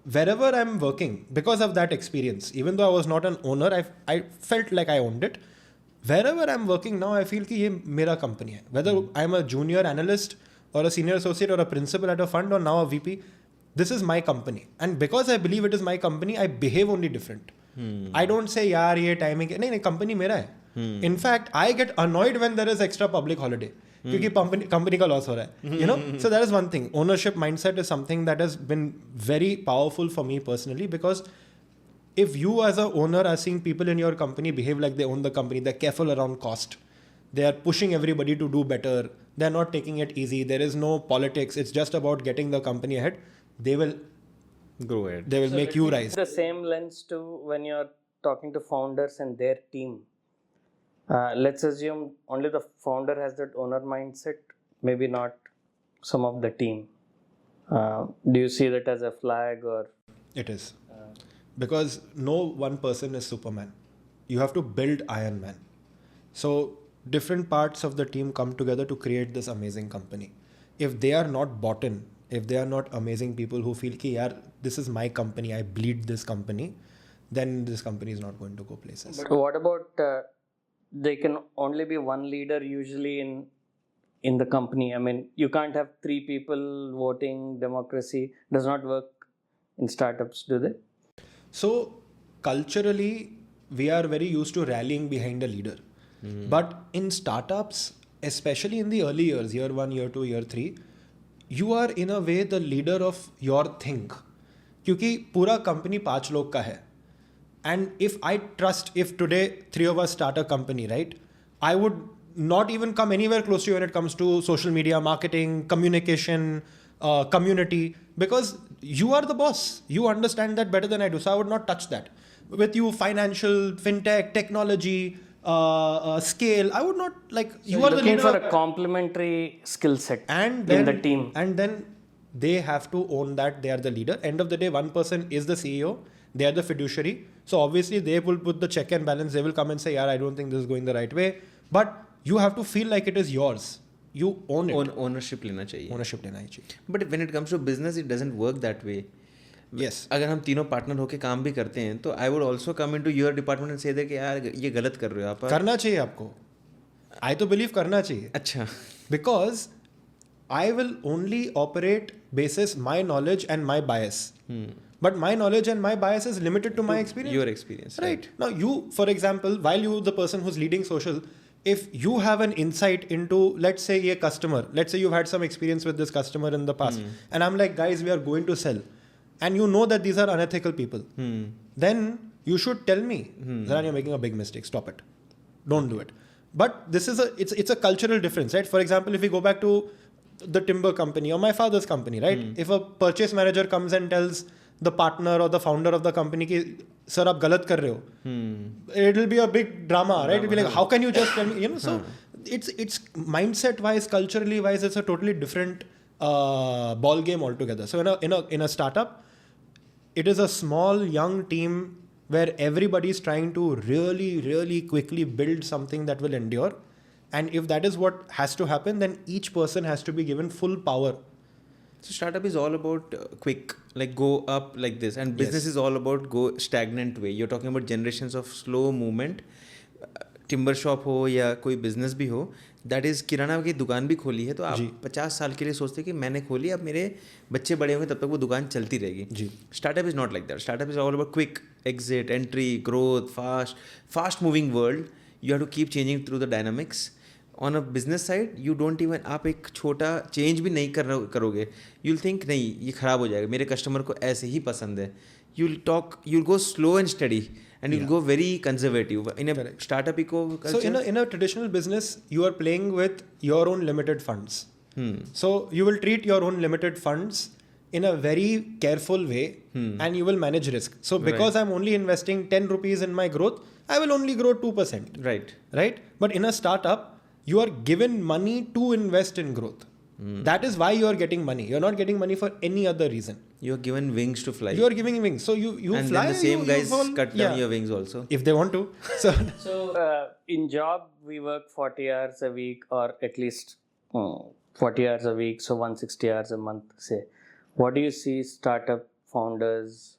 wherever I'm working, because of that experience, even though I was not an owner, I felt like I owned it. Wherever I'm working now, I feel कि ये मेरा company है. Whether I'm a junior analyst or a senior associate or a principal at a fund or now a VP, this is my company. And because I believe it is my company, I behave only different. I don't say यार ये timing नहीं company मेरा है. In fact, I get annoyed when there is extra public holiday. क्योंकि company का loss हो रहा है. You know, so that is one thing. Ownership mindset is something that has been very powerful for me personally, because if you as a owner are seeing people in your company behave like they own the company, they're careful around cost, they are pushing everybody to do better, they're not taking it easy, there is no politics, it's just about getting the company ahead, they will grow ahead. They will make you rise. The same lens to when you're talking to founders and their team. Let's assume only the founder has that owner mindset, maybe not some of the team. Do you see that as a flag or? It is. Because no one person is Superman. You have to build Iron Man. So different parts of the team come together to create this amazing company. If they are not bought in, if they are not amazing people who feel ki yaar, this is my company, I bleed this company, then this company is not going to go places. But what about they can only be one leader usually in the company? I mean, you can't have 3 people voting. Democracy does not work in startups, do they? So culturally, we are very used to rallying behind a leader. But in startups, especially in the early years, year 1, year 2, year 3, you are in a way the leader of your thing. क्योंकि पूरा company 5 लोग का है. And if today 3 of us start a company, right? I would not even come anywhere close to you when it comes to social media, marketing, communication, community, because you are the boss. You understand that better than I do. So I would not touch that. With you, financial, fintech, technology, scale, I would not like. So you are the leader for a complementary skill set and then, in the team. And then they have to own that they are the leader. End of the day, one person is the CEO. They are the fiduciary. So obviously they will put the check and balance. They will come and say, "Yeah, I don't think this is going the right way." But you have to feel like it is yours. You own it. Ownership लेना चाहिए. Ownership लेना ही चाहिए. But when it comes to business, it doesn't work that way. Yes. अगर हम तीनों partner होके काम भी करते हैं तो I would also come into your department and say that कि यार ये गलत कर रहे हो आप. करना चाहिए आपको. I तो believe करना चाहिए. अच्छा. Because I will only operate basis my knowledge and my bias. But my knowledge and my bias is limited to my experience. Your experience. Right. Now you, for example, while you the person who's leading social, if you have an insight into, let's say a customer, let's say you've had some experience with this customer in the past, and I'm like, guys, we are going to sell, and you know that these are unethical people, then you should tell me, Zaran, you're making a big mistake, stop it, don't do it. But this is it's a cultural difference, right? For example, if we go back to the timber company or my father's company, right? If a purchase manager comes and tells the partner or the founder of the company ki sir aap galat kar rahe ho, it will be a big drama, right? It will be like, how can you just tell me, so it's mindset wise, culturally wise, it's a totally different ball game altogether. So in a startup, it is a small young team where everybody is trying to really, really quickly build something that will endure. And if that is what has to happen, then each person has to be given full power. So startup is all about quick, like go up like this, and business is all about go stagnant way. You're talking about generations of slow movement. Timber shop हो या कोई business भी हो, that is किराना की दुकान भी खोली है तो आप 50 साल के लिए सोचते कि मैंने खोली, अब मेरे बच्चे बड़े होंगे तब तक वो दुकान चलती रहेगी. जी. Startup is not like that. Startup is all about quick exit, entry, growth, fast moving world. You have to keep changing through the dynamics. On a business side you don't even, आप एक छोटा change भी नहीं करोगे, you will think नहीं ये ख़राब हो जाएगा, मेरे कस्टमर को ऐसे ही पसंद है. you'll go slow and steady, and you'll go very conservative in a startup eco culture. So in a traditional business, you are playing with your own limited funds. So you will treat your own limited funds in a very careful way, and you will manage risk. So because I'm only investing 10 rupees in my growth, I will only grow 2%. Right? But in a startup, you are given money to invest in growth. That is why you are getting money. You're not getting money for any other reason. You're given wings to fly. You are giving wings. So you and fly. And the same guys cut down your wings also. If they want to. So in job, we work 40 hours a week, or at least 40 hours a week. So 160 hours a month, say. What do you see startup founders,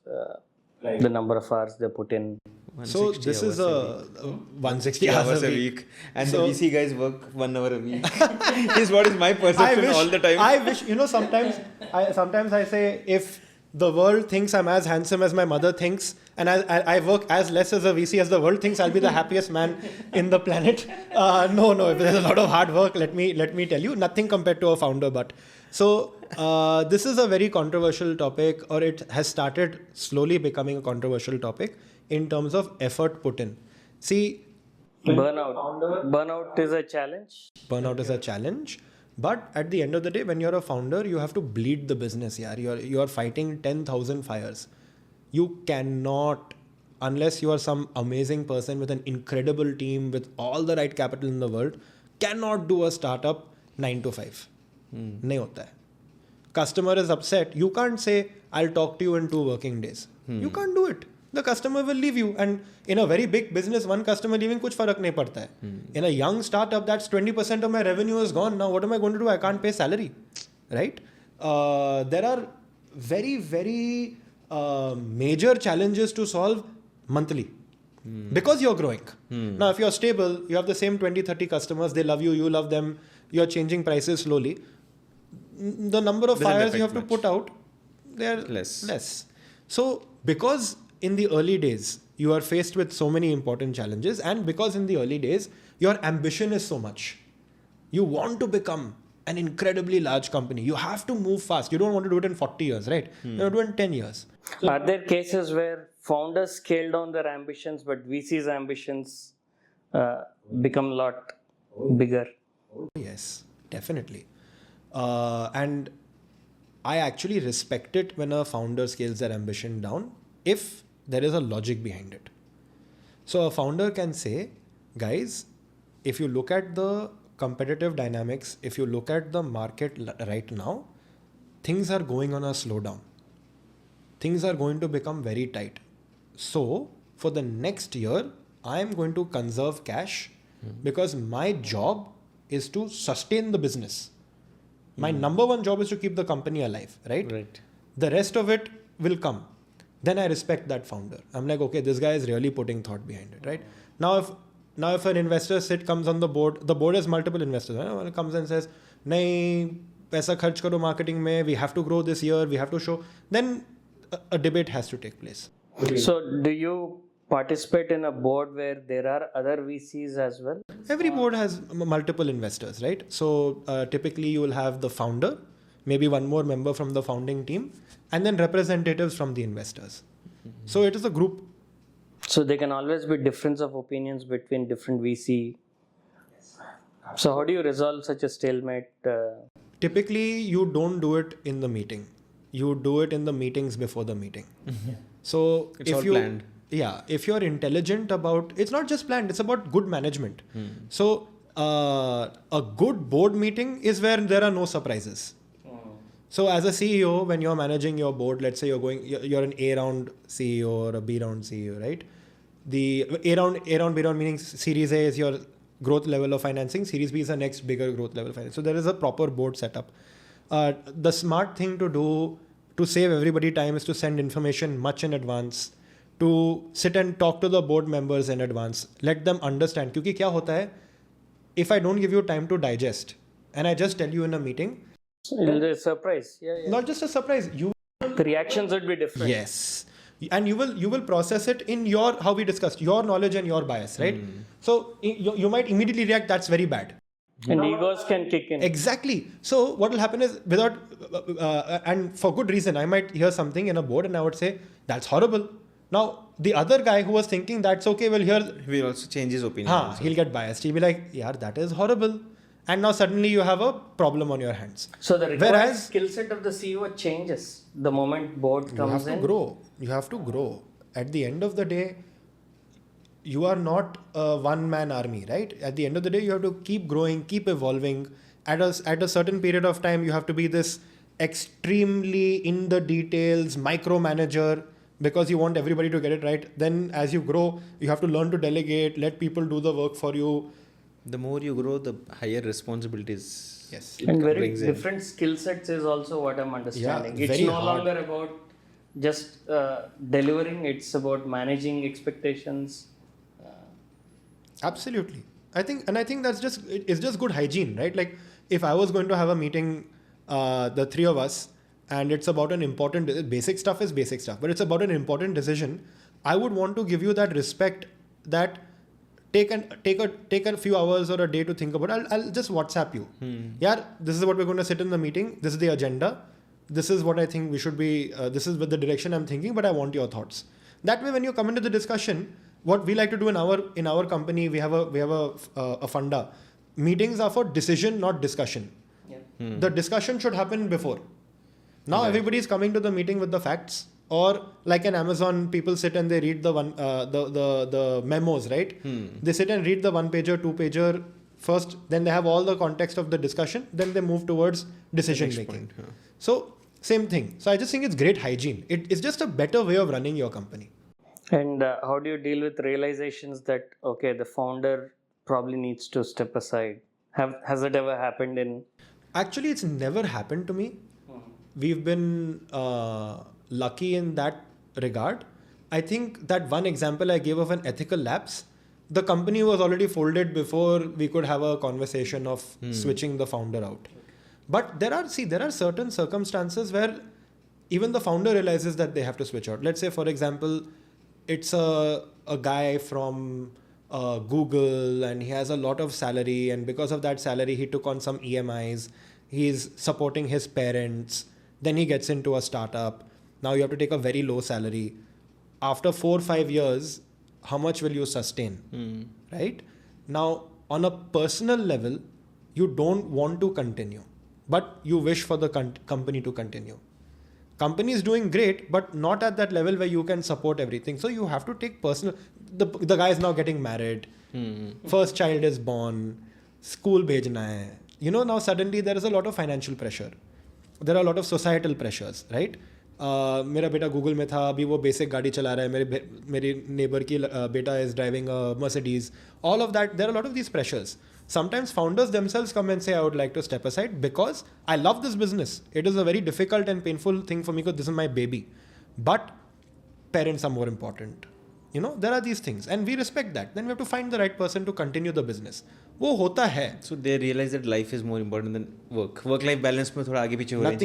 the number of hours they put in? So this is a 160 hours a week. And the VC guys work 1 hour a week. Is what is my perception all the time. I wish, sometimes I say, if the world thinks I'm as handsome as my mother thinks, and I work as less as a VC as the world thinks, I'll be the happiest man in the planet. No, there's a lot of hard work. Let me tell you, nothing compared to a founder. But so this is a very controversial topic, or it has started slowly becoming a controversial topic in terms of effort put in. See, burnout is a challenge. Burnout is a challenge. But at the end of the day, when you're a founder, you have to bleed the business. You're fighting 10,000 fires. You cannot, unless you are some amazing person with an incredible team with all the right capital in the world, cannot do a startup 9 to 5. Nahi hota hai. Customer is upset. You can't say, I'll talk to you in 2 working days. You can't do it. The customer will leave you. And in a very big business, one customer leaving, kuch farak nahi padta hai. In a young startup, that's 20% of my revenue is gone. Now what am I going to do? I can't pay salary. Right? There are very, very major challenges to solve monthly. Because you're growing. Now, if you're stable, you have the same 20-30 customers, they love you, you love them, you're changing prices slowly. The number of fires you have to put out, they're less. So, because in the early days, you are faced with so many important challenges, and because in the early days, your ambition is so much. You want to become an incredibly large company. You have to move fast. You don't want to do it in 40 years, right? You want to do it in 10 years. Are there cases where founders scale down their ambitions, but VC's ambitions become a lot bigger? Yes, definitely. And I actually respect it when a founder scales their ambition down if there is a logic behind it. So a founder can say, guys, if you look at the competitive dynamics, if you look at the market right now, things are going on a slowdown. Things are going to become very tight. So for the next year, I am going to conserve cash because my job is to sustain the business. My number one job is to keep the company alive, right? The rest of it will come. Then I respect that founder. I'm like, okay, this guy is really putting thought behind it, right? Now if an investor comes on the board has multiple investors, right? When it comes and says, nahi, paisa kharch karo marketing mein, we have to grow this year, we have to show, then a debate has to take place. So do you participate in a board where there are other VCs as well? Every board has multiple investors, right? So typically you will have the founder, maybe one more member from the founding team, and then representatives from the investors. So it is a group. So there can always be difference of opinions between different VC. So how do you resolve such a stalemate? Typically, you don't do it in the meeting. you do it in the meetings before the meeting. So It's if all you, planned. yeah, if you're intelligent about, it's not just planned, it's about good management. So a good board meeting is where there are no surprises. So as a CEO, when you're managing your board, let's say you're an A round CEO or a B round CEO, right? The A round, B round meaning Series A is your growth level of financing. Series B is the next bigger growth level of financing. So there is a proper board setup. The smart thing to do to save everybody time is to send information much in advance, to sit and talk to the board members in advance, let them understand. Because क्या होता है, if I don't give you time to digest and I just tell you in a meeting, It'll be a surprise. Yeah. not just a surprise, The reactions would be different. yes, and you will process it in your, how we discussed, your knowledge and your bias, right? So you might immediately react, that's very bad. And egos can kick in. Exactly. So what will happen is, without and for good reason, I might hear something in a board and I would say that's horrible. Now the other guy who was thinking that's okay will hear, He will also change his opinion. he'll get biased. He'll be like, yeah, that is horrible. And now suddenly you have a problem on your hands. So the required skill set of the CEO changes the moment board comes in. You have to grow. At the end of the day, you are not a one-man army, right? At the end of the day, you have to keep growing, keep evolving. At a certain period of time, you have to be this extremely in the details micromanager because you want everybody to get it right. Then as you grow, you have to learn to delegate, let people do the work for you. The more you grow, the higher responsibilities. Yes. And very different skill sets is also what I'm understanding. It's no longer about just delivering, it's about managing expectations. Absolutely. I think that's it's just good hygiene, right? Like if I was going to have a meeting, the three of us, and it's about an important, basic stuff is basic stuff, but it's about an important decision, I would want to give you that respect that take a few hours or a day to think about. I'll just WhatsApp you. Yeah, this is what we're going to sit in the meeting. This is the agenda. This is what I think we should be. This is the direction I'm thinking, but I want your thoughts. That way, when you come into the discussion, what we like to do in our company, we have a funda. Meetings are for decision, not discussion. The discussion should happen before. Now everybody is coming to the meeting with the facts, or like in Amazon, people sit and they read the memos, right? They sit and read the 1-pager, 2-pager first, then they have all the context of the discussion, then they move towards decision making. So same thing. So I just think it's great hygiene. It's just a better way of running your company. And how do you deal with realizations that, okay, the founder probably needs to step aside? Has it ever happened in? Actually, it's never happened to me. We've been lucky in that regard. I think that one example I gave of an ethical lapse, the company was already folded before we could have a conversation of switching the founder out. But there are certain circumstances where even the founder realizes that they have to switch out. Let's say, for example, it's a guy from Google and he has a lot of salary, and because of that salary he took on some EMIs. He's supporting his parents. Then he gets into a startup. Now you have to take a very low salary. After 4 or 5 years, how much will you sustain? Right? Now, on a personal level, you don't want to continue, but you wish for the company to continue. Company is doing great, but not at that level where you can support everything. So you have to take personal. The guy is now getting married. First child is born. School bhejna hai. Now suddenly there is a lot of financial pressure. There are a lot of societal pressures, right? मेरा बेटा Google में था, अभी वो basic गाड़ी चला रहा है, मेरी नेबर की बेटा is driving a Mercedes. All of that, there are a lot of these pressures. Sometimes founders themselves come and say, I would like to step aside because I love this business. It is a very difficult and painful thing for me because this is my baby. But parents are more important. There are these things and we respect that. Then we have to find the right person to continue the business. वो होता है. So they realize that life is more important than work. Work-life balance में थोड़ा आगे पीछे हो रही है.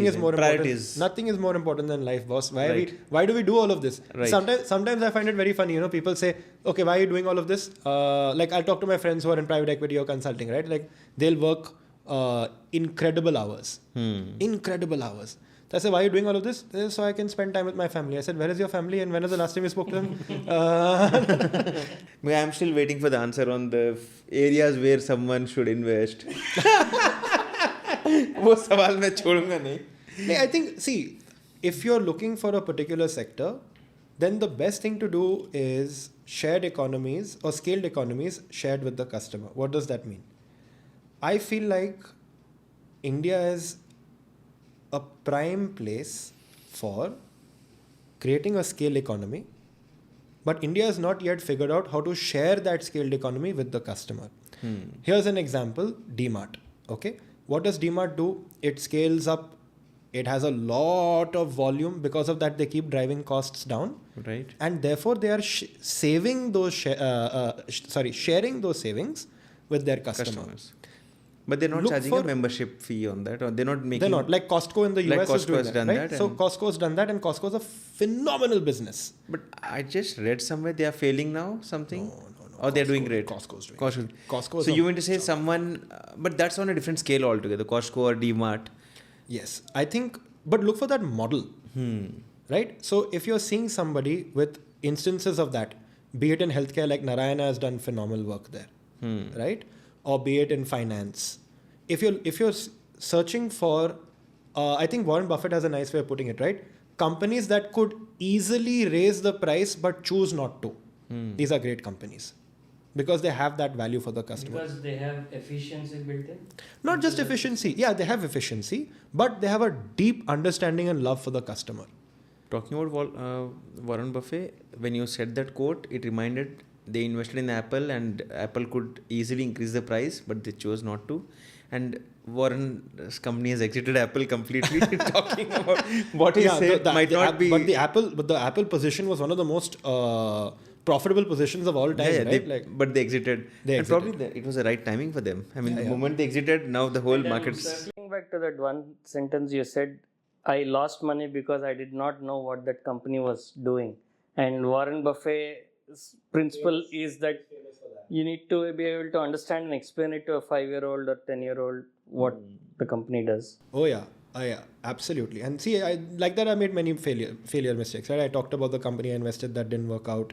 Nothing is more important than life, boss. Why do we do all of this? Right. Sometimes I find it very funny. People say, okay, why are you doing all of this? Like I'll talk to my friends who are in private equity or consulting, right? Like they'll work incredible hours. Incredible hours. So I said, why are you doing all of this? So I can spend time with my family. I said, where is your family and when is the last time you spoke to them? I'm still waiting for the answer on the areas where someone should invest. वो सवाल मैं छोड़ूंगा नहीं. I think, see, if you're looking for a particular sector, then the best thing to do is shared economies or scaled economies shared with the customer. What does that mean? I feel like India is a prime place for creating a scale economy, but India has not yet figured out how to share that scaled economy with the customer. Here's an example, DMart. Okay, what does DMart do? It scales up. It has a lot of volume. Because of that, they keep driving costs down. Right. And therefore, they are sharing those savings with their customers. But they're not Look charging a membership fee on that, or they're not making. They're not. Like Costco in the US is doing that, right? that. So Costco's done that, and Costco's a phenomenal business. But I just read somewhere they are failing now, something. No. Or they're doing great. Costco's doing Costco. Costco. So you mean to say someone, but that's on a different scale altogether, Costco or DMart. Yes, I think, but look for that model, right? So if you're seeing somebody with instances of that, be it in healthcare, like Narayana has done phenomenal work there, right? Or be it in finance. If you're searching for, I think Warren Buffett has a nice way of putting it, right? Companies that could easily raise the price but choose not to. These are great companies. Because they have that value for the customer. Because they have efficiency built in? Not just efficiency. Yeah, they have efficiency, but they have a deep understanding and love for the customer. Talking about Warren Buffett, when you said that quote, it reminded they invested in Apple and Apple could easily increase the price, but they chose not to. And Warren's company has exited Apple completely. Talking about what he said might not be. But the Apple position was one of the most profitable positions of all time, right? But they exited. And probably it was the right timing for them. I mean, the moment they exited, now the whole market's... Circling back to that one sentence you said, I lost money because I did not know what that company was doing. And Warren Buffett's principle is that you need to be able to understand and explain it to a 5-year-old or 10-year-old what the company does. Oh yeah, absolutely. And see, like that I made many failure mistakes, right? I talked about the company I invested that didn't work out.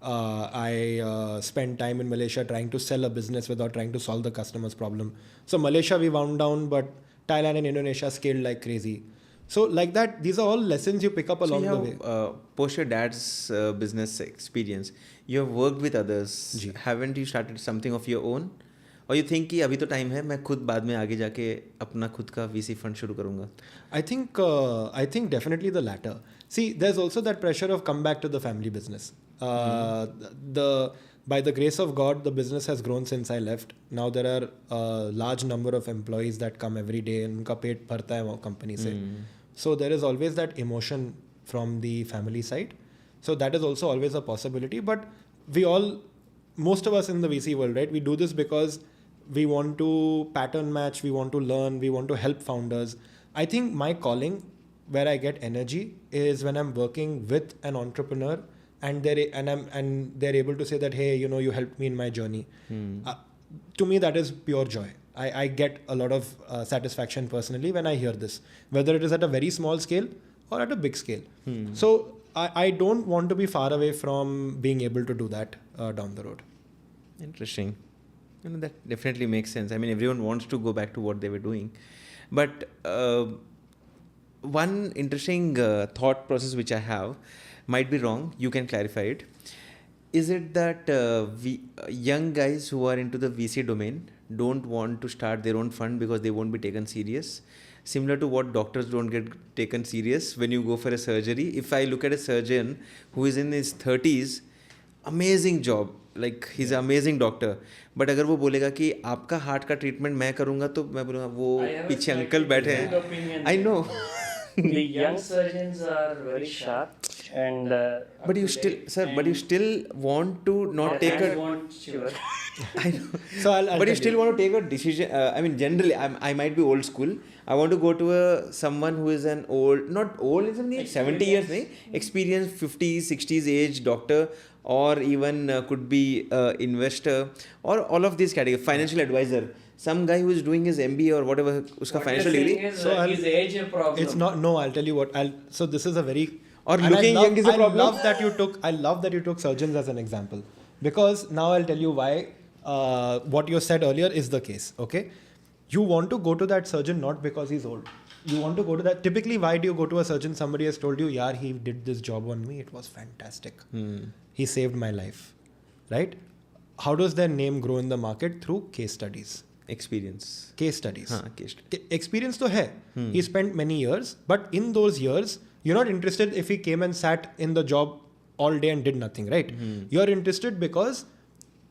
I spent time in Malaysia trying to sell a business without trying to solve the customer's problem. So Malaysia we wound down, but Thailand and Indonesia scaled like crazy. So like that, these are all lessons you pick up along the way. Post your dad's business experience, you have worked with others. Haven't you started something of your own? Or you think कि अभी तो time है, मैं खुद बाद में आगे जाके अपना खुद का VC fund शुरू करूँगा? I think definitely the latter. See, there's also that pressure of come back to the family business. By the grace of God, the business has grown since I left. Now there are a large number of employees that come every day and उनका पेट भरता है वो company से. So there is always that emotion from the family side. So that is also always a possibility. But most of us in the VC world, right? We do this because we want to pattern match, we want to learn, we want to help founders. I think my calling, where I get energy, is when I'm working with an entrepreneur and they're able to say that, hey, you helped me in my journey. To me, that is pure joy. I get a lot of satisfaction personally when I hear this, whether it is at a very small scale or at a big scale. So I don't want to be far away from being able to do that down the road. Interesting. That definitely makes sense. I mean, everyone wants to go back to what they were doing. But one interesting thought process which I have, might be wrong, you can clarify it. Is it that young guys who are into the VC domain don't want to start their own fund because they won't be taken serious? Similar to what doctors don't get taken serious when you go for a surgery. If I look at a surgeon who is in his 30s, amazing job, like he's an amazing doctor. But अगर वो बोलेगा कि आपका heart का treatment मैं करूँगा तो मैं बोलूँगा वो पीछे अंकल बैठे हैं. I know. The young surgeons are very sharp and but you still want to not take a I know. So but you still want to take a decision. I mean, generally, I might be old school. I want to go to someone who is an old, not old, isn't he? 70 years, experienced 50s, 60s age doctor, or even could be investor, or all of these categories, financial advisor. Some guy who is doing his MBA or whatever, uska financial degree. So his age a problem. It's not. No, I'll tell you what. So this is a very. Or looking young is a problem. I love that you took surgeons as an example, because now I'll tell you why. What you said earlier is the case. Okay, you want to go to that surgeon not because he's old. you want to go to that. Typically, why do you go to a surgeon? Somebody has told you, yeah, he did this job on me. It was fantastic. He saved my life. Right? How does their name grow in the market? Through case studies. Experience. Case studies. case study. Experience to hai. He spent many years, but in those years, you're not interested if he came and sat in the job all day and did nothing, right? You're interested because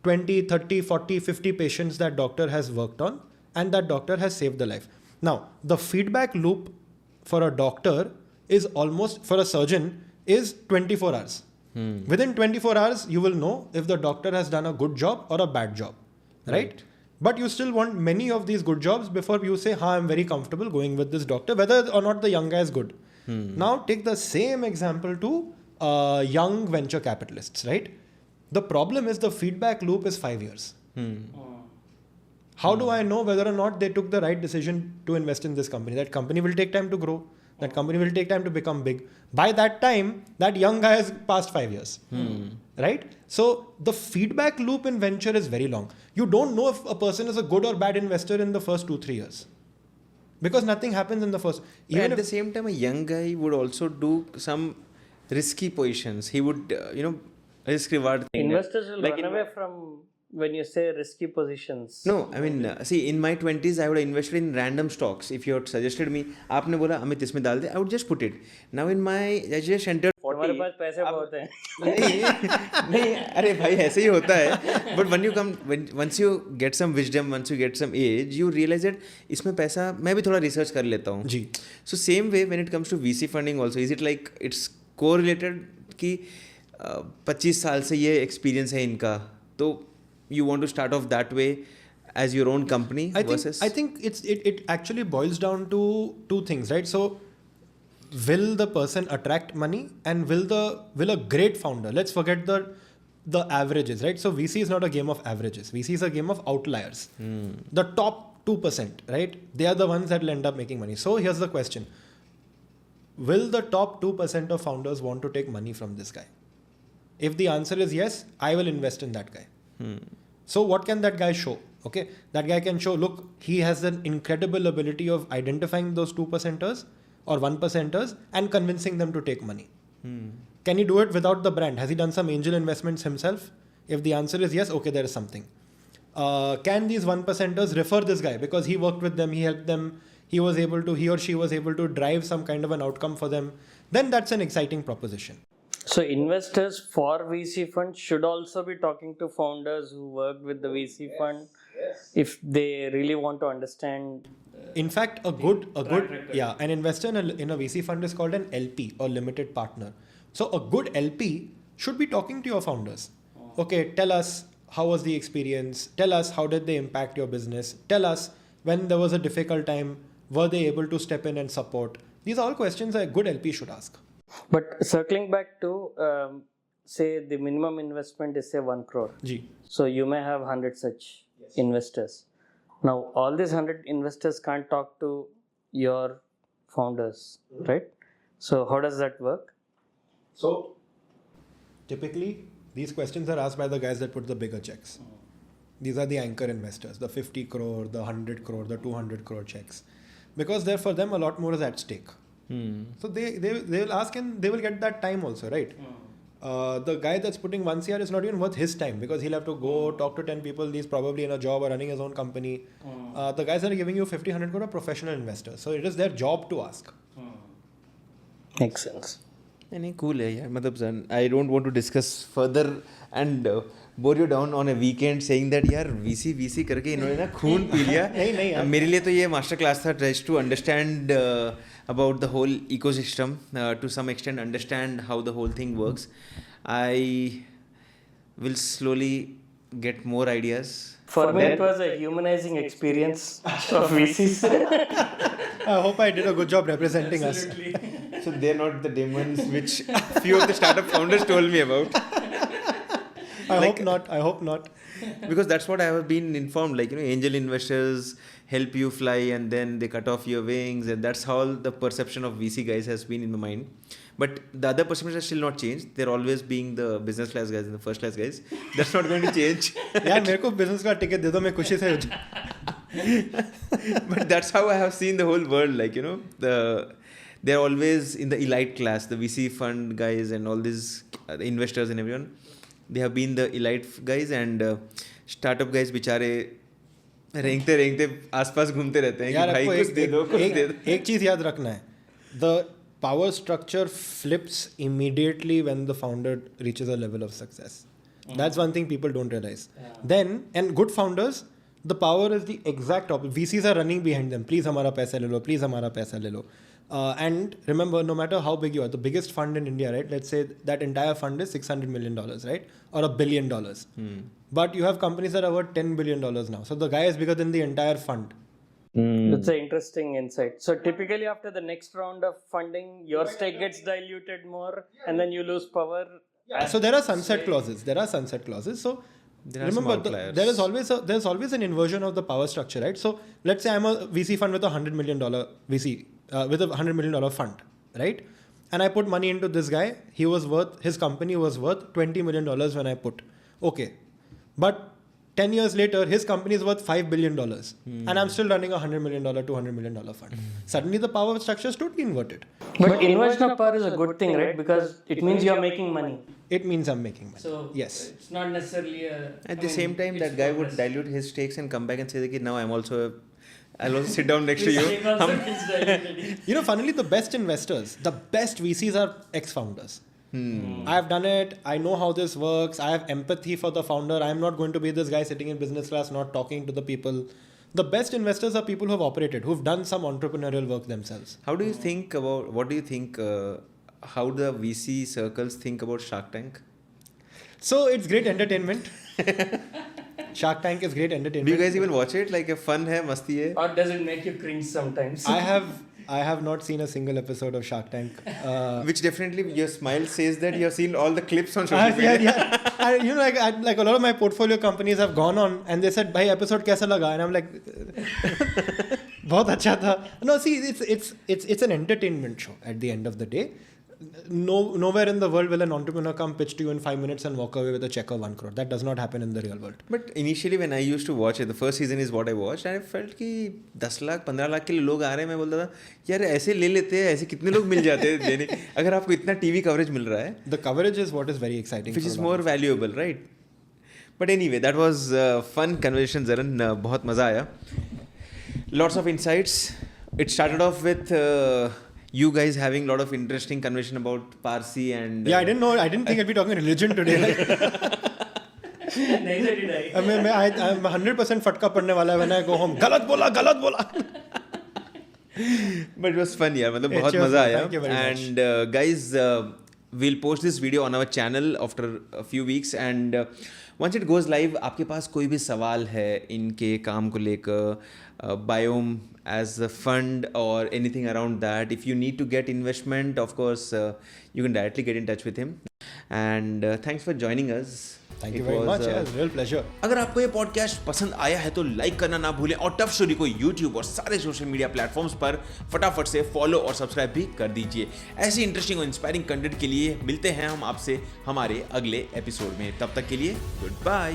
20, 30, 40, 50 patients that doctor has worked on and that doctor has saved the life. Now, the feedback loop for a doctor is almost, for a surgeon, is 24 hours. Within 24 hours, you will know if the doctor has done a good job or a bad job, right? But you still want many of these good jobs before you say, I'm very comfortable going with this doctor, whether or not the young guy is good. Now, take the same example to young venture capitalists, right? The problem is the feedback loop is 5 years. How do I know whether or not they took the right decision to invest in this company? That company will take time to grow. That company will take time to become big. By that time, that young guy has passed 5 years. Right? So the feedback loop in venture is very long. You don't know if a person is a good or bad investor in the first 2-3 years. Because nothing happens in the first. Even at the same time, a young guy would also do some risky positions. He would, risk reward thing. Investors will run away from when you say risky positions. No, I mean, see, in my 20s, I would have invested in random stocks. If you had suggested me, आपने बोला अमित इसमें डाल दे, I would just put it. Now in my, I just entered 40. तुम्हारे पास पैसे बहुत हैं. नहीं, अरे भाई ऐसे ही होता है. But when you come, once you get some wisdom, once you get some age, you realize that इसमें पैसा, मैं भी थोड़ा research कर लेता हूँ. जी. So same way when it comes to VC funding also, is it like it's correlated कि 25 साल से ये experience है इनका, तो you want to start off that way as your own company versus? I think it actually boils down to two things, right? So will the person attract money, and will a great founder, let's forget the averages, right? So VC is not a game of averages. VC is a game of outliers. The top 2%, right? They are the ones that will end up making money. So here's the question. Will the top 2% of founders want to take money from this guy? If the answer is yes, I will invest in that guy. So what can that guy show? Okay, that guy can show, look, he has an incredible ability of identifying those 2%ers or 1%ers and convincing them to take money. Can he do it without the brand? Has he done some angel investments himself? If the answer is yes, okay, there is something. Can these 1%ers refer this guy because he worked with them, he helped them, he or she was able to drive some kind of an outcome for them? Then that's an exciting proposition. So investors for VC fund should also be talking to founders who worked with the VC fund if they really want to understand. In fact, an investor in a VC fund is called an LP or limited partner. So a good LP should be talking to your founders. Okay, tell us how was the experience? Tell us how did they impact your business? Tell us when there was a difficult time, were they able to step in and support? These are all questions a good LP should ask. But circling back to, say the minimum investment is say 1 crore. Ji. So you may have 100 such investors. Now all these 100 investors can't talk to your founders, right? So how does that work? So typically these questions are asked by the guys that put the bigger checks. These are the anchor investors, the 50 crore, the 100 crore, the 200 crore checks. Because there for them a lot more is at stake. So they will ask and they will get that time also, right? The guy that's putting 1 CR is not even worth his time because he'll have to go talk to 10 people. He's probably in a job or running his own company. The guys that are giving you 50, 100 crore are professional investors. So it is their job to ask. Makes sense. नहीं cool है यार, मतलब I don't want to discuss further and bore you down on a weekend saying that यार VC करके इन्होंने ना खून P लिया. नहीं मेरे लिए तो ये मास्टर क्लास था, tries to understand about the whole ecosystem, to some extent understand how the whole thing works. I will slowly get more ideas. For me, it was a humanizing experience of VCs. I hope I did a good job representing us. So they're not the demons which few of the startup founders told me about. I hope not. Because that's what I have been informed. Like, angel investors help you fly and then they cut off your wings. And that's how the perception of VC guys has been in my mind. But the other perceptions have still not changed. They're always being the business class guys and the first class guys. That's not going to change. यार मेरे को business का ticket दे दो, मैं खुशी से But that's how I have seen the whole world. Like, you know, they're always in the elite class, the VC fund guys and all these investors and everyone. They have been the elite guys, and startup guys बेचारे रेंगते आसपास घूमते रहते हैं कि भाई कुछ दे दो. एक चीज याद रखना है, the power structure flips immediately when the founder reaches a level of success. That's one thing people don't realize. Then, and good founders, the power is the exact opposite. VCs are running behind them. Please हमारा पैसा ले लो, please हमारा पैसा ले लो. And remember, no matter how big you are, the biggest fund in India, right? Let's say that entire fund is $600 million, right? Or $1 billion. But you have companies that are worth $10 billion now. So the guy is bigger than the entire fund. That's an interesting insight. So typically after the next round of funding, your stake gets diluted more and then you lose power. So there are sunset clauses. So remember, there's always an inversion of the power structure, right? So let's say I'm a VC fund with $100 million VC, with a $100 million fund, right? And I put money into this guy. His company was worth $20 million when I put. Okay. But 10 years later, his company is worth $5 billion. And I'm still running a $100 million, $200 million fund. Suddenly the power structure is totally inverted. But inversion of power is a good thing, right? Because it means you're making money. It means I'm making money. So yes. It's not necessarily At the same time, that guy would dilute his stakes and come back and say that now I'll also sit down next to you. You know, funnily, the best investors, the best VCs are ex-founders. I've done it. I know how this works. I have empathy for the founder. I'm not going to be this guy sitting in business class, not talking to the people. The best investors are people who have operated, who've done some entrepreneurial work themselves. What do you think how the VC circles think about Shark Tank? So it's great entertainment. Shark Tank is great entertainment. Do you guys even watch it? Like a fun hai, masti hai? Or does it make you cringe sometimes? I have not seen a single episode of Shark Tank. Which definitely your smile says that you have seen all the clips on social media. Yeah. Like a lot of my portfolio companies have gone on and they said, "Bhai, episode kaisa laga?" And I'm like, "Bahut acha tha." No, see, it's an entertainment show at the end of the day. Nowhere in the world will an entrepreneur come pitch to you in 5 minutes and walk away with a check of 1 crore. That does not happen in the real world. But initially when I used to watch it, the first season is what I watched, and I felt कि 10 लाख 15 लाख के लोग आ रहे हैं. मैं बोलता था यार ऐसे ले लेते हैं, ऐसे कितने लोग मिल जाते हैं देने अगर आपको इतना टीवी कवरेज मिल रहा है. The coverage is what is very exciting. Which is more valuable, right? But anyway, that was fun conversation, Zaran. बहुत मजा आया. Lots of insights. It started off with you guys having a lot of interesting conversation about Parsi and... Yeah, I didn't think I'd be talking religion today. Neither did I. I'm 100% fatka padne wala when I go home. Galat bola. But it was fun, yaar. मतलब बहुत मजा आया. Thank you very much. And guys, we'll post this video on our channel after a few weeks, and once it goes live, आपके पास कोई भी सवाल है इनके काम को लेकर, Biome as a fund or anything around that, if you need to get investment, of course, you can directly get in touch with him. And thanks for joining us. Thank you very much. It was a real pleasure. अगर आपको ये podcast पसंद आया है तो like करना ना भूलें, और टफ स्टोरी को यूट्यूब और सारे सोशल मीडिया प्लेटफॉर्म्स पर फटाफट से फॉलो और सब्सक्राइब भी कर दीजिए. ऐसी इंटरेस्टिंग और इंस्पायरिंग कंटेंट के लिए मिलते हैं हम आपसे हमारे अगले एपिसोड में. तब तक के लिए गुड बाय.